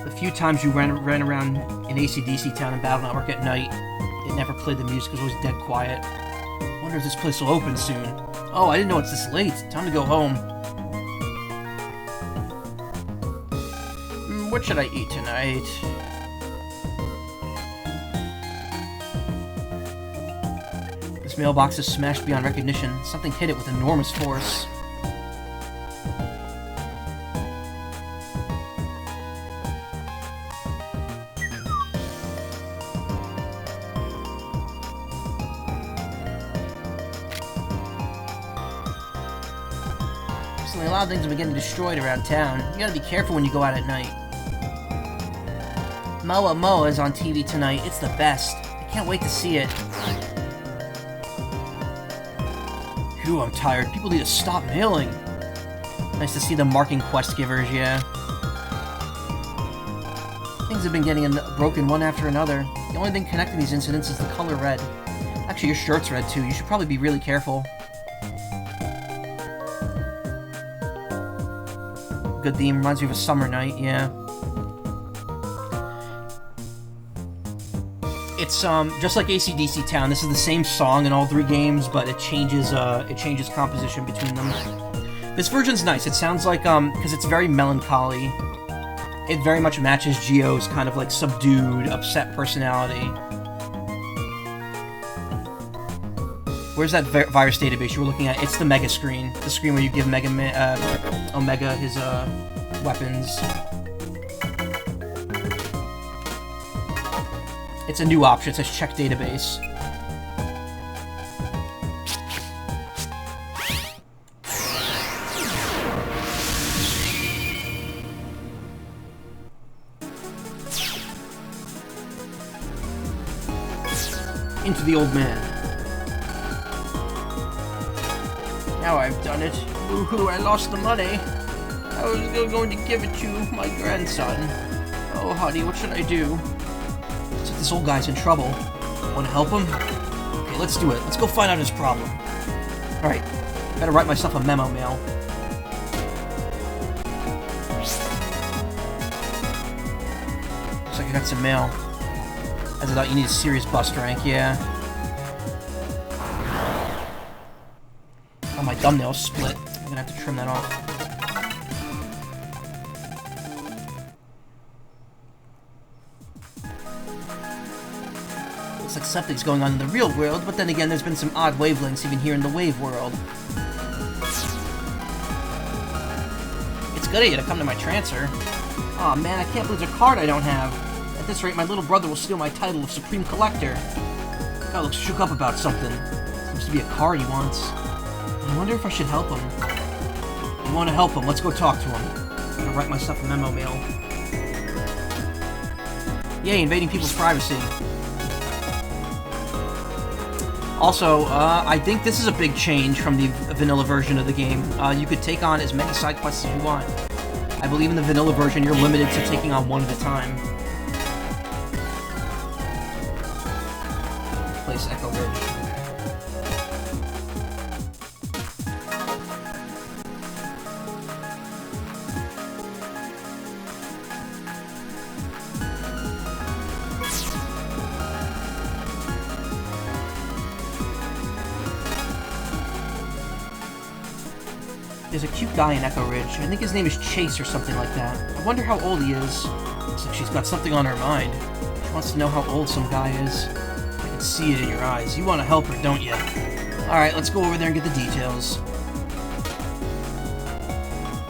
The few times you ran around in AC/DC Town and Battle Network at night, it never played the music, it was always dead quiet. I wonder if this place will open soon. Oh, I didn't know it's this late. Time to go home. What should I eat tonight? This mailbox is smashed beyond recognition. Something hit it with enormous force. Recently, a lot of things have been getting destroyed around town. You gotta be careful when you go out at night. Moa is on TV tonight. It's the best. I can't wait to see it. Phew, I'm tired. People need to stop mailing. Nice to see them marking quest givers, yeah. Things have been getting broken one after another. The only thing connecting these incidents is the color red. Actually, your shirt's red too. You should probably be really careful. Good theme. Reminds me of a summer night, yeah. It's just like AC/DC Town. This is the same song in all three games, but it changes composition between them. This version's nice. It sounds like because it's very melancholy. It very much matches Gio's kind of like subdued, upset personality. Where's that virus database you were looking at? It's the Mega screen. The screen where you give Omega his weapons. It's a new option. It says check database. Into the old man. Now I've done it. Woohoo, I lost the money. I was going to give it to my grandson. Oh, honey, what should I do? Looks like this old guy's in trouble. Want to help him? Okay, let's do it. Let's go find out his problem. Alright, better write myself a memo mail. Looks like I got some mail. As I thought, you need a serious bust rank, yeah. Oh, my thumbnail's split. I'm gonna have to trim that off. Looks like something's going on in the real world, but then again, there's been some odd wavelengths even here in the wave world. It's good of you to come to my transfer. Aw, man, I can't believe there's a card I don't have. At this rate, my little brother will steal my title of Supreme Collector. Guy looks shook up about something. Seems to be a card he wants. I wonder if I should help him. You want to help him? Let's go talk to him. I'm gonna write myself a memo mail. Yay, invading people's privacy. Also, I think this is a big change from the vanilla version of the game. You could take on as many side quests as you want. I believe in the vanilla version, you're limited to taking on one at a time. Place Echo Ridge. There's a cute guy in Echo Ridge. I think his name is Chase or something like that. I wonder how old he is. Looks like she's got something on her mind. She wants to know how old some guy is. I can see it in your eyes. You want to help her, don't you? Alright, let's go over there and get the details.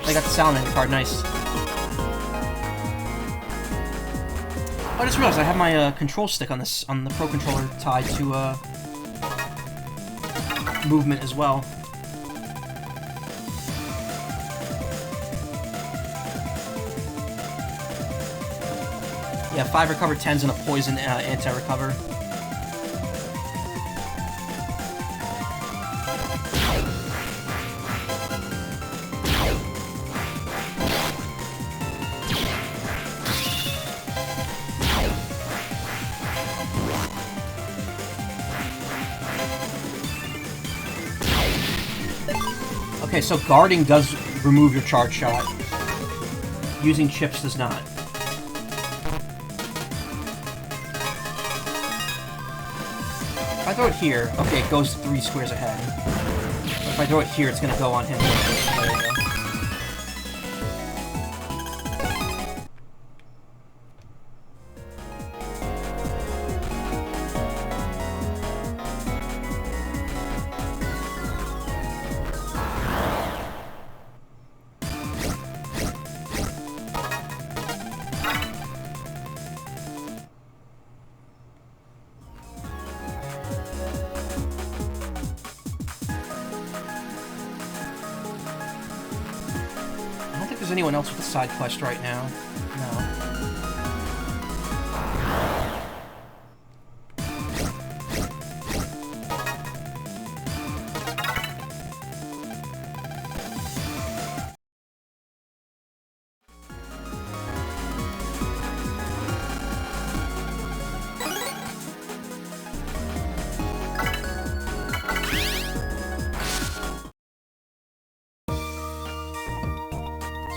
I got the Salamander card, nice. Oh, I just realized I have my control stick on the Pro Controller tied to movement as well. Yeah, 5 recover 10s and a poison anti-recover. Okay, so guarding does remove your charge shot. Using chips does not. If I throw it here, okay, it goes 3 squares ahead. But if I throw it here, it's gonna go on him. There we go. There's anyone else with a side quest right now? No.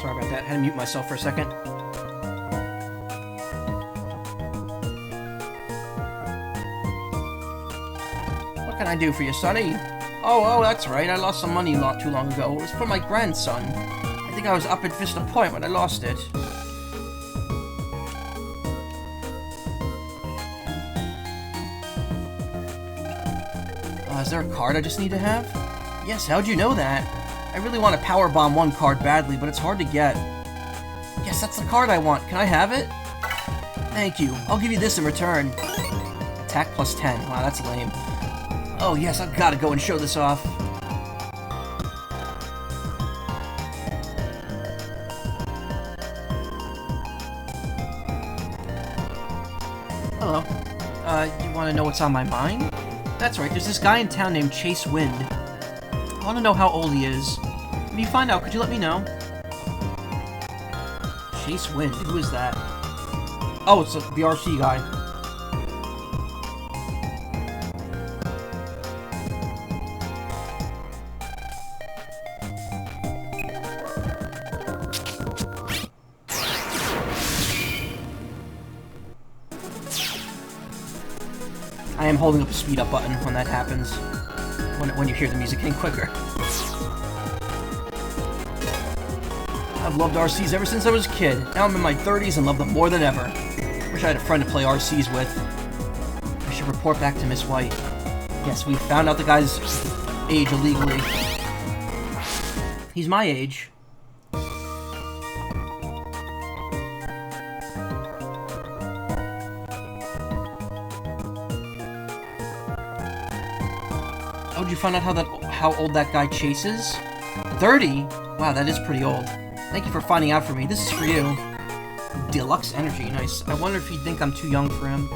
Sorry about that. Had to mute myself for a second. What can I do for you, Sonny? Oh, that's right. I lost some money not too long ago. It was for my grandson. I think I was up at Vista Point when I lost it. Is there a card I just need to have? Yes, how'd you know that? I really want a Power Bomb 1 card badly, but it's hard to get. Yes, that's the card I want. Can I have it? Thank you. I'll give you this in return. Attack plus 10. Wow, that's lame. Oh, yes, I've got to go and show this off. Hello. You want to know what's on my mind? That's right, there's this guy in town named Chase Wind. I want to know how old he is. If you find out, could you let me know? Chase Wind, who is that? Oh, it's the RC guy. I am holding up a speed up button when that happens. When you hear the music getting quicker. I've loved RCs ever since I was a kid. Now I'm in my 30s and love them more than ever. Wish I had a friend to play RCs with. I should report back to Miss White. Yes, we found out the guy's age illegally. He's my age. Oh, did you find out how old that guy Chase is? 30? Wow, that is pretty old. Thank you for finding out for me. This is for you. Deluxe energy, nice. I wonder if he'd think I'm too young for him.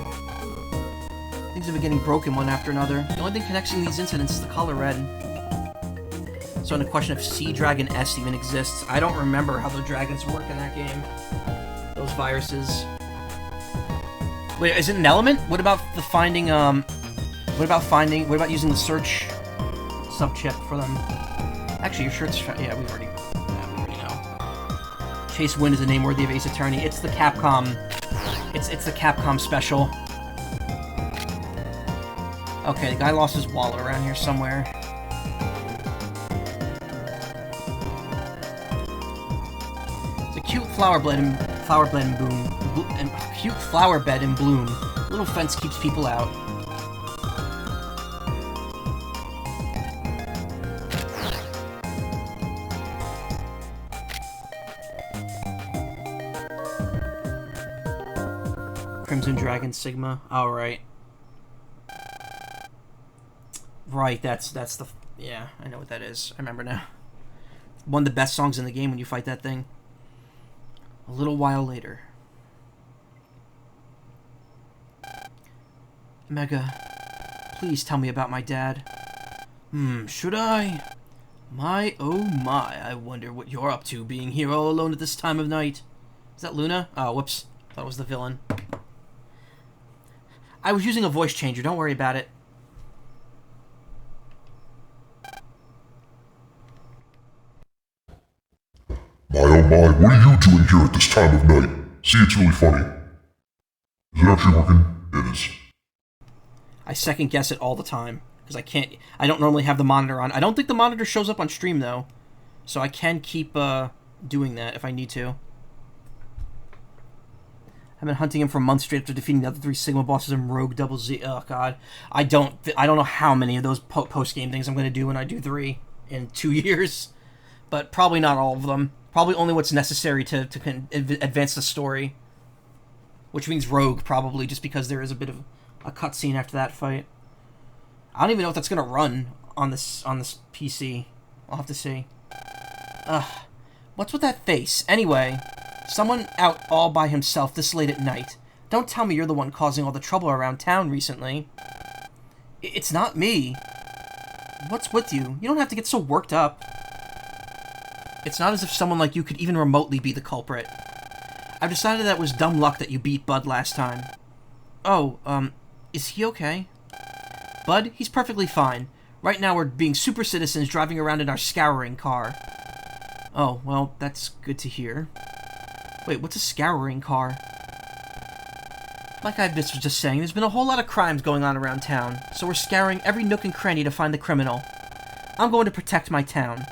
Things have been getting broken one after another. The only thing connecting these incidents is the color red. So on the question if Sea Dragon S even exists, I don't remember how the dragons work in that game. Those viruses. Wait, is it an element? What about the finding, what about using the search sub-chip for them? Actually, you're sure it's... Yeah, we already know. Chase Wind is a name worthy of Ace Attorney. It's the Capcom... It's the Capcom special. Okay, the guy lost his wallet around here somewhere. It's a cute flower bed in bloom. Cute flower bed in bloom. Little fence keeps people out. Crimson Dragon Sigma. All right. Right, that's the... Yeah, I know what that is. I remember now. One of the best songs in the game when you fight that thing. A little while later. Mega, please tell me about my dad. Should I? My, oh my, I wonder what you're up to being here all alone at this time of night. Is that Luna? Oh, whoops. Thought it was the villain. I was using a voice changer, don't worry about it. My oh my, what are you doing here at this time of night? See, it's really funny. Is it actually working? It is. I second guess it all the time, because I don't normally have the monitor on. I don't think the monitor shows up on stream, though. So I can keep, doing that if I need to. I've been hunting him for months straight after defeating the other 3 Sigma bosses in Rogue Double Z. Oh, God. I don't know how many of those post-game things I'm going to do when I do 3 in 2 years. But probably not all of them. Probably only what's necessary to advance the story. Which means Rogue, probably, just because there is a bit of a cutscene after that fight. I don't even know if that's going to run on this PC. I'll have to see. Ugh. What's with that face? Anyway, someone out all by himself this late at night. Don't tell me you're the one causing all the trouble around town recently. It's not me. What's with you? You don't have to get so worked up. It's not as if someone like you could even remotely be the culprit. I've decided that it was dumb luck that you beat Bud last time. Oh, is he okay? Bud, he's perfectly fine. Right now we're being super citizens driving around in our scouring car. Oh, well, that's good to hear. Wait, what's a scouring car? Like I was just saying, there's been a whole lot of crimes going on around town, so we're scouring every nook and cranny to find the criminal. I'm going to protect my town.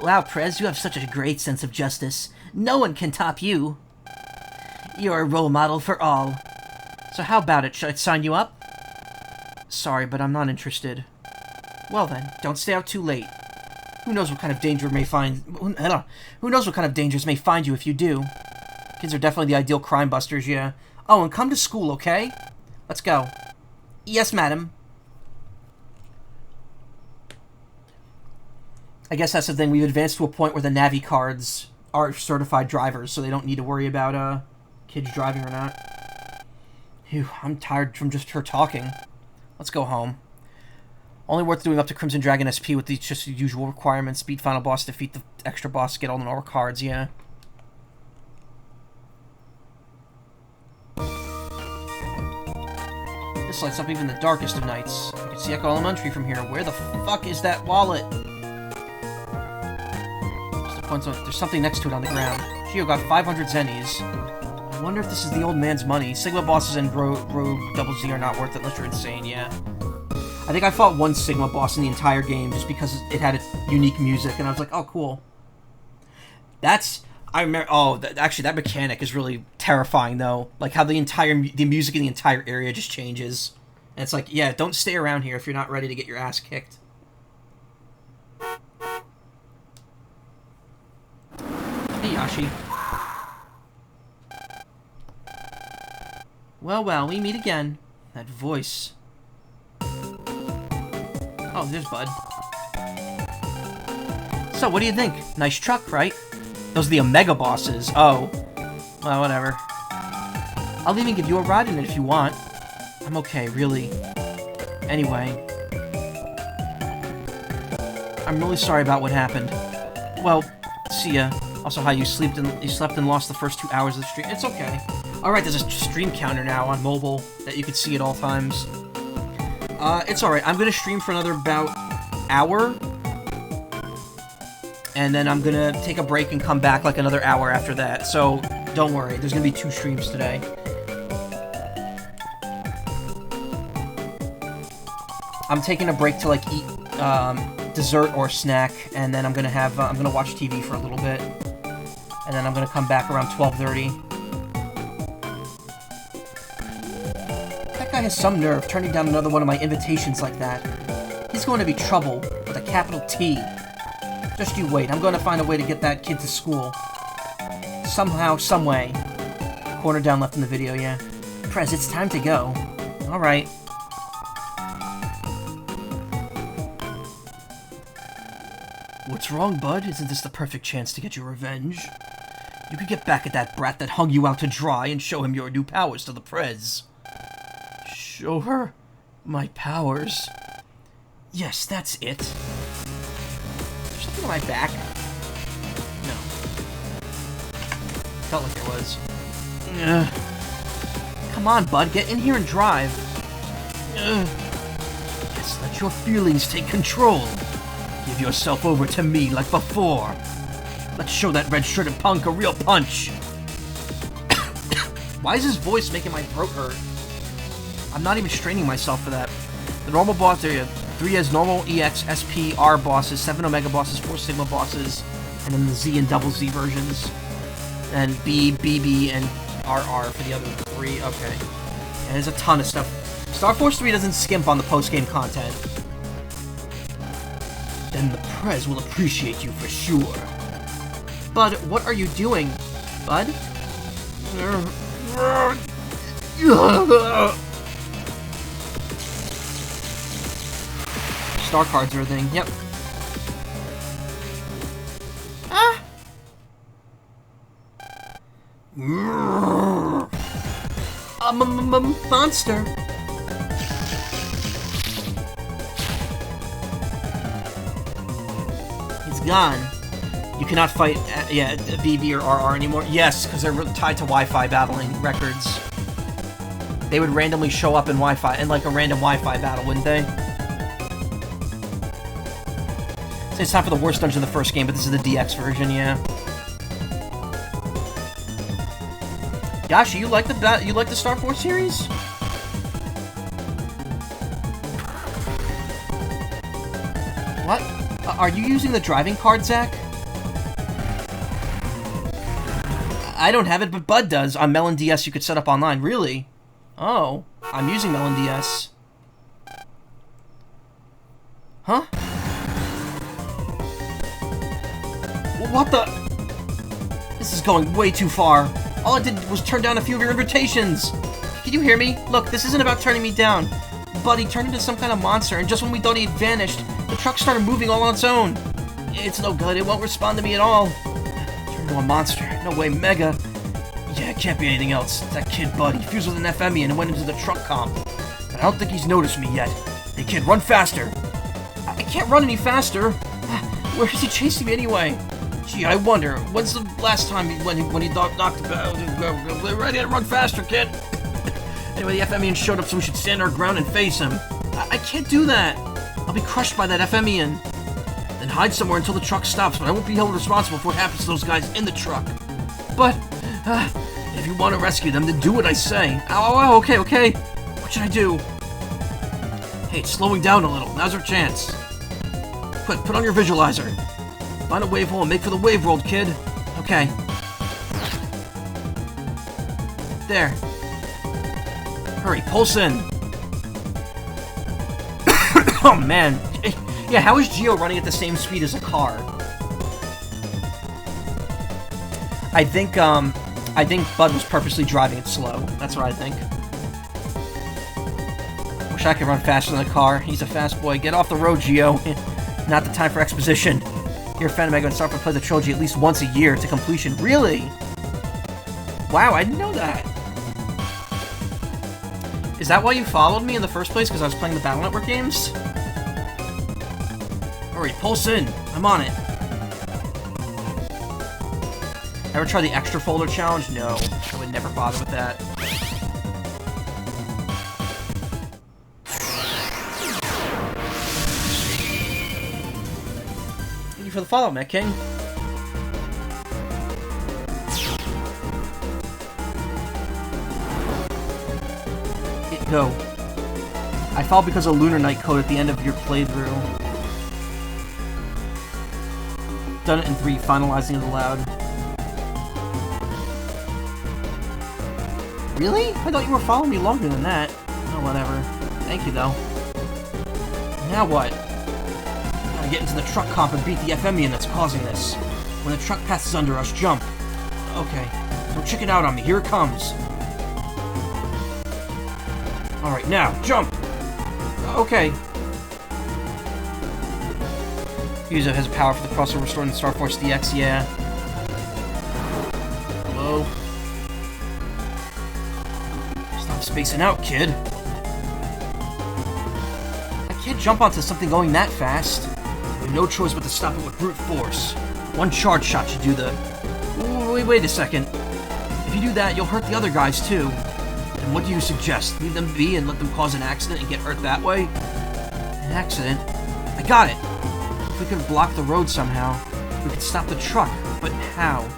Wow, Prez, you have such a great sense of justice. No one can top you. You're a role model for all. So how about it? Should I sign you up? Sorry, but I'm not interested. Well then, don't stay out too late. Who knows what kind of danger may find... Who knows what kind of dangers may find you if you do. Kids are definitely the ideal crime busters, yeah. Oh, and come to school, okay? Let's go. Yes, madam. I guess that's the thing. We've advanced to a point where the Navi cards are certified drivers, so they don't need to worry about kids driving or not. Phew, I'm tired from just her talking. Let's go home. Only worth doing up to Crimson Dragon SP with these just the usual requirements. Beat final boss, defeat the extra boss, get all the normal cards, yeah. This lights up even the darkest of nights. You can see Echo Elementary from here. Where the fuck is that wallet? There's something next to it on the ground. Gio got 500 zennies. I wonder if this is the old man's money. Sigma bosses and Rogue Double Z are not worth it unless you're insane, yeah. I think I fought one Sigma boss in the entire game just because it had its unique music, and I was like, oh, cool. That's... I remember... Oh, actually, that mechanic is really terrifying, though. Like, how the music in the entire area just changes. And it's like, yeah, don't stay around here if you're not ready to get your ass kicked. Hey, Yashi. Well, we meet again. That voice. Oh, there's Bud. So, what do you think? Nice truck, right? Those are the Omega bosses. Oh. Well, whatever. I'll even give you a ride in it if you want. I'm okay, really. Anyway. I'm really sorry about what happened. Well, see ya. Also, how you slept and lost the first 2 hours of the stream. It's okay. Alright, there's a stream counter now on mobile that you can see at all times. It's alright. I'm gonna stream for another about hour. And then I'm gonna take a break and come back like another hour after that. So, don't worry. There's gonna be 2 streams today. I'm taking a break to, like, eat, dessert or snack. And then I'm gonna have, I'm gonna watch TV for a little bit. And then I'm gonna come back around 12:30. That guy has some nerve turning down another one of my invitations like that. He's going to be trouble with a capital T. Just you wait. I'm going to find a way to get that kid to school. Somehow, someway. Corner down left in the video, yeah. Prez, it's time to go. Alright. What's wrong, bud? Isn't this the perfect chance to get your revenge? You could get back at that brat that hung you out to dry and show him your new powers to the Prez. Show her my powers? Yes, that's it. There's something on my back? No. Felt like there was. Come on, bud, get in here and drive. Yes, let your feelings take control. Give yourself over to me like before. Let's show that red-shirted punk a real punch. Why is his voice making my throat hurt? I'm not even straining myself for that. The normal boss, there are 3 as normal, EX, SP, R bosses, 7 Omega bosses, 4 Sigma bosses, and then the Z and double Z versions. And B, BB, and RR for the other 3. Okay. And there's a ton of stuff. Star Force 3 doesn't skimp on the post-game content. Then the Prez will appreciate you for sure. Bud, what are you doing? Bud? Star cards are a thing. Yep. Ah! Monster. He's gone. You cannot fight, BB or RR anymore. Yes, because they're tied to Wi-Fi battling records. They would randomly show up in Wi-Fi, in like a random Wi-Fi battle, wouldn't they? So it's time for the worst dungeon in the first game, but this is the DX version, yeah. Yashi, you like the Star Force series? What? Are you using the driving card, Zach? I don't have it, but Bud does. On Melon DS, you could set up online. Really? Oh, I'm using Melon DS. Huh? What the? This is going way too far. All I did was turn down a few of your invitations. Can you hear me? Look, this isn't about turning me down. Buddy turned into some kind of monster, and just when we thought he had vanished, the truck started moving all on its own. It's no good. It won't respond to me at all. Turned into a monster. No way, Mega. Yeah, it can't be anything else. It's that kid, Bud. He fused with an FME and went into the truck comp. But I don't think he's noticed me yet. Hey, kid, run faster. I can't run any faster. Where is he chasing me anyway? Gee, I wonder, when's the last time when he knocked about? We're ready to run faster, kid. Anyway, the FMEan showed up, so we should stand our ground and face him. I can't do that. I'll be crushed by that FMEan. Then hide somewhere until the truck stops, but I won't be held responsible for what happens to those guys in the truck. But, if you want to rescue them, then do what I say. Oh, okay. What should I do? Hey, it's slowing down a little. Now's our chance. Quick, put on your visualizer. Find a wave hole and make for the wave world, kid. Okay. There. Hurry, pulse in. Oh, man. Yeah, how is Geo running at the same speed as a car? I think Bud was purposely driving it slow. That's what I think. Wish I could run faster than a car. He's a fast boy. Get off the road, Geo. Not the time for exposition. Your fan Mega and Starfire play the trilogy at least once a year to completion. Really? Wow, I didn't know that. Is that why you followed me in the first place? Because I was playing the Battle Network games? Hurry, pulse in. I'm on it. Ever try the extra folder challenge? No, I would never bother with that. Thank you for the follow, Met King. Go. I fall because of Lunar Night code at the end of your playthrough. Done it in 3, finalizing it aloud. Really? I thought you were following me longer than that. Oh, whatever. Thank you, though. Now what? Gotta get into the truck comp and beat the FMEan that's causing this. When the truck passes under us, jump. Okay. Don't chicken out on me. Here it comes. Alright, now, jump! Okay. User has power for the crossover stored in Star Force DX, yeah. Hello? Stop spacing out, kid. I can't jump onto something going that fast. We have no choice but to stop it with brute force. One charge shot should do the... Ooh, wait a second. If you do that, you'll hurt the other guys, too. And what do you suggest? Leave them be and let them cause an accident and get hurt that way? An accident? I got it! If we could block the road somehow, we could stop the truck. But how?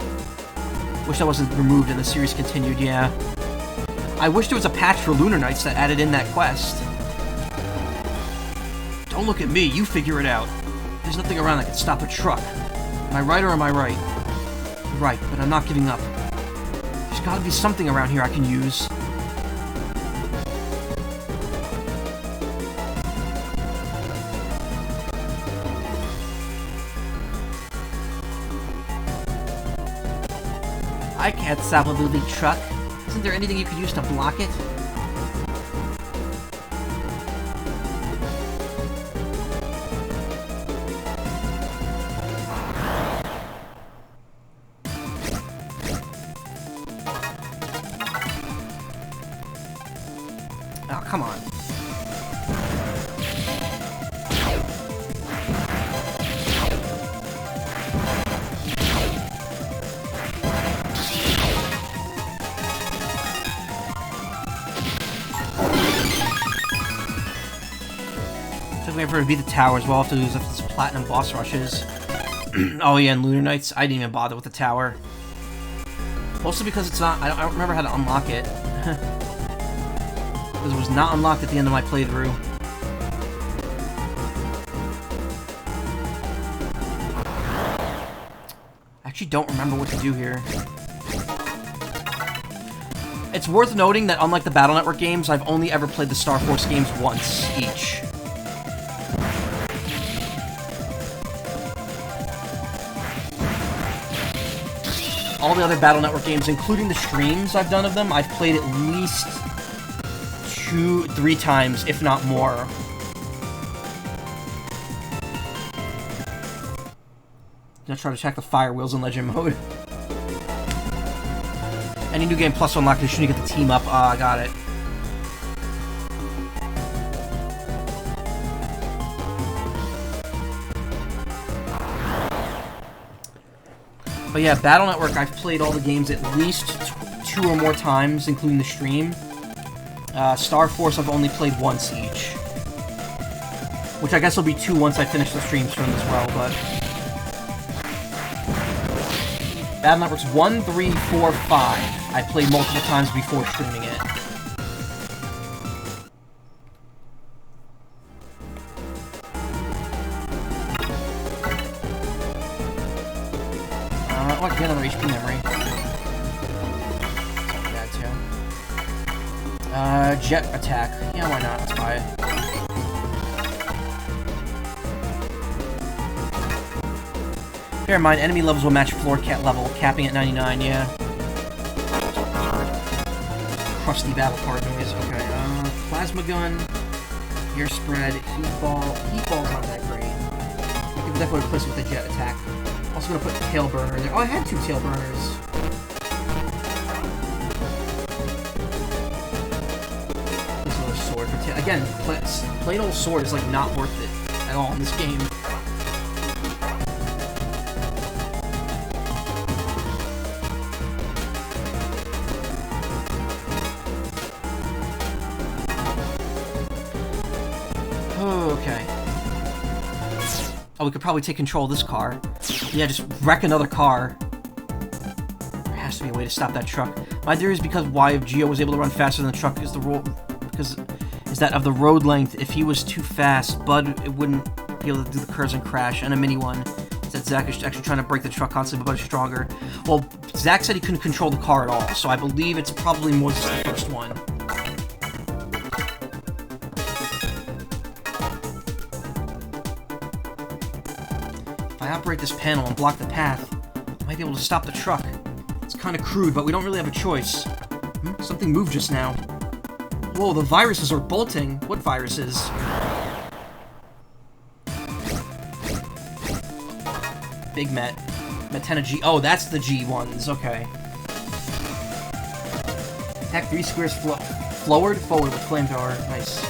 Wish that wasn't removed and the series continued, yeah. I wish there was a patch for Lunar Knights that added in that quest. Don't look at me, you figure it out. There's nothing around that can stop a truck. Am I right or am I right? Right, but I'm not giving up. There's gotta be something around here I can use. I can't stop a moving truck. Isn't there anything you could use to block it? Oh, come on. Took me forever to beat the towers. We'll have to use this platinum boss rushes. Oh yeah, and Lunar Knights. I didn't even bother with the tower. Mostly because it's not... I don't remember how to unlock it. Because it was not unlocked at the end of my playthrough. I actually don't remember what to do here. It's worth noting that unlike the Battle Network games, I've only ever played the Star Force games once each. All the other Battle Network games, including the streams I've done of them, I've played at least 2-3 times, if not more. Gonna try to attack the fire wheels in Legend mode. Any new game plus unlocked, you shouldn't get the team up. Ah, I got it. But yeah, Battle Network, I've played all the games at least 2 or more times, including the stream. Star Force, I've only played once each. Which I guess will be 2 once I finish the stream as well, but... Battle Network's 1, 3, 4, 5. I played multiple times before streaming it. Oh, I can get another HP memory. That's not bad, too. Jet attack. Yeah, why not? Let's buy it. Bear in mind, enemy levels will match floor cat level, capping at 99, yeah. Crusty battle card noise, okay. Plasma gun, air spread, heat ball. Heat ball's not that great. I can definitely replace it with a jet attack. Also gonna put tail burner in there. Oh, I had 2 tail burners. This other sword for tail. Again, plain old sword is like not worth it at all in this game. Okay. Oh, we could probably take control of this car. Yeah, just wreck another car. There has to be a way to stop that truck. My theory is because why if Geo was able to run faster than the truck is is that of the road length. If he was too fast, Bud it wouldn't be able to do the curves and crash. And a mini one. That Zach is actually trying to break the truck constantly, but Bud is stronger. Well, Zach said he couldn't control the car at all, so I believe it's probably more just the first one. If I operate this panel and block the path, I might be able to stop the truck. It's kind of crude, but we don't really have a choice. Something moved just now. Whoa, the viruses are bolting. What viruses? Big Met. Metena G. Oh, that's the G ones. Okay. Attack 3 squares forward with flamethrower. Nice.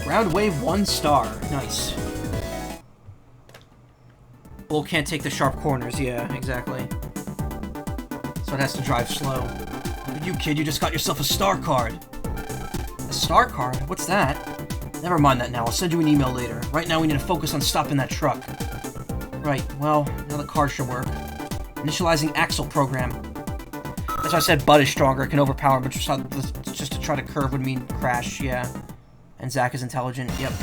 Ground wave 1 star. Nice. Bull can't take the sharp corners. Yeah, exactly. So it has to drive slow. But you kid, you just got yourself a star card. A star card? What's that? Never mind that now. I'll send you an email later. Right now we need to focus on stopping that truck. Right, well, now the car should work. Initializing axle program. That's why I said Bud is stronger, can overpower, but just to try to curve would mean crash, yeah. And Zack is intelligent, yep.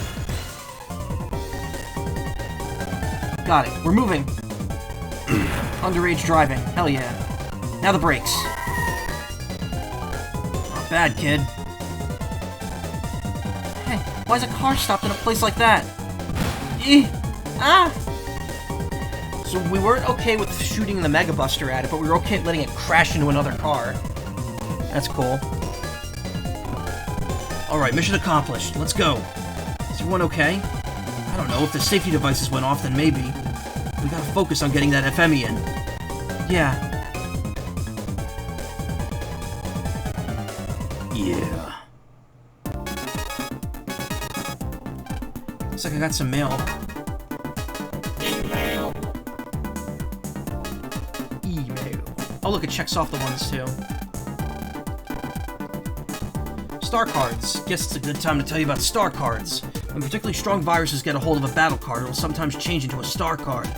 Got it, we're moving. Underage driving, hell yeah. Now the brakes. Not bad, kid. Hey, why's a car stopped in a place like that? Ah! So we weren't okay with shooting the Mega Buster at it, but we were okay letting it crash into another car. That's cool. Alright, mission accomplished. Let's go. Is everyone okay? I don't know. If the safety devices went off, then maybe. We gotta focus on getting that FME in. Yeah. Yeah. Looks like I got some mail. Email. Oh look, it checks off the ones too. Star cards. Guess it's a good time to tell you about star cards. When particularly strong viruses get a hold of a battle card, it will sometimes change into a star card.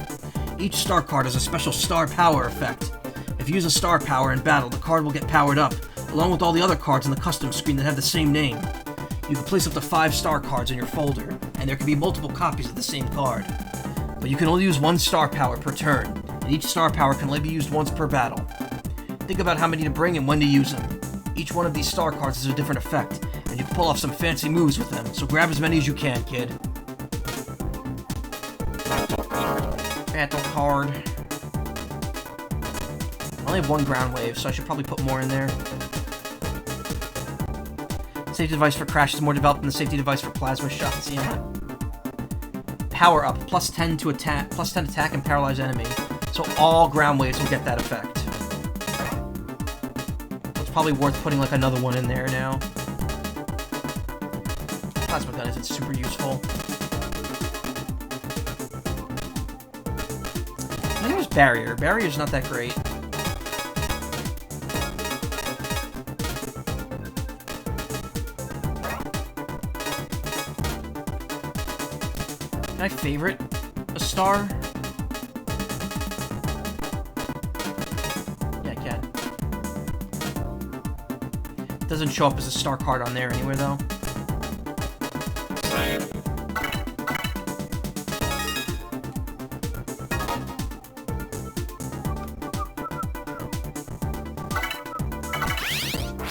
Each star card has a special star power effect. If you use a star power in battle, the card will get powered up, along with all the other cards on the custom screen that have the same name. You can place up to 5 star cards in your folder, and there can be multiple copies of the same card. But you can only use 1 star power per turn, and each star power can only be used once per battle. Think about how many to bring and when to use them. Each one of these star cards has a different effect, and you can pull off some fancy moves with them, so grab as many as you can, kid. Battle card. I only have 1 ground wave, so I should probably put more in there. Safety device for crash is more developed than the safety device for plasma shots. Yeah. Power up, plus 10 to attack, plus 10 attack and paralyze enemy. So all ground waves will get that effect. It's probably worth putting like another one in there now. Plasma gun isn't super useful. I think it was barrier. Barrier's not that great. Can I favorite a star? Yeah, I can. It doesn't show up as a star card on there anywhere, though. Save.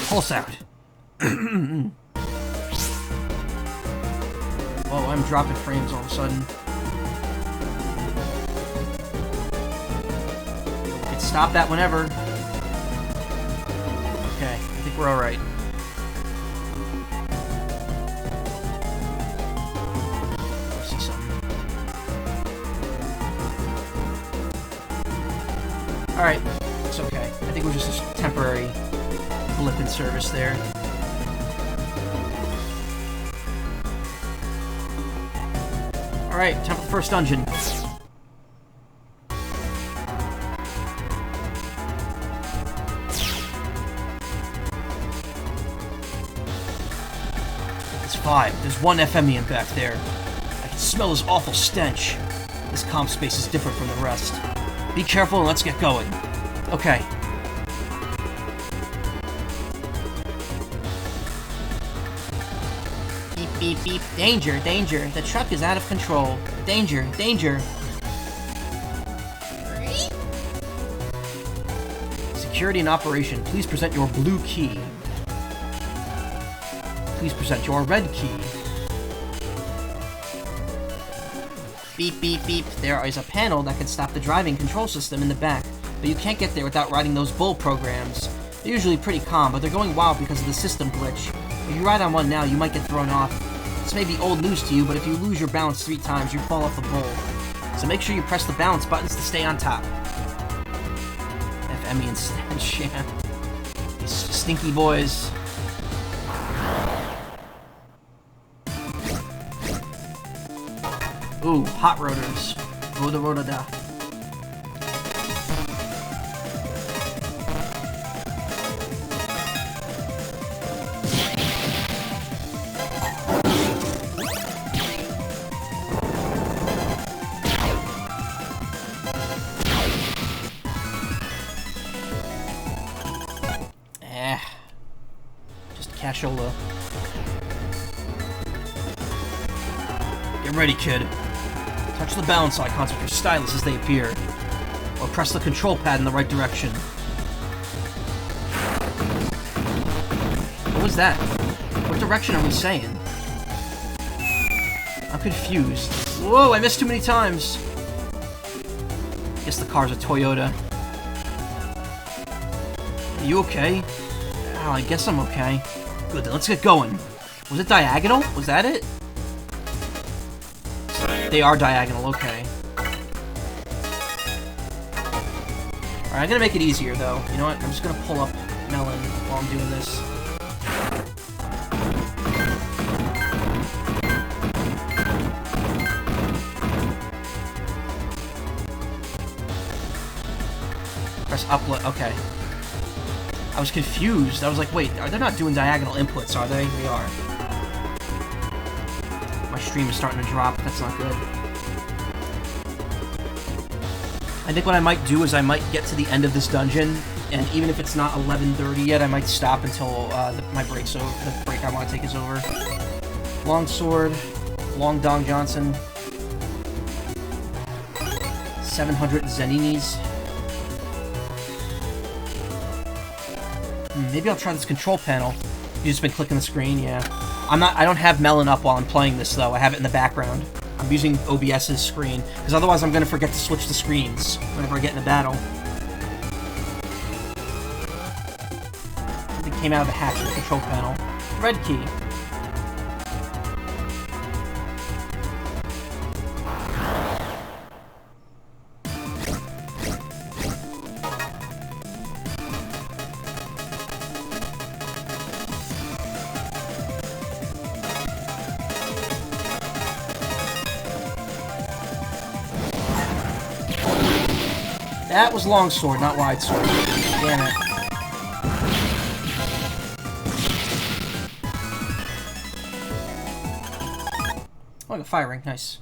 Pulse out. Whoa, I'm dropping frames all of a sudden. Can stop that whenever. Okay, I think we're alright. I see something. Alright, it's okay. I think we're just a temporary blip in service there. Alright, time for the first dungeon. It's 5. There's 1 FME back there. I can smell his awful stench. This comp space is different from the rest. Be careful and let's get going. Okay. Beep, beep, beep. Danger, danger. The truck is out of control. Danger, danger. Security and operation. Please present your blue key. Please present your red key. Beep, beep, beep. There is a panel that can stop the driving control system in the back, but you can't get there without riding those bull programs. They're usually pretty calm, but they're going wild because of the system glitch. If you ride on one now, you might get thrown off. This may be old news to you, but if you lose your balance 3 times, you fall off the bull. So make sure you press the balance buttons to stay on top. F Emmy and Stench, yeah. These stinky boys. Ooh, hot rotors. Roda-roda-da. Just cashola. Get ready, kid. Touch the balance icons with your stylus as they appear, or press the control pad in the right direction. What was that? What direction are we saying? I'm confused. Whoa, I missed too many times! Guess the car's a Toyota. Are you okay? Oh, I guess I'm okay. Good, then let's get going. Was it diagonal? Was that it? They are diagonal, okay. Alright, I'm gonna make it easier, though. You know what? I'm just gonna pull up Melon while I'm doing this. Press upload. Okay. I was confused. I was like, wait, they're not doing diagonal inputs, are they? They are. My stream is starting to drop. That's not good. I think what I might do is I might get to the end of this dungeon, and even if it's not 11:30 yet, I might stop until my break's over. The break I want to take is over. Longsword, Long Dong Johnson, 700 Zeninis. Maybe I'll try this control panel. You've just been clicking the screen, yeah. I don't have Melon up while I'm playing this, though. I have it in the background. I'm using OBS's screen, because otherwise I'm going to forget to switch the screens whenever I get in a battle. It came out of the hatch of the control panel. Red key. That was longsword, not widesword. Damn it. Oh, I got fire ring. Nice.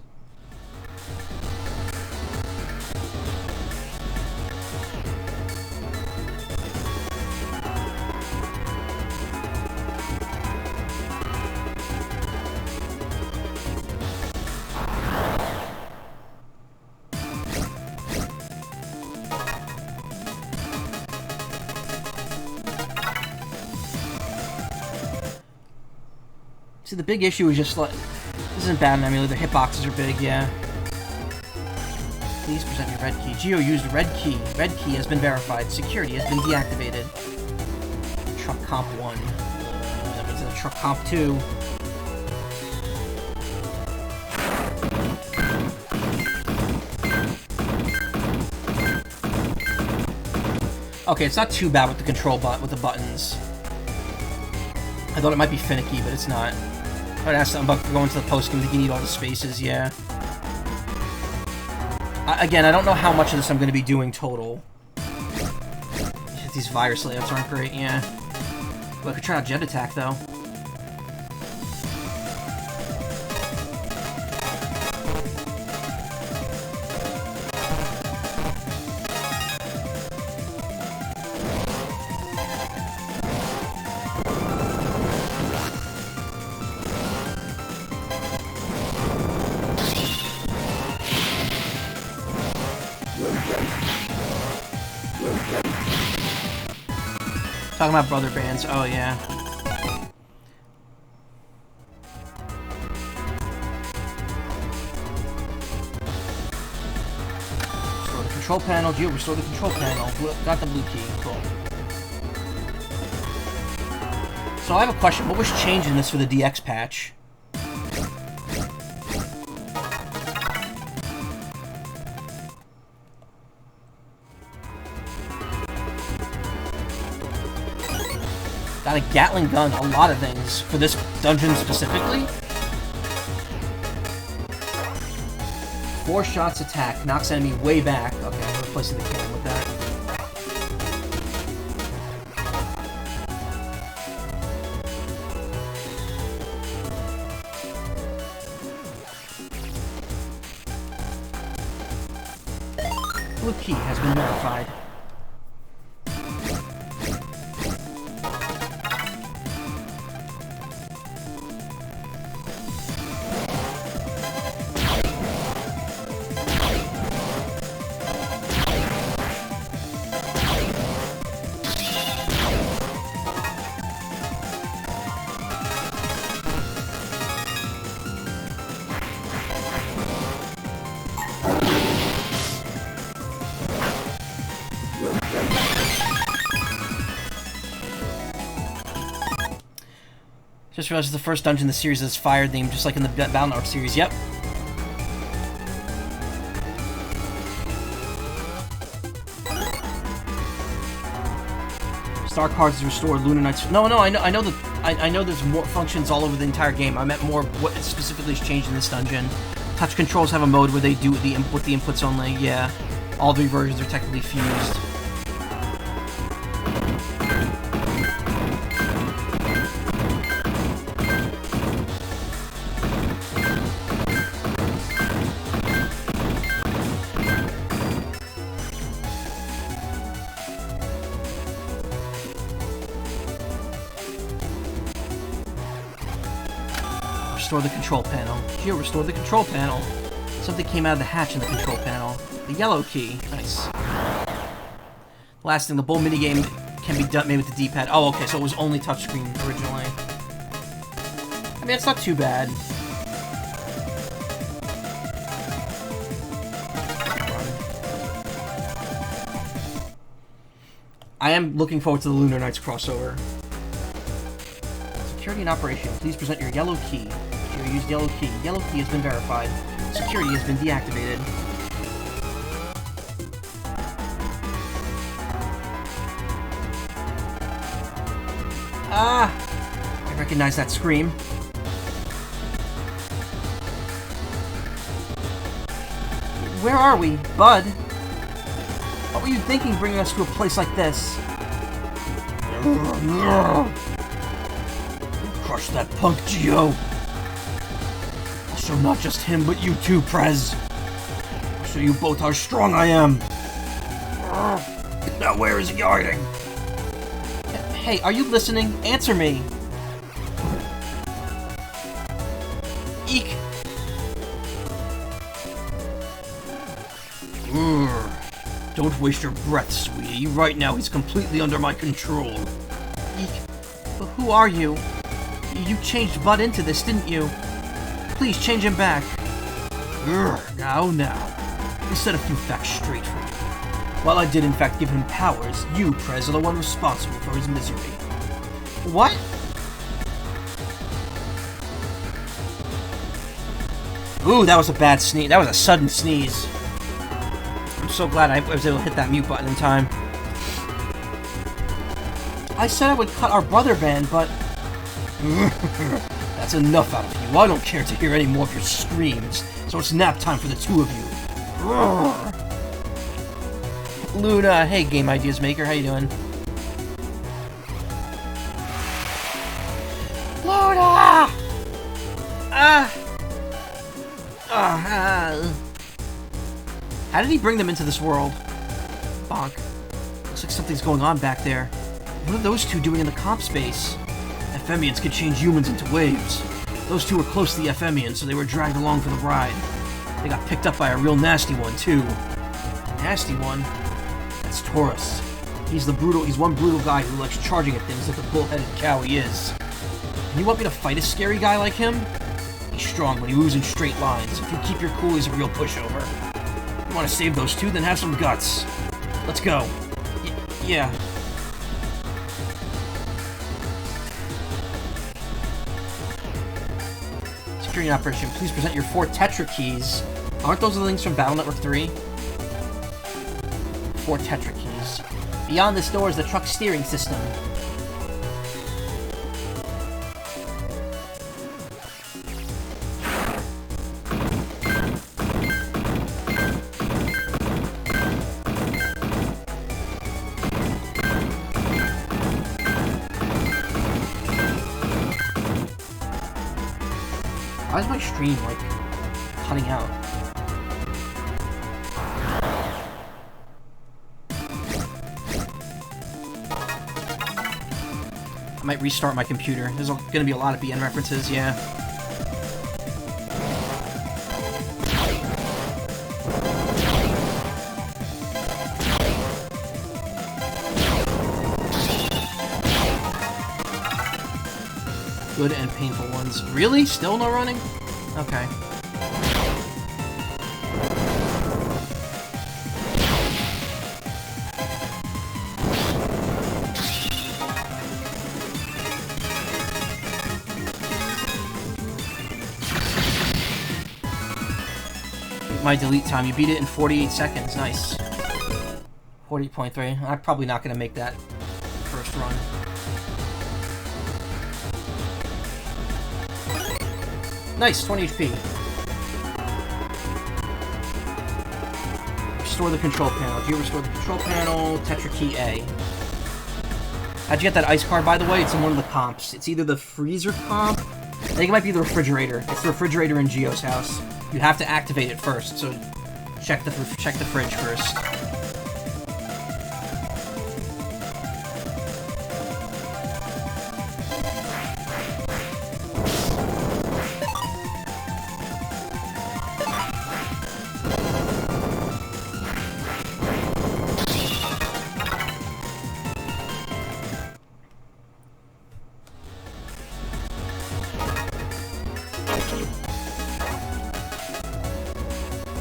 See, the big issue is just like, this isn't bad in emulator, the hitboxes are big, yeah. Please present your red key. Geo used red key. Red key has been verified. Security has been deactivated. Truck comp 1. That means it's truck comp 2. Okay, it's not too bad with the control with the buttons. I thought it might be finicky, but it's not. I would ask them about going to the post game. I think you need all the spaces, yeah. Again, I don't know how much of this I'm going to be doing total. These virus layouts aren't great, yeah. Well, I could try out jet attack, though. Talking about brother bands, oh yeah. control panel. Geo, restore the control panel. Got the blue key. Cool. So I have a question. What was changed in this for the DX patch? Got a Gatling gun, a lot of things. For this dungeon specifically. 4 shots attack, knocks enemy way back. Okay, I'm replacing the cannon with that. Blue key has been verified. Just realized it's the first dungeon in the series that's fire themed, just like in the Battle series. Yep. Star cards is restored. Lunar Knights. No, I know that. I know there's more functions all over the entire game. I meant more what specifically is changed in this dungeon. Touch controls have a mode where they do with the inputs only. Yeah, all 3 versions are technically fused. Restore the control panel. Geo, restore the control panel. Something came out of the hatch in the control panel. The yellow key. Nice. Last thing, the bowl minigame can be done made with the D-pad. Oh, okay, so it was only touchscreen originally. I mean, it's not too bad. I am looking forward to the Lunar Knights crossover. Security and operation. Please present your yellow key. You used yellow key. Yellow key has been verified. Security has been deactivated. Ah! I recognize that scream. Where are we, Bud? What were you thinking bringing us to a place like this? Crush that punk, Geo. I'll show not just him, but you too, Prez. I'll show you both how strong I am. Now where is he hiding? Hey, are you listening? Answer me. Eek. Don't waste your breath, sweetie. Right now he's completely under my control. Eek. But who are you? You changed Bud into this, didn't you? Please change him back. Now. Let me set a few facts straight for you. While I did in fact give him powers, you, Prez, are the one responsible for his misery. What? Ooh, that was a bad sneeze. That was a sudden sneeze. I'm so glad I was able to hit that mute button in time. I said I would cut our brother band, but... That's enough out of you. I don't care to hear any more of your screams, so it's nap time for the two of you. Luna, hey Game Ideas Maker, how you doing? Luna! How did he bring them into this world? Bonk. Looks like something's going on back there. What are those two doing in the comp space? Ephemians can change humans into waves. Those two were close to the Ephemians, so they were dragged along for the ride. They got picked up by a real nasty one, too. Nasty one? That's Taurus. He's one brutal guy who likes charging at things like the bull-headed cow he is. And you want me to fight a scary guy like him? He's strong, but he moves in straight lines. If you keep your cool, he's a real pushover. want to save those two, then have some guts. Let's go. Yeah. Security operation. Please present your 4 Tetra keys. Aren't those the things from Battle Network 3? 4 Tetra keys. Beyond this door is the truck steering system. Why is my stream, like, cutting out? I might restart my computer. There's gonna be a lot of BN references, yeah. Good and painful ones. Really? Still no running? Okay. My delete time. You beat it in 48 seconds. Nice. 40.3. I'm probably not going to make that first run. Nice, 20 HP. Restore the control panel. Did you restore the control panel? Tetra key A. How'd you get that ice card, by the way? It's in one of the comps. It's either the freezer comp. I think it might be the refrigerator. It's the refrigerator in Geo's house. You have to activate it first, so check the fridge first.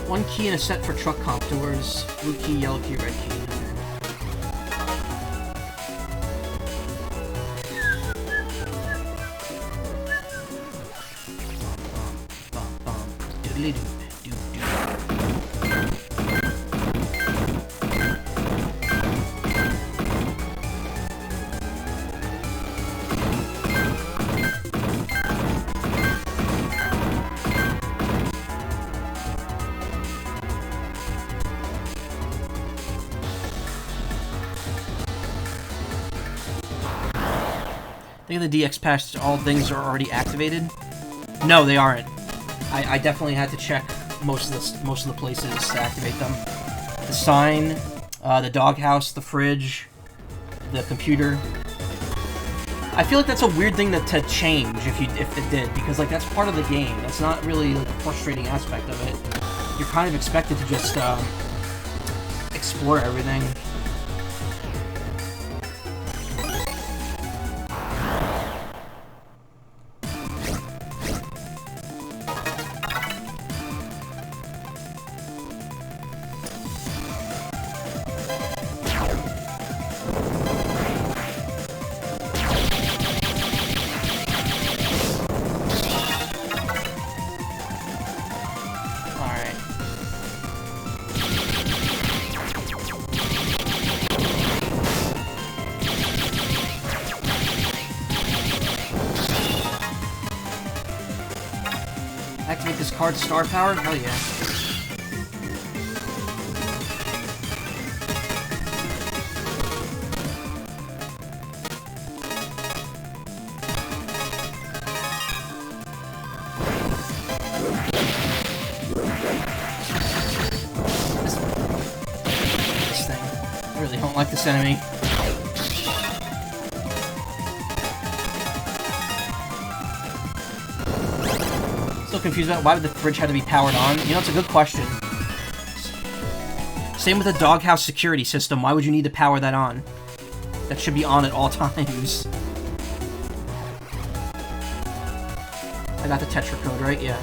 One key in a set for truck comp doors. Blue key, yellow key, red key. I think in the DX patch, all things are already activated. No, they aren't. I definitely had to check most of the places to activate them. The sign, the doghouse, the fridge, the computer. I feel like that's a weird thing to change if it did, because like that's part of the game. That's not really like a frustrating aspect of it. You're kind of expected to just explore everything. Activate this card's star power? Hell yeah. This thing. I really don't like this enemy. Confused about why the fridge had to be powered on. You know, it's a good question. Same with the doghouse security system. Why would you need to power that on? That should be on at all times. I got the Tetra code, right? Yeah.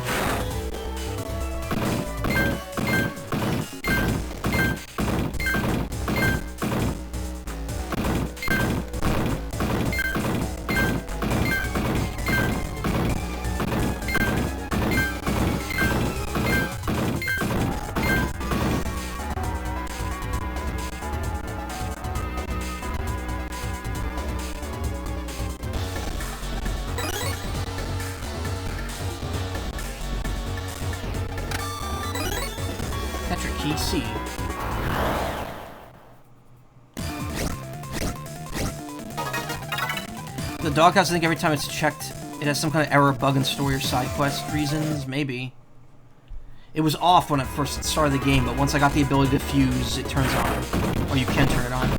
key C. The doghouse, I think every time it's checked, it has some kind of error, bug in story, or side quest reasons, maybe. It was off when I first started the game, but once I got the ability to fuse, it turns on. Or you can turn it on.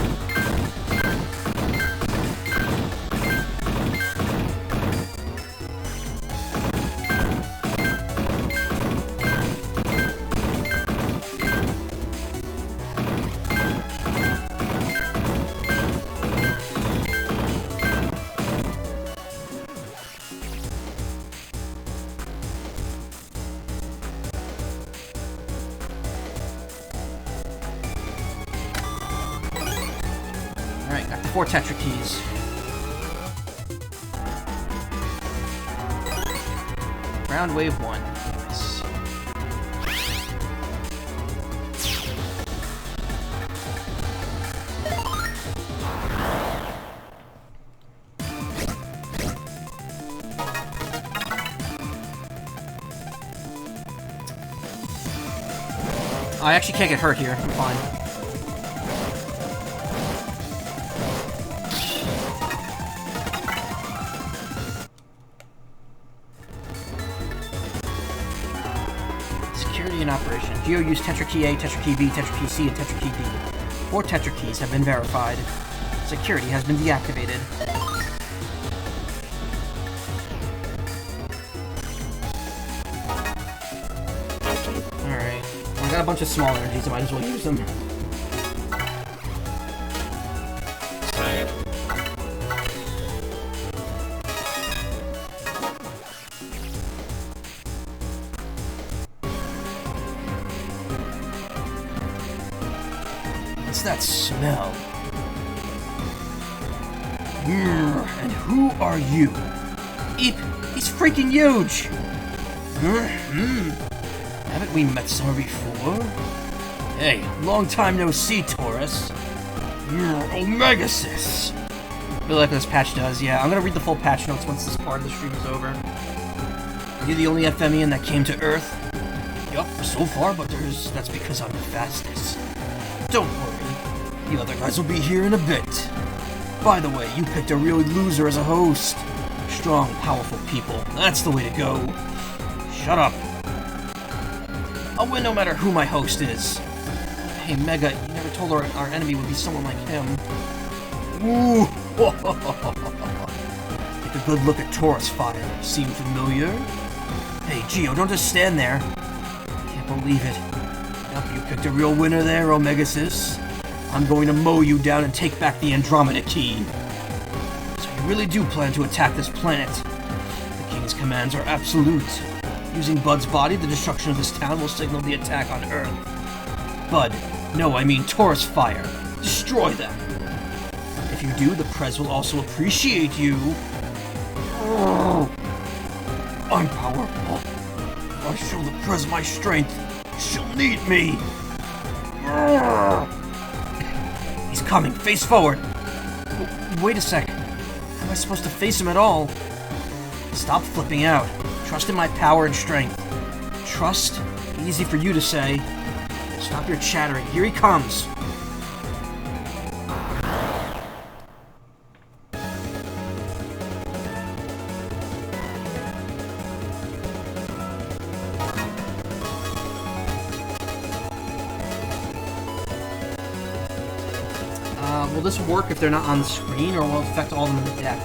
Alright, got the 4 Tetra keys. Round wave 1. Nice. I actually can't get hurt here. I'm fine. In operation. Geo used Tetra Key A, Tetra Key B, Tetra Key C, and Tetra Key D. 4 Tetra Keys have been verified. Security has been deactivated. Alright. I got a bunch of small energies, I might as well use them. What's that smell? And who are you? Eep! He's freaking huge! Haven't we met somewhere before? Hey, long time no see, Taurus. Omegasis! I feel like this patch does, yeah. I'm gonna read the full patch notes once this part of the stream is over. Are you the only FMEan that came to Earth? Yup, so far, but that's because I'm the fastest. Don't worry, the other guys will be here in a bit. By the way, you picked a real loser as a host. Strong, powerful people, that's the way to go. Shut up. I'll win no matter who my host is. Hey, Mega, you never told our enemy would be someone like him. Ooh! Take a good look at Taurus Fire. Seem familiar? Hey, Geo, don't just stand there. Can't believe it. Yep, you picked a real winner there, Omegasis. I'm going to mow you down and take back the Andromeda Key. So you really do plan to attack this planet? The King's commands are absolute. Using Bud's body, the destruction of this town will signal the attack on Earth. Bud, no, I mean Taurus Fire. Destroy them. If you do, the Prez will also appreciate you. I'm powerful. If I show the Prez my strength, she'll need me. He's coming. Face forward. Wait a sec. How am I supposed to face him at all? Stop flipping out. Trust in my power and strength. Trust? Easy for you to say. Stop your chattering. Here he comes. Will this work if they're not on the screen, or will it affect all of them in the deck?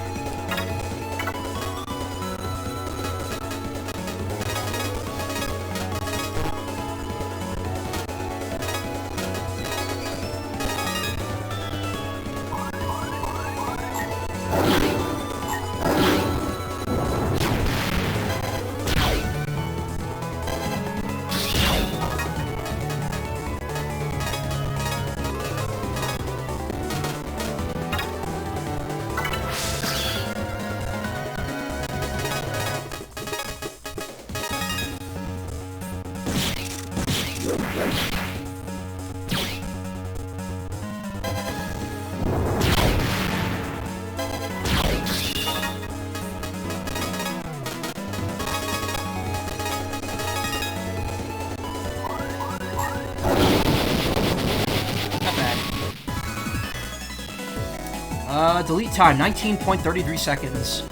Delete time, 19.33 seconds.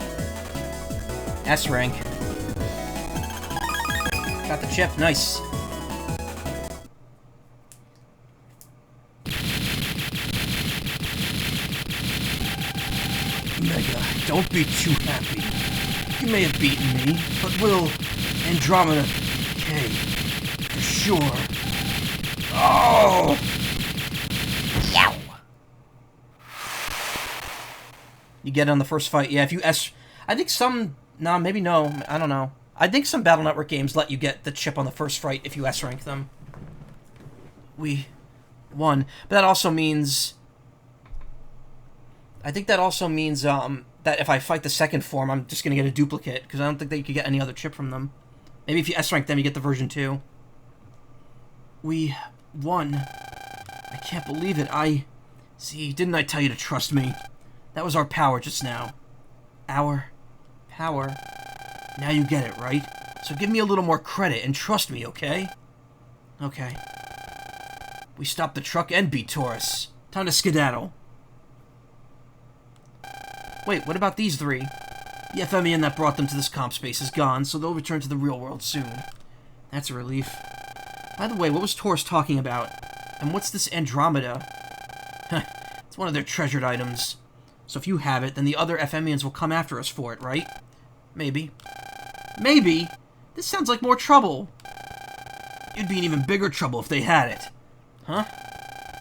S rank. Got the chip, nice. Mega, don't be too happy. You may have beaten me, but will Andromeda K for sure. Oh! Yow! You get it on the first fight. Yeah, if you S... I think some... Nah, maybe no. I don't know. I think some Battle Network games let you get the chip on the first fight if you S-rank them. We won. But that also means... I think that also means that if I fight the second form, I'm just going to get a duplicate, because I don't think that you could get any other chip from them. Maybe if you S-rank them, you get the version 2. We won. I can't believe it. See, didn't I tell you to trust me? That was our power just now. Our power? Now you get it, right? So give me a little more credit and trust me, okay? Okay. We stopped the truck and beat Taurus. Time to skedaddle. Wait, what about these three? The FMEN that brought them to this comp space is gone, so they'll return to the real world soon. That's a relief. By the way, what was Taurus talking about? And what's this Andromeda? It's one of their treasured items. So if you have it, then the other FMENs will come after us for it, right? Maybe. Maybe? This sounds like more trouble. You'd be in even bigger trouble if they had it. Huh?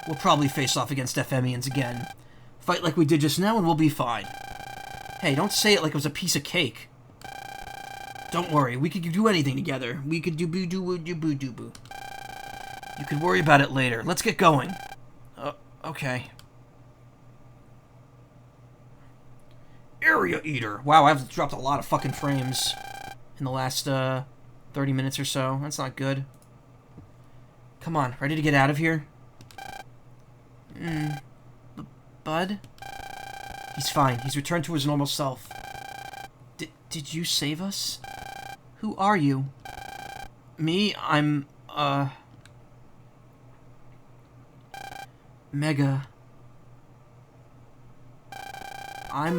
We'll probably face off against FMENs again. Fight like we did just now and we'll be fine. Hey, don't say it like it was a piece of cake. Don't worry, we could do anything together. We could do boo doo doo boo doo boo. You could worry about it later. Let's get going. Okay. Area Eater. Wow, I've dropped a lot of fucking frames in the last 30 minutes or so. That's not good. Come on, ready to get out of here? Bud? He's fine. He's returned to his normal self. Did you save us? Who are you? Me? I'm, Mega. I'm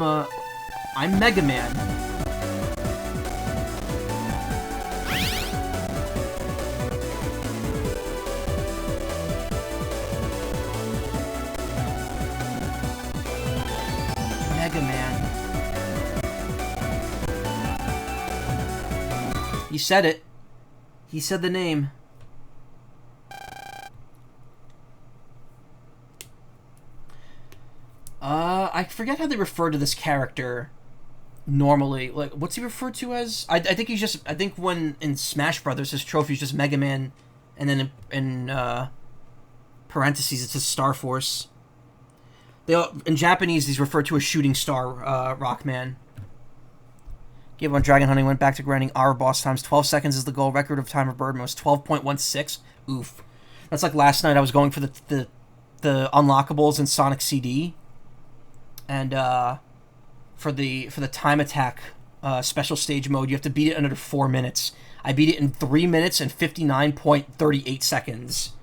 Mega Man. Mega Man. He said it. He said the name. I forget how they refer to this character normally. Like, what's he referred to as? I think he's just... I think when in Smash Brothers, his trophy's just Mega Man, and then in parentheses, it says Star Force. In Japanese, he's referred to as Shooting Star Rockman. Game on Dragon Hunting went back to grinding our boss times. 12 seconds is the goal. Record of time of Birdman was 12.16. Oof. That's like last night I was going for the unlockables in Sonic CD. And for the time attack special stage mode, you have to beat it in under 4 minutes. I beat it in 3 minutes and 59.38 seconds.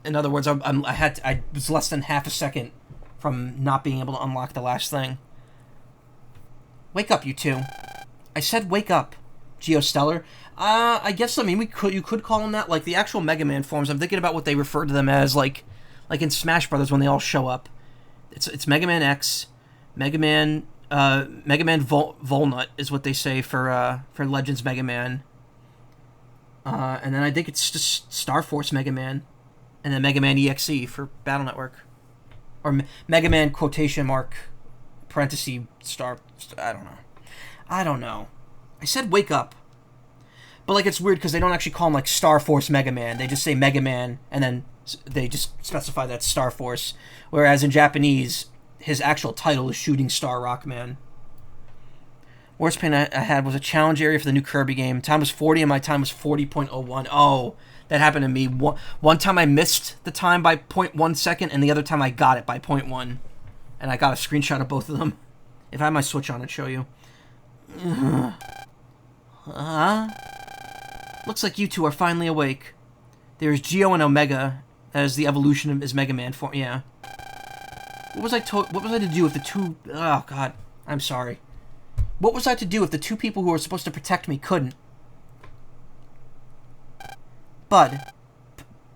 In other words, I was less than half a second from not being able to unlock the last thing. Wake up, you two. I said wake up, Geostellar. I guess, I mean, you could call them that. Like, the actual Mega Man forms, I'm thinking about what they refer to them as, like in Smash Brothers when they all show up. It's Mega Man X, Mega Man Volnut is what they say for Legends Mega Man. And then I think it's just Star Force Mega Man. And then Mega Man EXE for Battle Network. Or Mega Man quotation mark parenthesis star... I don't know. I said wake up. But, like, it's weird because they don't actually call him, like, Star Force Mega Man. They just say Mega Man, and then they just specify that Star Force. Whereas in Japanese, his actual title is Shooting Star Rockman. Worst pain I had was a challenge area for the new Kirby game. Time was 40, and my time was 40.01. Oh, that happened to me. One time I missed the time by 0.1 second, and the other time I got it by 0.1. And I got a screenshot of both of them. If I had my Switch on, I'd show you. Looks like you two are finally awake. There's Geo and Omega as the evolution of his Mega Man form. Yeah. What was I to do if the two... Oh, God. I'm sorry. What was I to do if the two people who were supposed to protect me couldn't? Bud.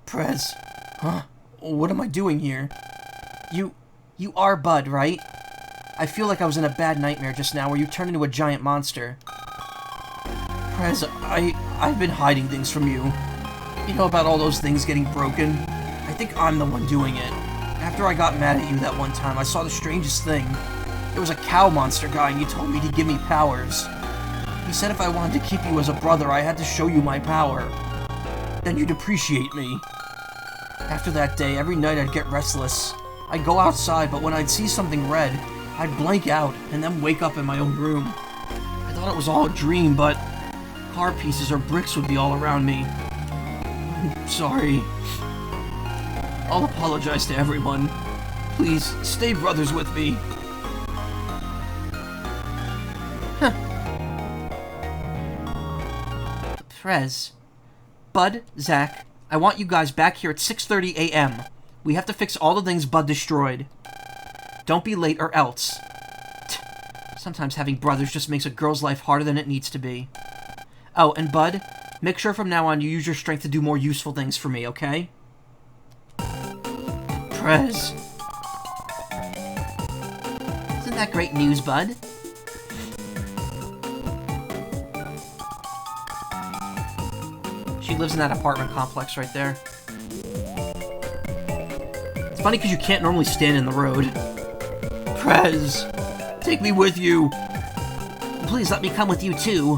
Prez. Huh? What am I doing here? You are Bud, right? I feel like I was in a bad nightmare just now where you turned into a giant monster. Prez, I've been hiding things from you. You know about all those things getting broken? I think I'm the one doing it. After I got mad at you that one time, I saw the strangest thing. There was a cow monster guy and he told me to give me powers. He said if I wanted to keep you as a brother, I had to show you my power. Then you'd appreciate me. After that day, every night I'd get restless. I'd go outside, but when I'd see something red, I'd blank out and then wake up in my own room. I thought it was all a dream, but car pieces or bricks would be all around me. I'm sorry. I'll apologize to everyone. Please, stay brothers with me. Prez. Bud, Zach, I want you guys back here at 6:30 a.m. We have to fix all the things Bud destroyed. Don't be late or else. Sometimes having brothers just makes a girl's life harder than it needs to be. Oh, and Bud, make sure from now on you use your strength to do more useful things for me, okay? Prez. Isn't that great news, Bud? She lives in that apartment complex right there. It's funny because you can't normally stand in the road. Prez, take me with you. Please let me come with you too.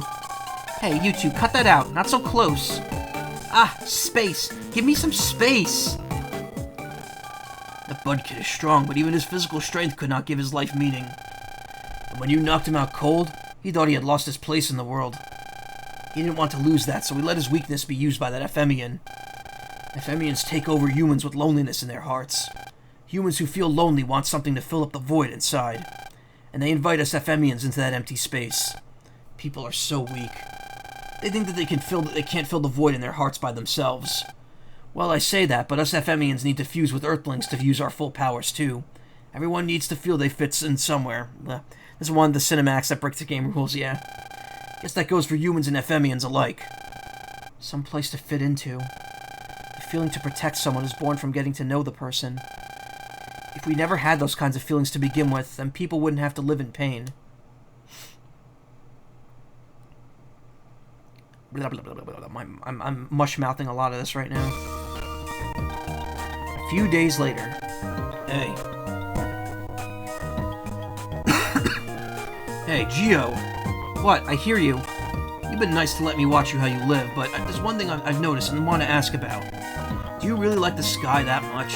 Hey, you two, cut that out. Not so close. Ah, space. Give me some space. The Bud kid is strong, but even his physical strength could not give his life meaning. And when you knocked him out cold, he thought he had lost his place in the world. He didn't want to lose that, so he let his weakness be used by that Ephemian. Ephemians take over humans with loneliness in their hearts. Humans who feel lonely want something to fill up the void inside. And they invite us Ephemians into that empty space. People are so weak. They think that they can't fill the void in their hearts by themselves. Well, I say that, but us Ephemians need to fuse with Earthlings to use our full powers too. Everyone needs to feel they fit in somewhere. This is one of the cinematics that break the game rules, yeah. Guess that goes for humans and Ephemians alike. Some place to fit into. The feeling to protect someone is born from getting to know the person. If we never had those kinds of feelings to begin with, then people wouldn't have to live in pain. Blah, blah, blah, blah, blah. I'm mush-mouthing a lot of this right now. A few days later. Hey. Hey, Gio. What? I hear you. You've been nice to let me watch you how you live, but there's one thing I've noticed and want to ask about. Do you really like the sky that much?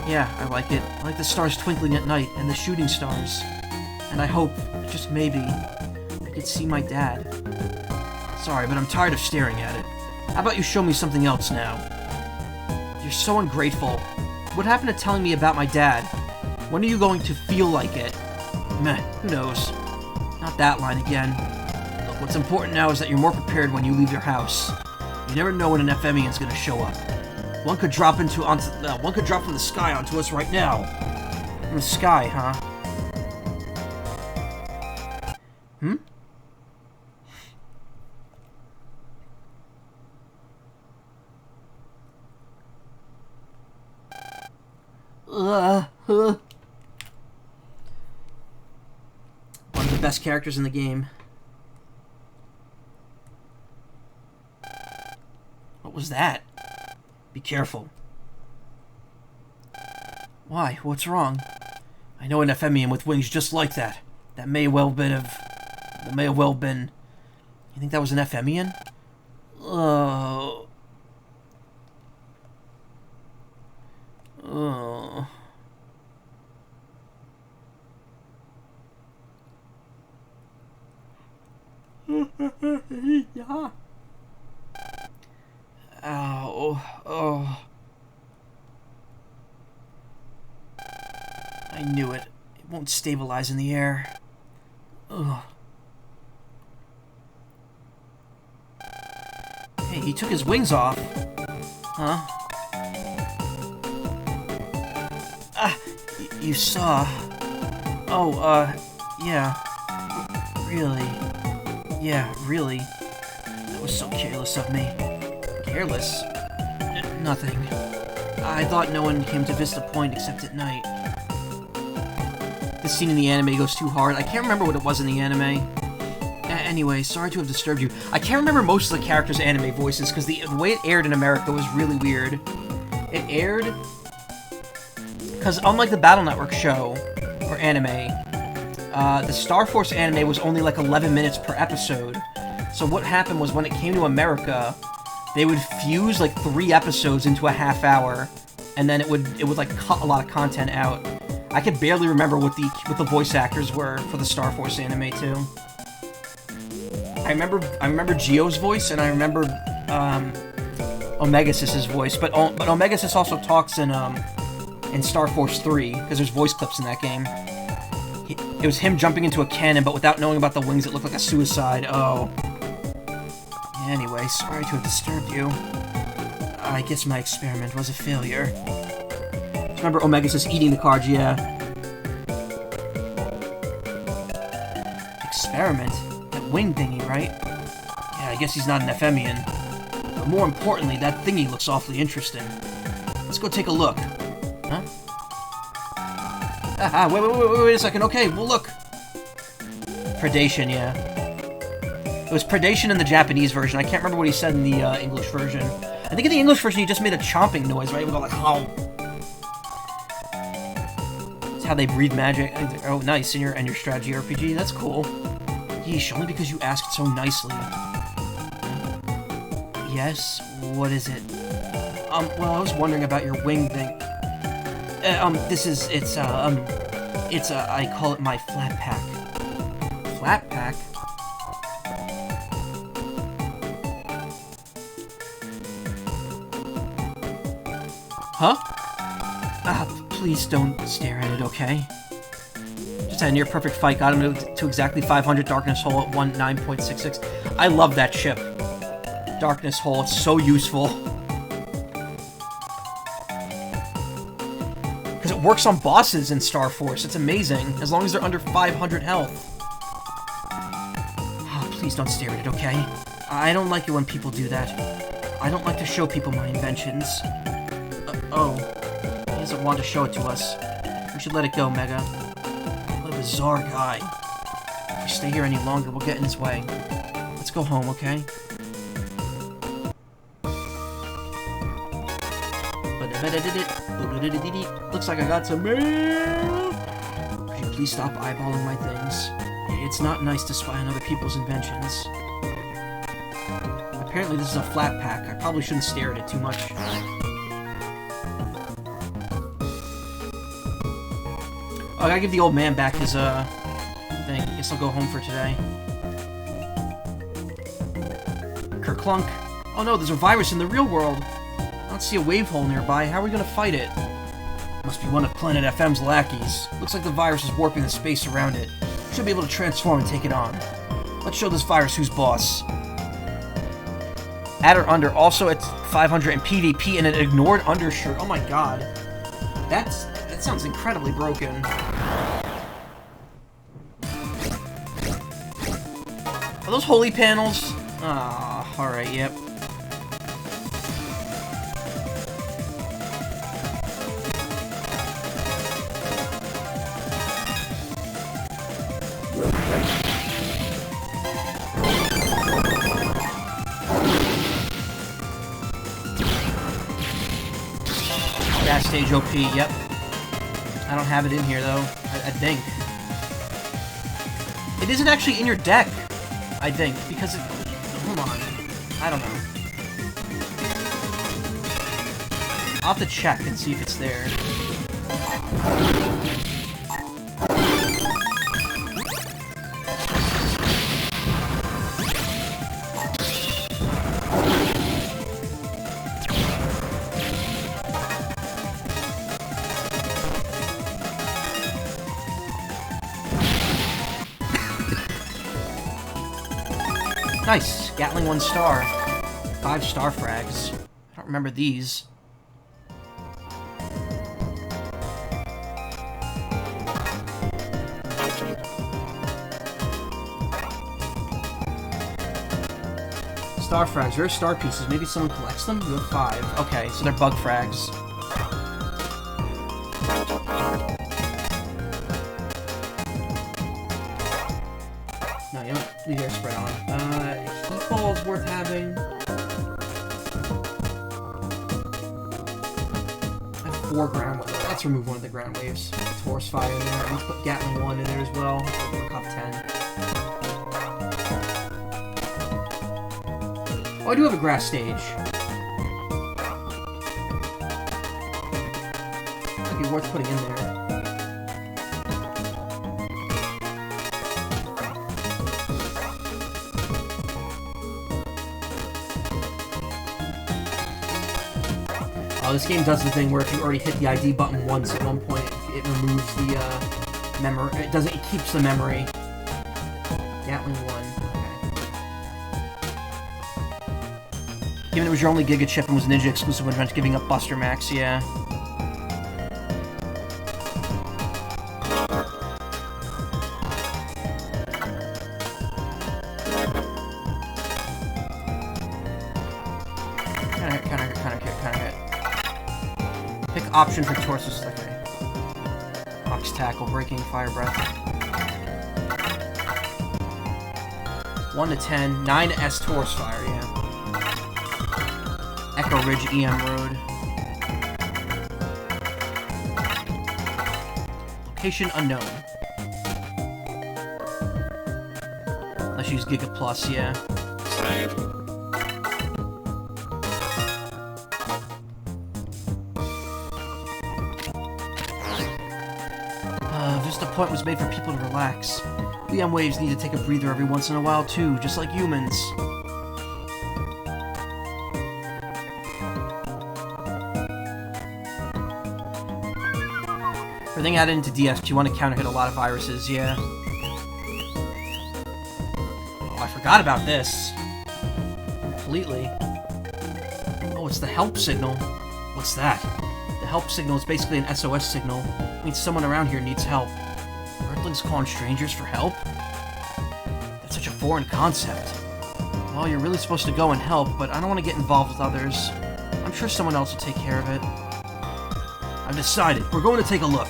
Yeah, I like it. I like the stars twinkling at night and the shooting stars. And I hope, just maybe, I could see my dad. Sorry, but I'm tired of staring at it. How about you show me something else now? You're so ungrateful. What happened to telling me about my dad? When are you going to feel like it? Meh, who knows? Not that line again. Look, what's important now is that you're more prepared when you leave your house. You never know when an Ephemian's gonna show up. One could drop from the sky onto us right now. From the sky, huh? Hmm? One of the best characters in the game. What was that? Be careful. Why? What's wrong? I know an Ephemian with wings just like that. That may have well been... You think that was an Ephemian? Oh. Oh. Yeah. Ow. Oh. I knew it. It won't stabilize in the air. Ugh. Hey, he took his wings off. Huh? you saw... Oh, yeah. Really? Yeah, really. That was so careless of me. Careless? Nothing. I thought no one came to Vista Point except at night. This scene in the anime goes too hard. I can't remember what it was in the anime. Anyway, sorry to have disturbed you. I can't remember most of the characters' anime voices, because the way it aired in America was really weird. It aired... Because unlike the Battle Network show, or anime, the Star Force anime was only like 11 minutes per episode. So what happened was when it came to America, they would fuse like 3 episodes into a half hour, and then it would like cut a lot of content out. I could barely remember what the voice actors were for the Star Force anime too. I remember Geo's voice, and I remember Omegasys' voice, but Omegasys also talks in Star Force 3 because there's voice clips in that game. It was him jumping into a cannon, but without knowing about the wings, it looked like a suicide. Oh. Anyway, sorry to have disturbed you. I guess my experiment was a failure. Just remember Omegasys eating the cards, yeah. Experiment? That wing thingy, right? Yeah, I guess he's not an Ephemian. But more importantly, that thingy looks awfully interesting. Let's go take a look. Huh? Wait a second. Okay, well look. Predation, yeah. It was predation in the Japanese version. I can't remember what he said in the English version. I think in the English version he just made a chomping noise, right? It would go like, oh. That's how they breathe magic. Oh, nice. In your strategy RPG. That's cool. Yeesh, only because you asked so nicely. Yes? What is it? Well, I was wondering about your wing thing. I call it my flat pack. Flat pack? Huh? Please don't stare at it, okay? Just had a near-perfect fight, got him to exactly 500 Darkness Hole at 19.66. I love that ship. Darkness Hole, it's so useful. Because it works on bosses in Star Force, it's amazing, as long as they're under 500 health. Oh, please don't stare at it, okay? I don't like it when people do that. I don't like to show people my inventions. Oh. He doesn't want to show it to us. We should let it go, Mega. What a bizarre guy. If we stay here any longer, we'll get in his way. Let's go home, okay? Looks like I got some mail! Could you please stop eyeballing my things? It's not nice to spy on other people's inventions. Apparently this is a flat pack. I probably shouldn't stare at it too much. Oh, I gotta give the old man back his, thing. Guess I'll go home for today. Kerclunk. Oh no, there's a virus in the real world. I don't see a wave hole nearby. How are we gonna fight it? Must be one of Planet FM's lackeys. Looks like the virus is warping the space around it. Should be able to transform and take it on. Let's show this virus who's boss. Add or under, also at 500 in PvP and an ignored undershirt. Oh my god. That sounds incredibly broken. Are those holy panels? Ah, alright, yep. Gas stage OP, yep. I don't have it in here, though. I think. It isn't actually in your deck, I think, because it... Hold on. I don't know. I'll have to check and see if it's there. Nice! Gatling 1 star. 5 star frags. I don't remember these. Star frags. Rare star pieces. Maybe someone collects them? You have 5. Okay, so they're bug frags. No, you don't leave your spread on. Heat ball is worth having. I have 4 ground waves. Let's remove one of the ground waves. Force fire in there. Let's put Gatling 1 in there as well. For Cup 10. Oh, I do have a grass stage. Might be worth putting in there. Oh, this game does the thing where if you already hit the ID button once at one point, it removes the memory. It doesn't. It keeps the memory. Gatling 1. Given it was your only Giga chip and was Ninja exclusive when giving up Buster Max, yeah. Kinda hit. Pick option for Torsus. Okay. Ox Tackle, Breaking, Fire Breath. 1 to 10, 9 to S Torus Fire, yeah. Echo Ridge, EM Road. Location unknown. Let's use Giga Plus, yeah. Save. Vista Point was made for people to relax. EM waves need to take a breather every once in a while too, just like humans. Everything added into DS, you want to counter hit a lot of viruses, yeah. Oh, I forgot about this. Completely. Oh, it's the help signal. What's that? The help signal is basically an SOS signal. It means someone around here needs help. Earthlings calling strangers for help? That's such a foreign concept. Well, you're really supposed to go and help, but I don't want to get involved with others. I'm sure someone else will take care of it. I've decided. We're going to take a look.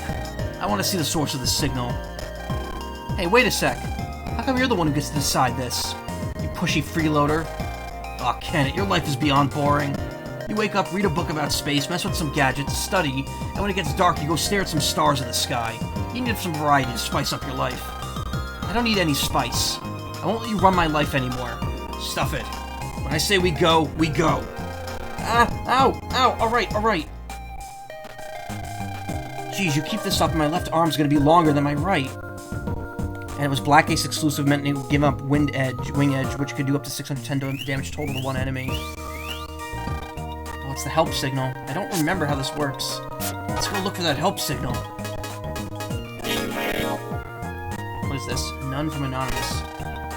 I want to see the source of this signal. Hey, wait a sec. How come you're the one who gets to decide this? You pushy freeloader. Aw, Kenneth, your life is beyond boring. You wake up, read a book about space, mess with some gadgets, study, and when it gets dark, you go stare at some stars in the sky. You need some variety to spice up your life. I don't need any spice. I won't let you run my life anymore. Stuff it. When I say we go, we go. Ah, ow, ow, alright. Geez, you keep this up and my left arm's gonna be longer than my right. And it was Black Ace exclusive, meant to give up Wing Edge, which could do up to 610 damage total to one enemy. Oh, it's the help signal. I don't remember how this works. Let's go look for that help signal. Email. What is this? None from Anonymous.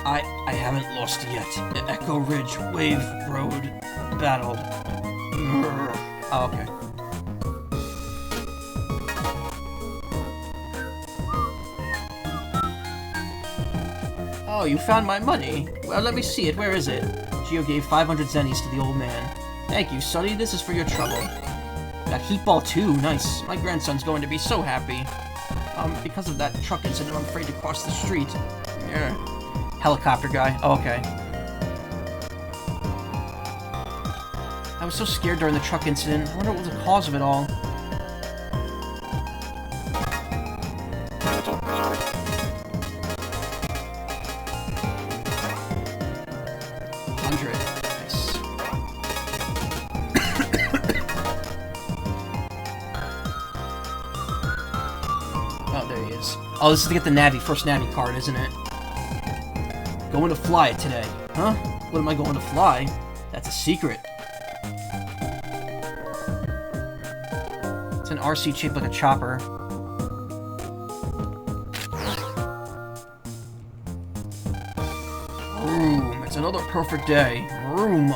I haven't lost yet. Echo Ridge, Wave Road, Battle. Oh, okay. Oh, you found my money? Well, let me see it. Where is it? Geo gave 500 zennies to the old man. Thank you, Sonny. This is for your trouble. Got heat ball too. Nice. My grandson's going to be so happy. Because of that truck incident, I'm afraid to cross the street. Yeah. Helicopter guy. Oh, okay. I was so scared during the truck incident. I wonder what was the cause of it all. Oh, this is to get the Navi, first Navi card, isn't it? Going to fly it today. Huh? What am I going to fly? That's a secret. It's an RC shaped like a chopper. Vroom. It's another perfect day. Vroom.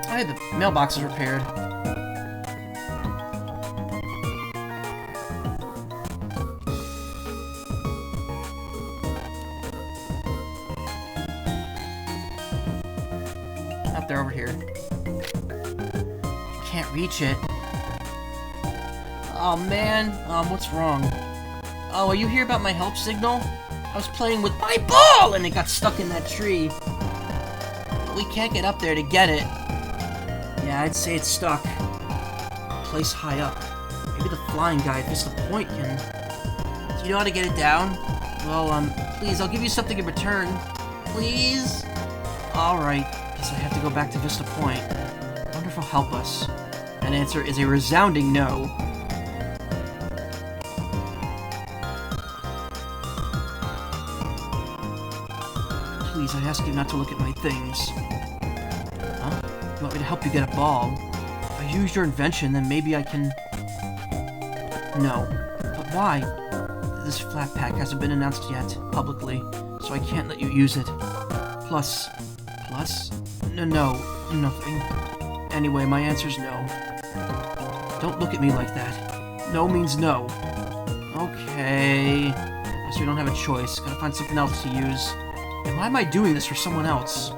Hey, the mailbox is repaired. they're over here. Can't reach it. Oh man, what's wrong? Oh, are you here about my help signal? I was playing with my ball and it got stuck in that tree. We can't get up there to get it. Yeah, I'd say it's stuck. Place high up. Maybe the flying guy at Vista Point can... Do you know how to get it down? Well, please, I'll give you something in return. Please? Alright, guess I have to go back to Vista Point. I wonder if he'll help us. That answer is a resounding no. Please, I ask you not to look at my things. Huh? You want me to help you get a ball? If I use your invention, then maybe I can... No. But why? This flat pack hasn't been announced yet, publicly, so I can't let you use it. Plus? No, nothing. Anyway, my answer's no. Don't look at me like that. No means no. Okay. Guess we don't have a choice. Gotta find something else to use. And why am I doing this for someone else?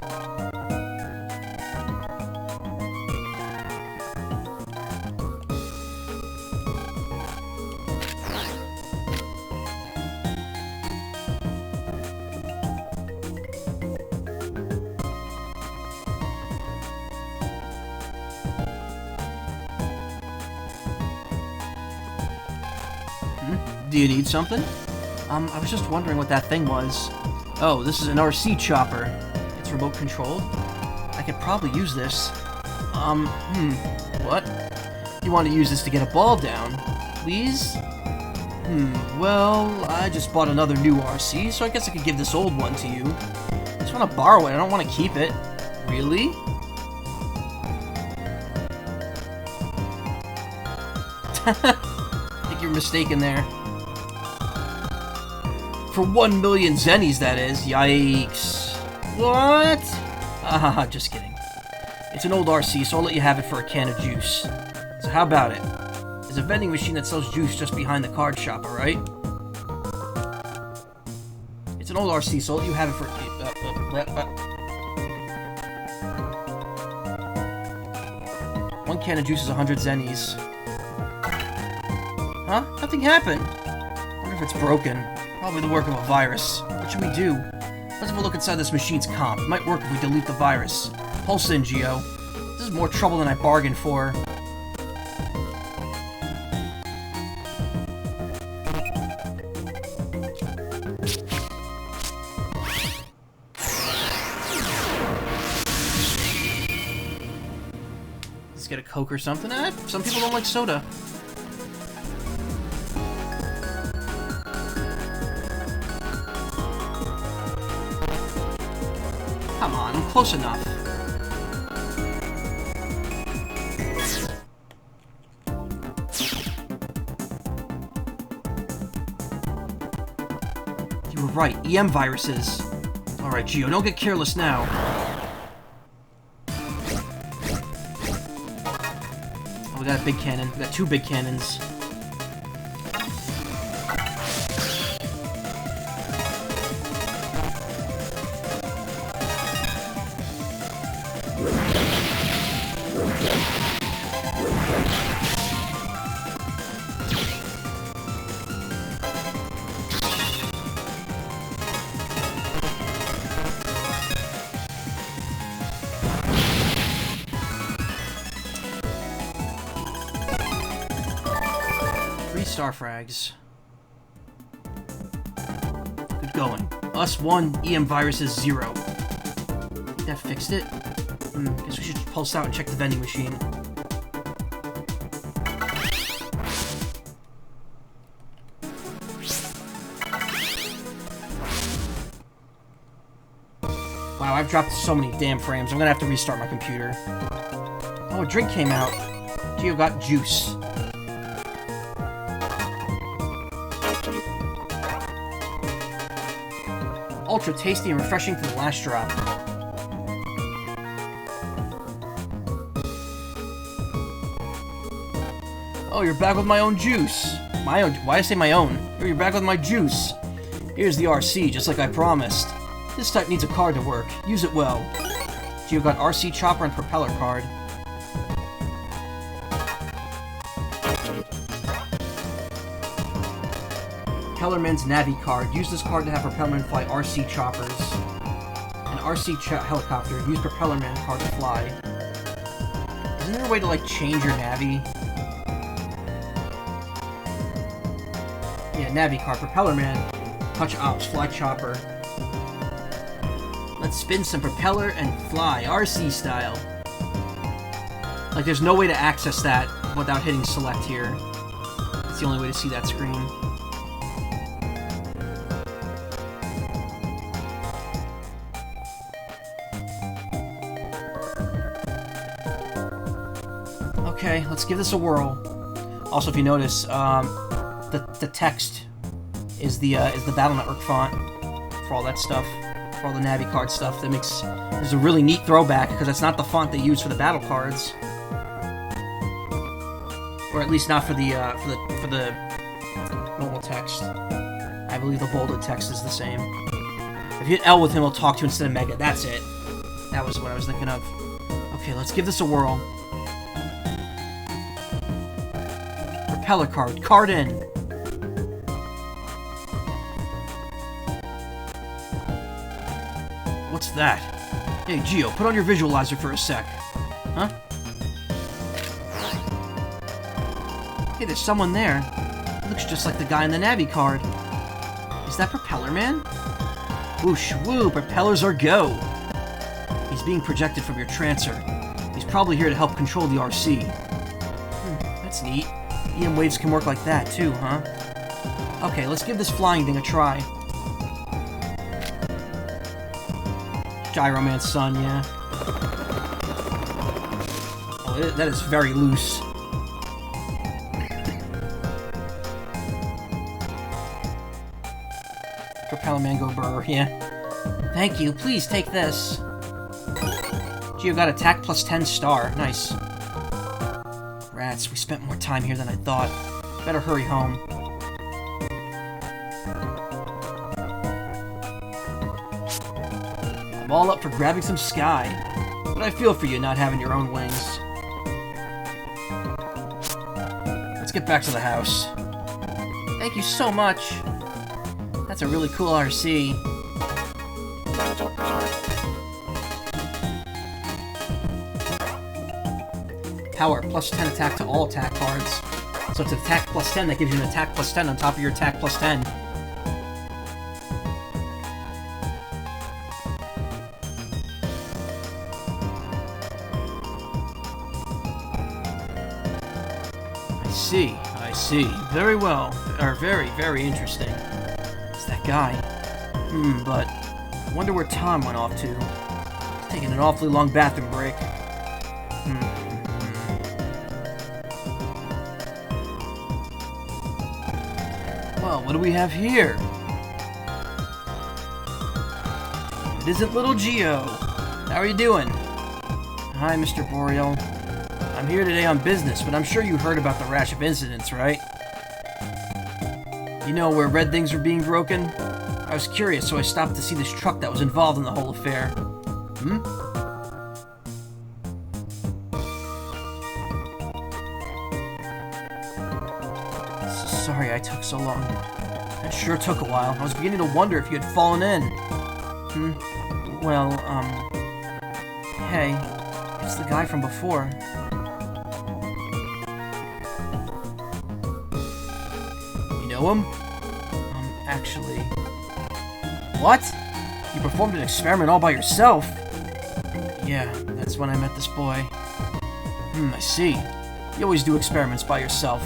Do you need something? I was just wondering what that thing was. Oh, this is an RC chopper. It's remote controlled? I could probably use this. What? You want to use this to get a ball down? Please? Well, I just bought another new RC, so I guess I could give this old one to you. I just want to borrow it, I don't want to keep it. Really? I think you're mistaken there. For 1 million zennies, that is. Yikes. What? Just kidding. It's an old RC, so I'll let you have it for a can of juice. So how about it? There's a vending machine that sells juice just behind the card shop, alright? It's an old RC, so I'll let you have it for... One can of juice is 100 zennies. Huh? Nothing happened. I wonder if it's broken. Probably the work of a virus. What should we do? Let's have a look inside this machine's comp. It might work if we delete the virus. Pulse in, Geo. This is more trouble than I bargained for. Let's get a Coke or something. Some people don't like soda. Come on, I'm close enough. You were right, EM viruses. Alright, Geo, don't get careless now. Oh, we got a big cannon. We got 2 big cannons. Star frags. Good going. Us 1, EM viruses 0. Think that fixed it? Guess we should just pulse out and check the vending machine. Wow, I've dropped so many damn frames. I'm gonna have to restart my computer. Oh, a drink came out. Geo got juice. Ultra tasty and refreshing to the last drop. Oh, you're back with my own juice. My own? Why I say my own? You're back with my juice. Here's the RC, just like I promised. This type needs a card to work. Use it well. Geo got RC Chopper and Propeller card. Propellerman's Navi card. Use this card to have Propellerman fly RC Choppers. An RC Helicopter. Use Propellerman card to fly. Isn't there a way to, like, change your Navi? Yeah, Navi card. Propellerman. Touch Ops. Fly Chopper. Let's spin some Propeller and fly. RC style. Like, there's no way to access that without hitting select here. It's the only way to see that screen. Okay, let's give this a whirl. Also, if you notice, the text is the Battle Network font for all that stuff, for all the Navi card stuff. That makes this a really neat throwback because that's not the font they use for the battle cards, or at least not for the normal text. I believe the bolded text is the same. If you hit L with him, he'll talk to you instead of Mega. That's it. That was what I was thinking of. Okay, let's give this a whirl. Propeller card. Card in. What's that? Hey, Geo, put on your visualizer for a sec. Huh? Hey, there's someone there. Looks just like the guy in the Navi card. Is that Propellerman? Whoosh, woo, propellers are go. He's being projected from your trancer. He's probably here to help control the RC. That's neat. EM waves can work like that, too, huh? Okay, let's give this flying thing a try. Gyro Man's son, yeah. Oh, that is very loose. Propellerman go burr, yeah. Thank you, please take this. Geo got attack plus 10 star, nice. Rats, we spent more time here than I thought. Better hurry home. I'm all up for grabbing some sky, but I feel for you not having your own wings. Let's get back to the house. Thank you so much. That's a really cool RC. Power, plus 10 attack to all attack cards. So it's attack plus 10, that gives you an attack plus 10 on top of your attack plus 10. I see. Very well. Or very, very interesting. It's that guy. But I wonder where Tom went off to. He's taking an awfully long bathroom break. Well, what do we have here? It isn't little Geo. How are you doing? Hi, Mr. Boreal. I'm here today on business, but I'm sure you heard about the rash of incidents, right? You know, where red things were being broken? I was curious, so I stopped to see this truck that was involved in the whole affair. Sorry I took so long. That sure took a while. I was beginning to wonder if you had fallen in. Well, hey, it's the guy from before. You know him? Actually... What? You performed an experiment all by yourself? Yeah, that's when I met this boy. I see. You always do experiments by yourself.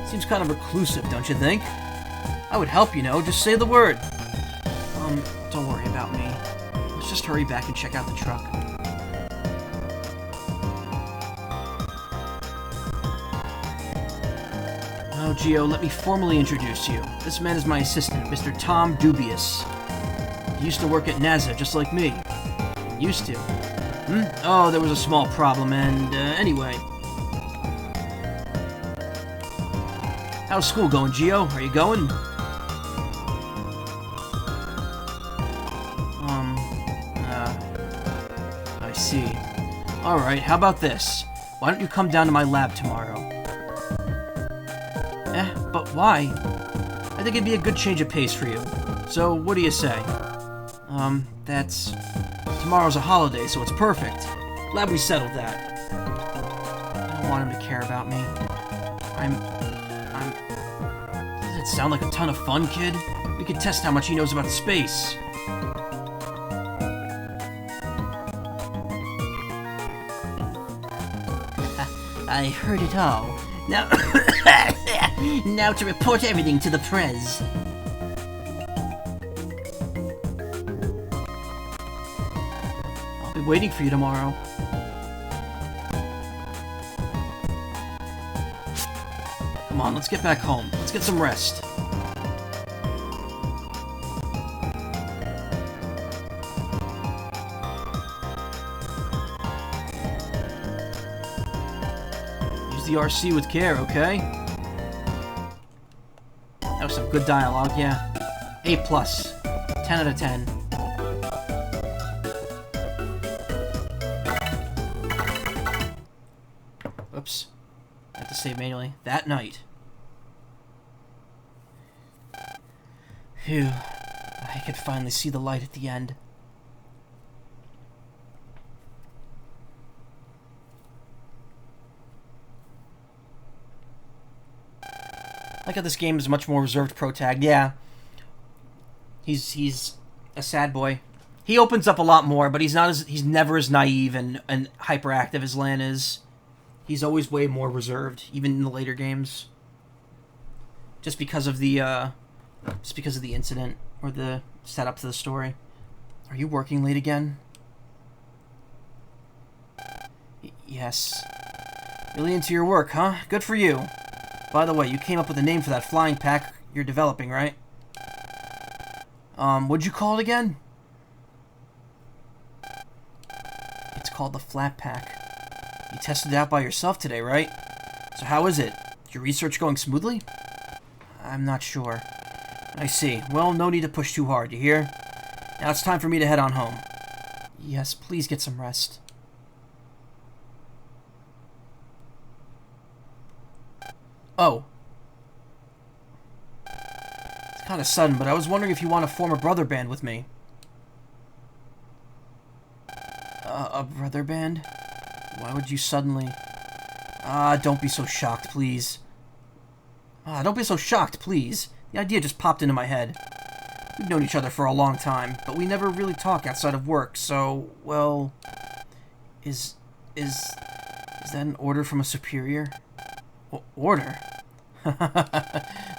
Seems kind of reclusive, don't you think? I would help, you know, just say the word. Don't worry about me. Let's just hurry back and check out the truck. Oh, Geo, let me formally introduce you. This man is my assistant, Mr. Tom Dubious. He used to work at NASA, just like me. Used to. Oh, there was a small problem, and, anyway. How's school going, Geo? Are you going? I see. Alright, how about this? Why don't you come down to my lab tomorrow? But why? I think it'd be a good change of pace for you. So, what do you say? Tomorrow's a holiday, so it's perfect. Glad we settled that. I don't want him to care about me. Does it sound like a ton of fun, kid? We could test how much he knows about space. I heard it all. Now, now to report everything to the Prez. I'll be waiting for you tomorrow. Come on, let's get back home. Let's get some rest. Use the RC with care, okay? That was some good dialogue, yeah. A+. 10 out of 10. Oops. I have to save manually. That night. Phew. I could finally see the light at the end. I like how this game is much more reserved pro-tag. Yeah. He's a sad boy. He opens up a lot more, but he's never as naive and hyperactive as Lan is. He's always way more reserved, even in the later games. Just because of the incident or the setup to the story. Are you working late again? Yes. Really into your work, huh? Good for you. By the way, you came up with a name for that flying pack you're developing, right? What'd you call it again? It's called the Flat Pack. You tested it out by yourself today, right? So how is it? Your research going smoothly? I'm not sure. I see. Well, no need to push too hard, you hear? Now it's time for me to head on home. Yes, please get some rest. Oh. It's kind of sudden, but I was wondering if you want to form a brother band with me. A brother band? Why would you suddenly... don't be so shocked, please. Don't be so shocked, please. The idea just popped into my head. We've known each other for a long time, but we never really talk outside of work, so, well... Is that an order from a superior? Order?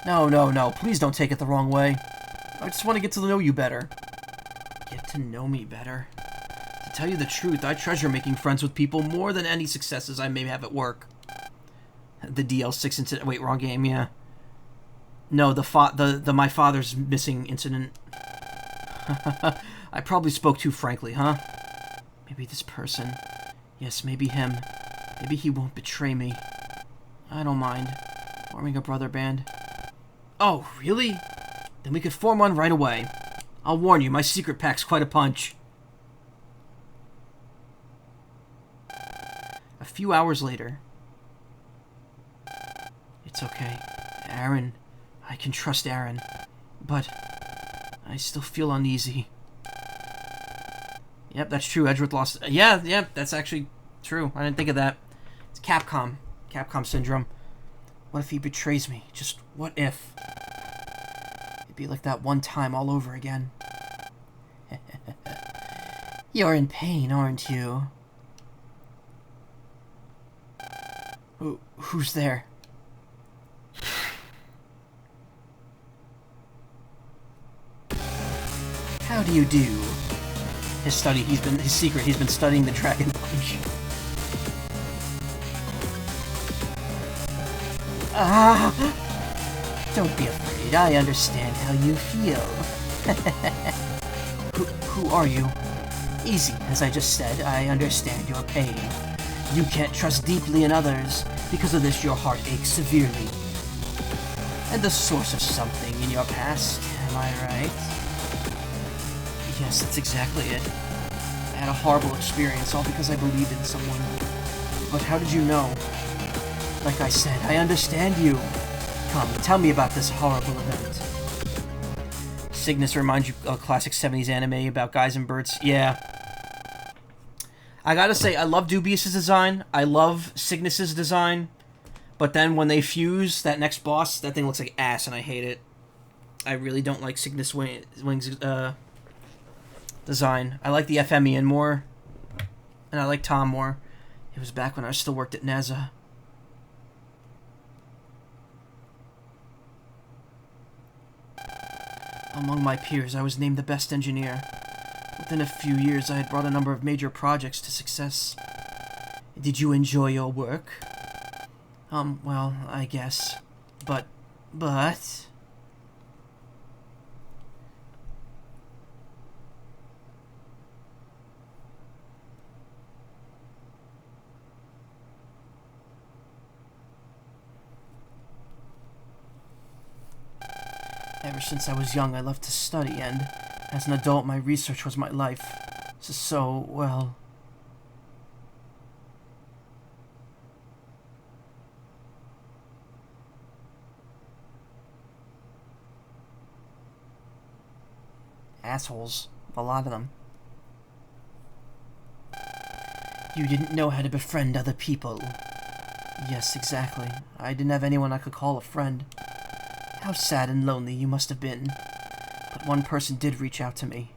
No, please don't take it the wrong way. I just want to get to know you better. Get to know me better? To tell you the truth, I treasure making friends with people more than any successes I may have at work. The DL6 incident... Wait, wrong game, yeah. No, the my father's missing incident. I probably spoke too frankly, huh? Maybe this person. Yes, maybe him. Maybe he won't betray me. I don't mind. Forming a brother band. Oh, really? Then we could form one right away. I'll warn you, my secret pack's quite a punch. A few hours later. It's okay. Aaron. I can trust Aaron. But I still feel uneasy. Yep, that's true. Edgeworth lost... Yeah, that's actually true. I didn't think of that. It's Capcom. Capcom syndrome. What if he betrays me? Just what if? It'd be like that one time all over again. You're in pain, aren't you? Who's there? How do you do? His secret, he's been studying the Dragon Punch. Don't be afraid, I understand how you feel. Who are you? Easy, as I just said, I understand your pain. You can't trust deeply in others. Because of this, your heart aches severely. And the source of something in your past, am I right? Yes, that's exactly it. had a horrible experience, all because I believed in someone. But how did you know? Like I said, I understand you. Come, tell me about this horrible event. Cygnus reminds you of a classic 70s anime about guys and birds. Yeah. I gotta say, I love Dubious' design. I love Cygnus' design. But then when they fuse that next boss, that thing looks like ass, and I hate it. I really don't like Cygnus Wing's design. I like the FM Ian more. And I like Tom more. It was back when I still worked at NASA. Among my peers, I was named the best engineer. Within a few years, I had brought a number of major projects to success. Did you enjoy your work? Well, I guess. But... Ever since I was young, I loved to study, and as an adult, my research was my life. So, well... Assholes. A lot of them. You didn't know how to befriend other people. Yes, exactly. I didn't have anyone I could call a friend. How sad and lonely you must have been. But one person did reach out to me.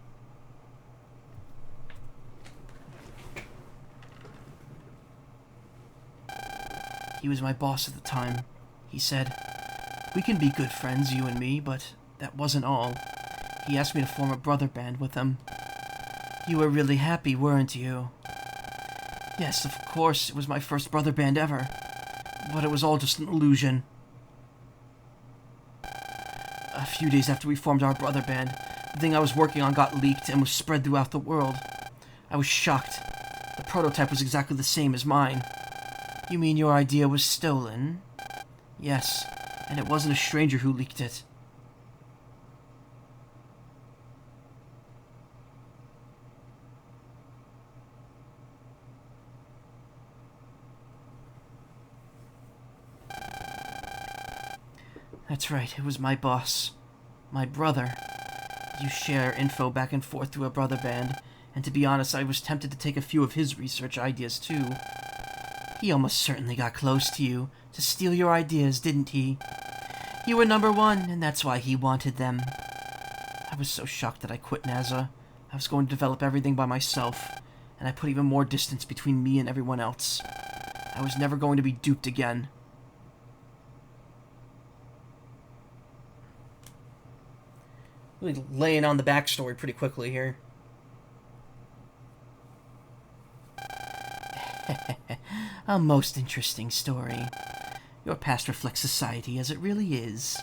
He was my boss at the time. He said, "We can be good friends, you and me," but that wasn't all. He asked me to form a brother band with him. You were really happy, weren't you? Yes, of course, it was my first brother band ever. But it was all just an illusion. A few days after we formed our brother band, the thing I was working on got leaked and was spread throughout the world. I was shocked. The prototype was exactly the same as mine. You mean your idea was stolen? Yes, and it wasn't a stranger who leaked it. That's right, it was my boss. My brother. You share info back and forth through a brother band, and to be honest, I was tempted to take a few of his research ideas too. He almost certainly got close to you, to steal your ideas, didn't he? You were number one, and that's why he wanted them. I was so shocked that I quit NASA. I was going to develop everything by myself, and I put even more distance between me and everyone else. I was never going to be duped again. Really laying on the backstory pretty quickly here. A most interesting story. Your past reflects society as it really is.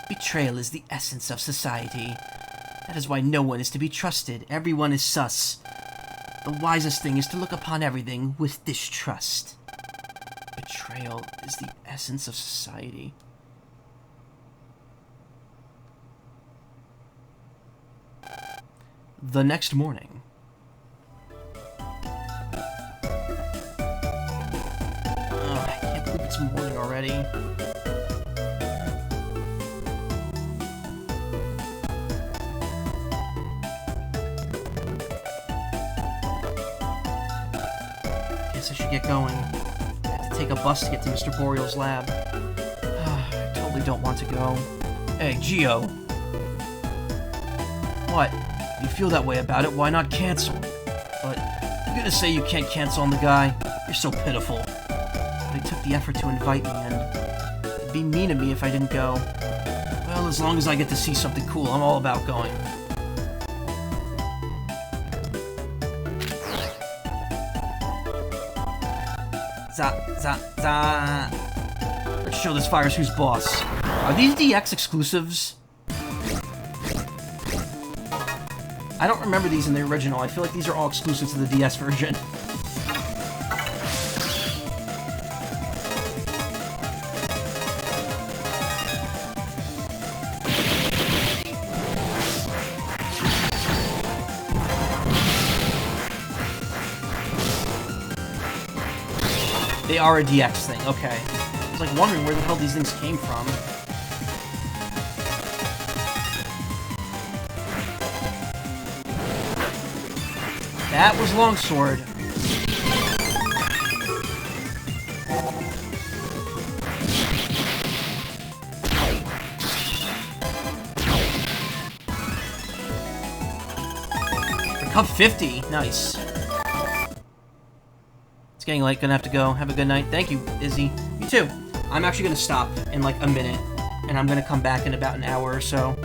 Betrayal is the essence of society. That is why no one is to be trusted. Everyone is sus. The wisest thing is to look upon everything with distrust. Betrayal is the essence of society. The next morning. I can't believe it's morning already. Guess I should get going. I have to take a bus to get to Mr. Boreal's lab. I totally don't want to go. Hey, Geo. What? If you feel that way about it, why not cancel? But you're gonna say you can't cancel on the guy? You're so pitiful. But he took the effort to invite me, and it'd be mean of me if I didn't go. Well, as long as I get to see something cool, I'm all about going. Let's show this virus who's boss. Are these DX exclusives? I don't remember these in the original. I feel like these are all exclusives to the DS version. They are a DX thing, okay. I was like wondering where the hell these things came from. That was Longsword. Cup 50, nice. It's getting late, gonna have to go. Have a good night. Thank you, Izzy. You too. I'm actually gonna stop in like a minute, and I'm gonna come back in about an hour or so.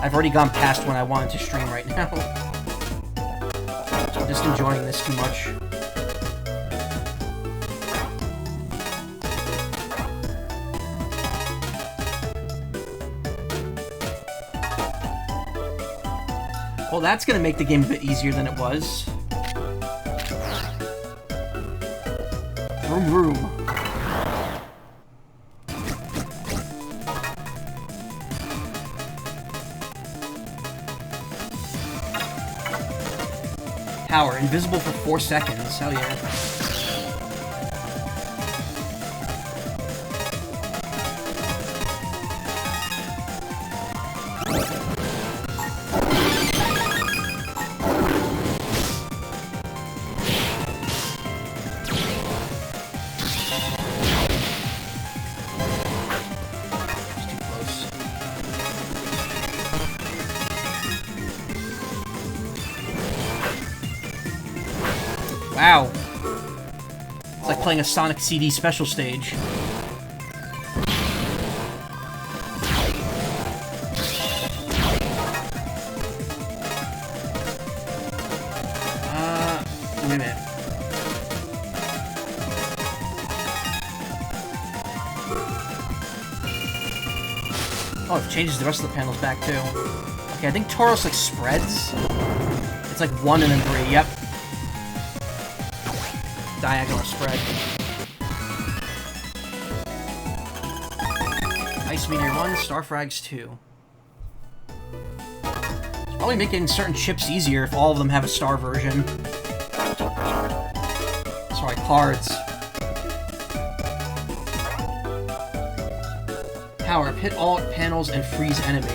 I've already gone past when I wanted to stream right now. I'm just enjoying this too much. Well, that's gonna make the game a bit easier than it was. Vroom vroom. Power, invisible for 4 seconds. Hell yeah. Wow. It's like playing a Sonic CD special stage. Wait a minute. Oh, it changes the rest of the panels back too. Okay, I think Tauros like spreads. It's like 1 and then 3, yep. Diagonal spread. Ice Meteor 1, Star Frags 2. It's probably making certain chips easier if all of them have a star version. Sorry, cards. Power, hit all panels and freeze enemy.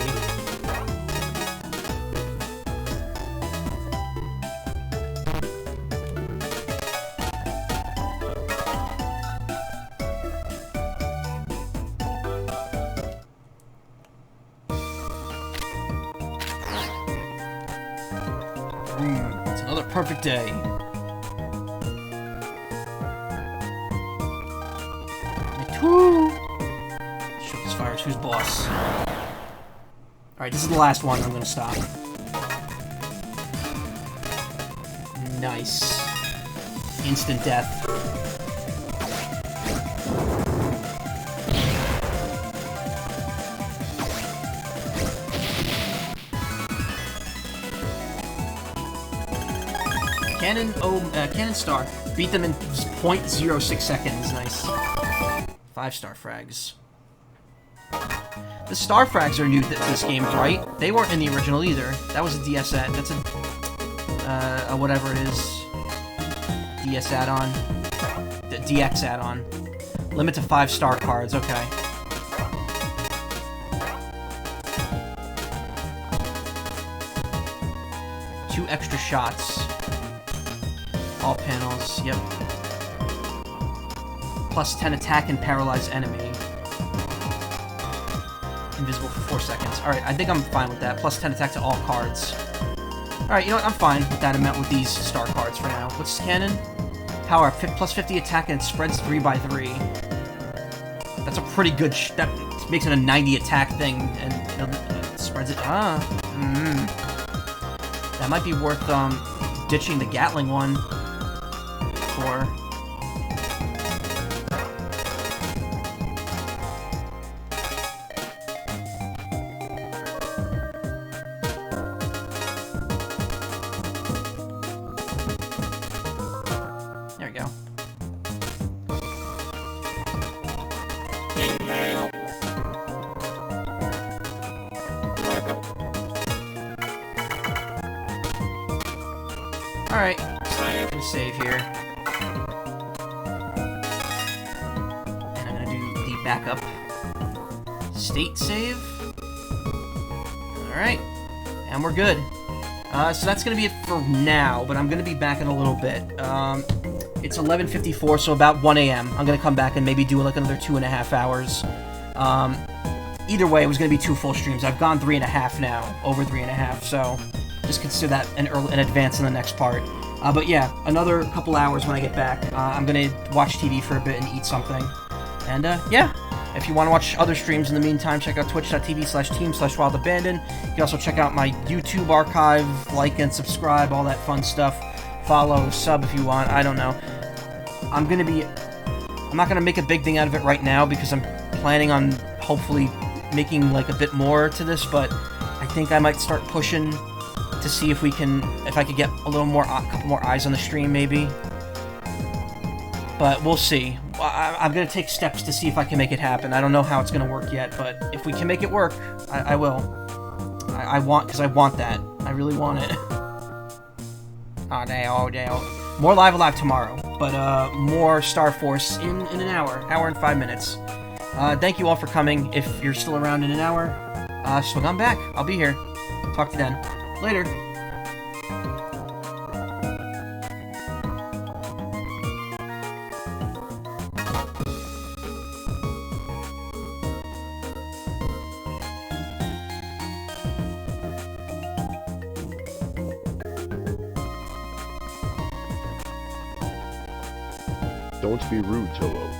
Perfect day. Woo! Shoot this fires. Who's boss? Alright, this is the last one. I'm gonna stop. Nice. Instant death. Cannon Star. Beat them in 0.06 seconds. Nice. 5-star frags. The Star Frags are new to this game, right? They weren't in the original either. That was a DS add. That's a whatever it is. DS add-on. The DX add-on. Limit to 5-star cards. Okay. Two extra shots. All panels, yep. Plus 10 attack and paralyze enemy. Invisible for 4 seconds. Alright, I think I'm fine with that. Plus 10 attack to all cards. Alright, you know what? I'm fine with that amount with these star cards for now. What's cannon? Power, plus 50 attack and it spreads 3 by 3. That's a pretty good... that makes it a 90 attack thing and it spreads it... That might be worth ditching the Gatling one. For there we go. All right, I'm gonna save here. backup. State save. Alright. And we're good. So that's going to be it for now, but I'm going to be back in a little bit. It's 11:54, so about 1 a.m. I'm going to come back and maybe do like another 2.5 hours. Either way, it was going to be 2 full streams. I've gone 3.5 now, over 3.5, so just consider that an advance in the next part. But yeah, another couple hours when I get back. I'm going to watch TV for a bit and eat something. And yeah, if you want to watch other streams in the meantime, check out twitch.tv/team/wildabandon. You can also check out my YouTube archive, like and subscribe, all that fun stuff. Follow, sub if you want, I don't know. I'm not going to make a big thing out of it right now because I'm planning on hopefully making like a bit more to this, but I think I might start pushing to see if I could get a couple more eyes on the stream maybe. But we'll see. I'm going to take steps to see if I can make it happen. I don't know how it's going to work yet, but if we can make it work, I will. Because I want that. I really want it. Oh, day. More Live Alive tomorrow, but more Star Force in an hour and 5 minutes. Thank you all for coming. If you're still around in an hour, swing on back. I'll be here. Talk to you then. Later. Don't be rude, Toho.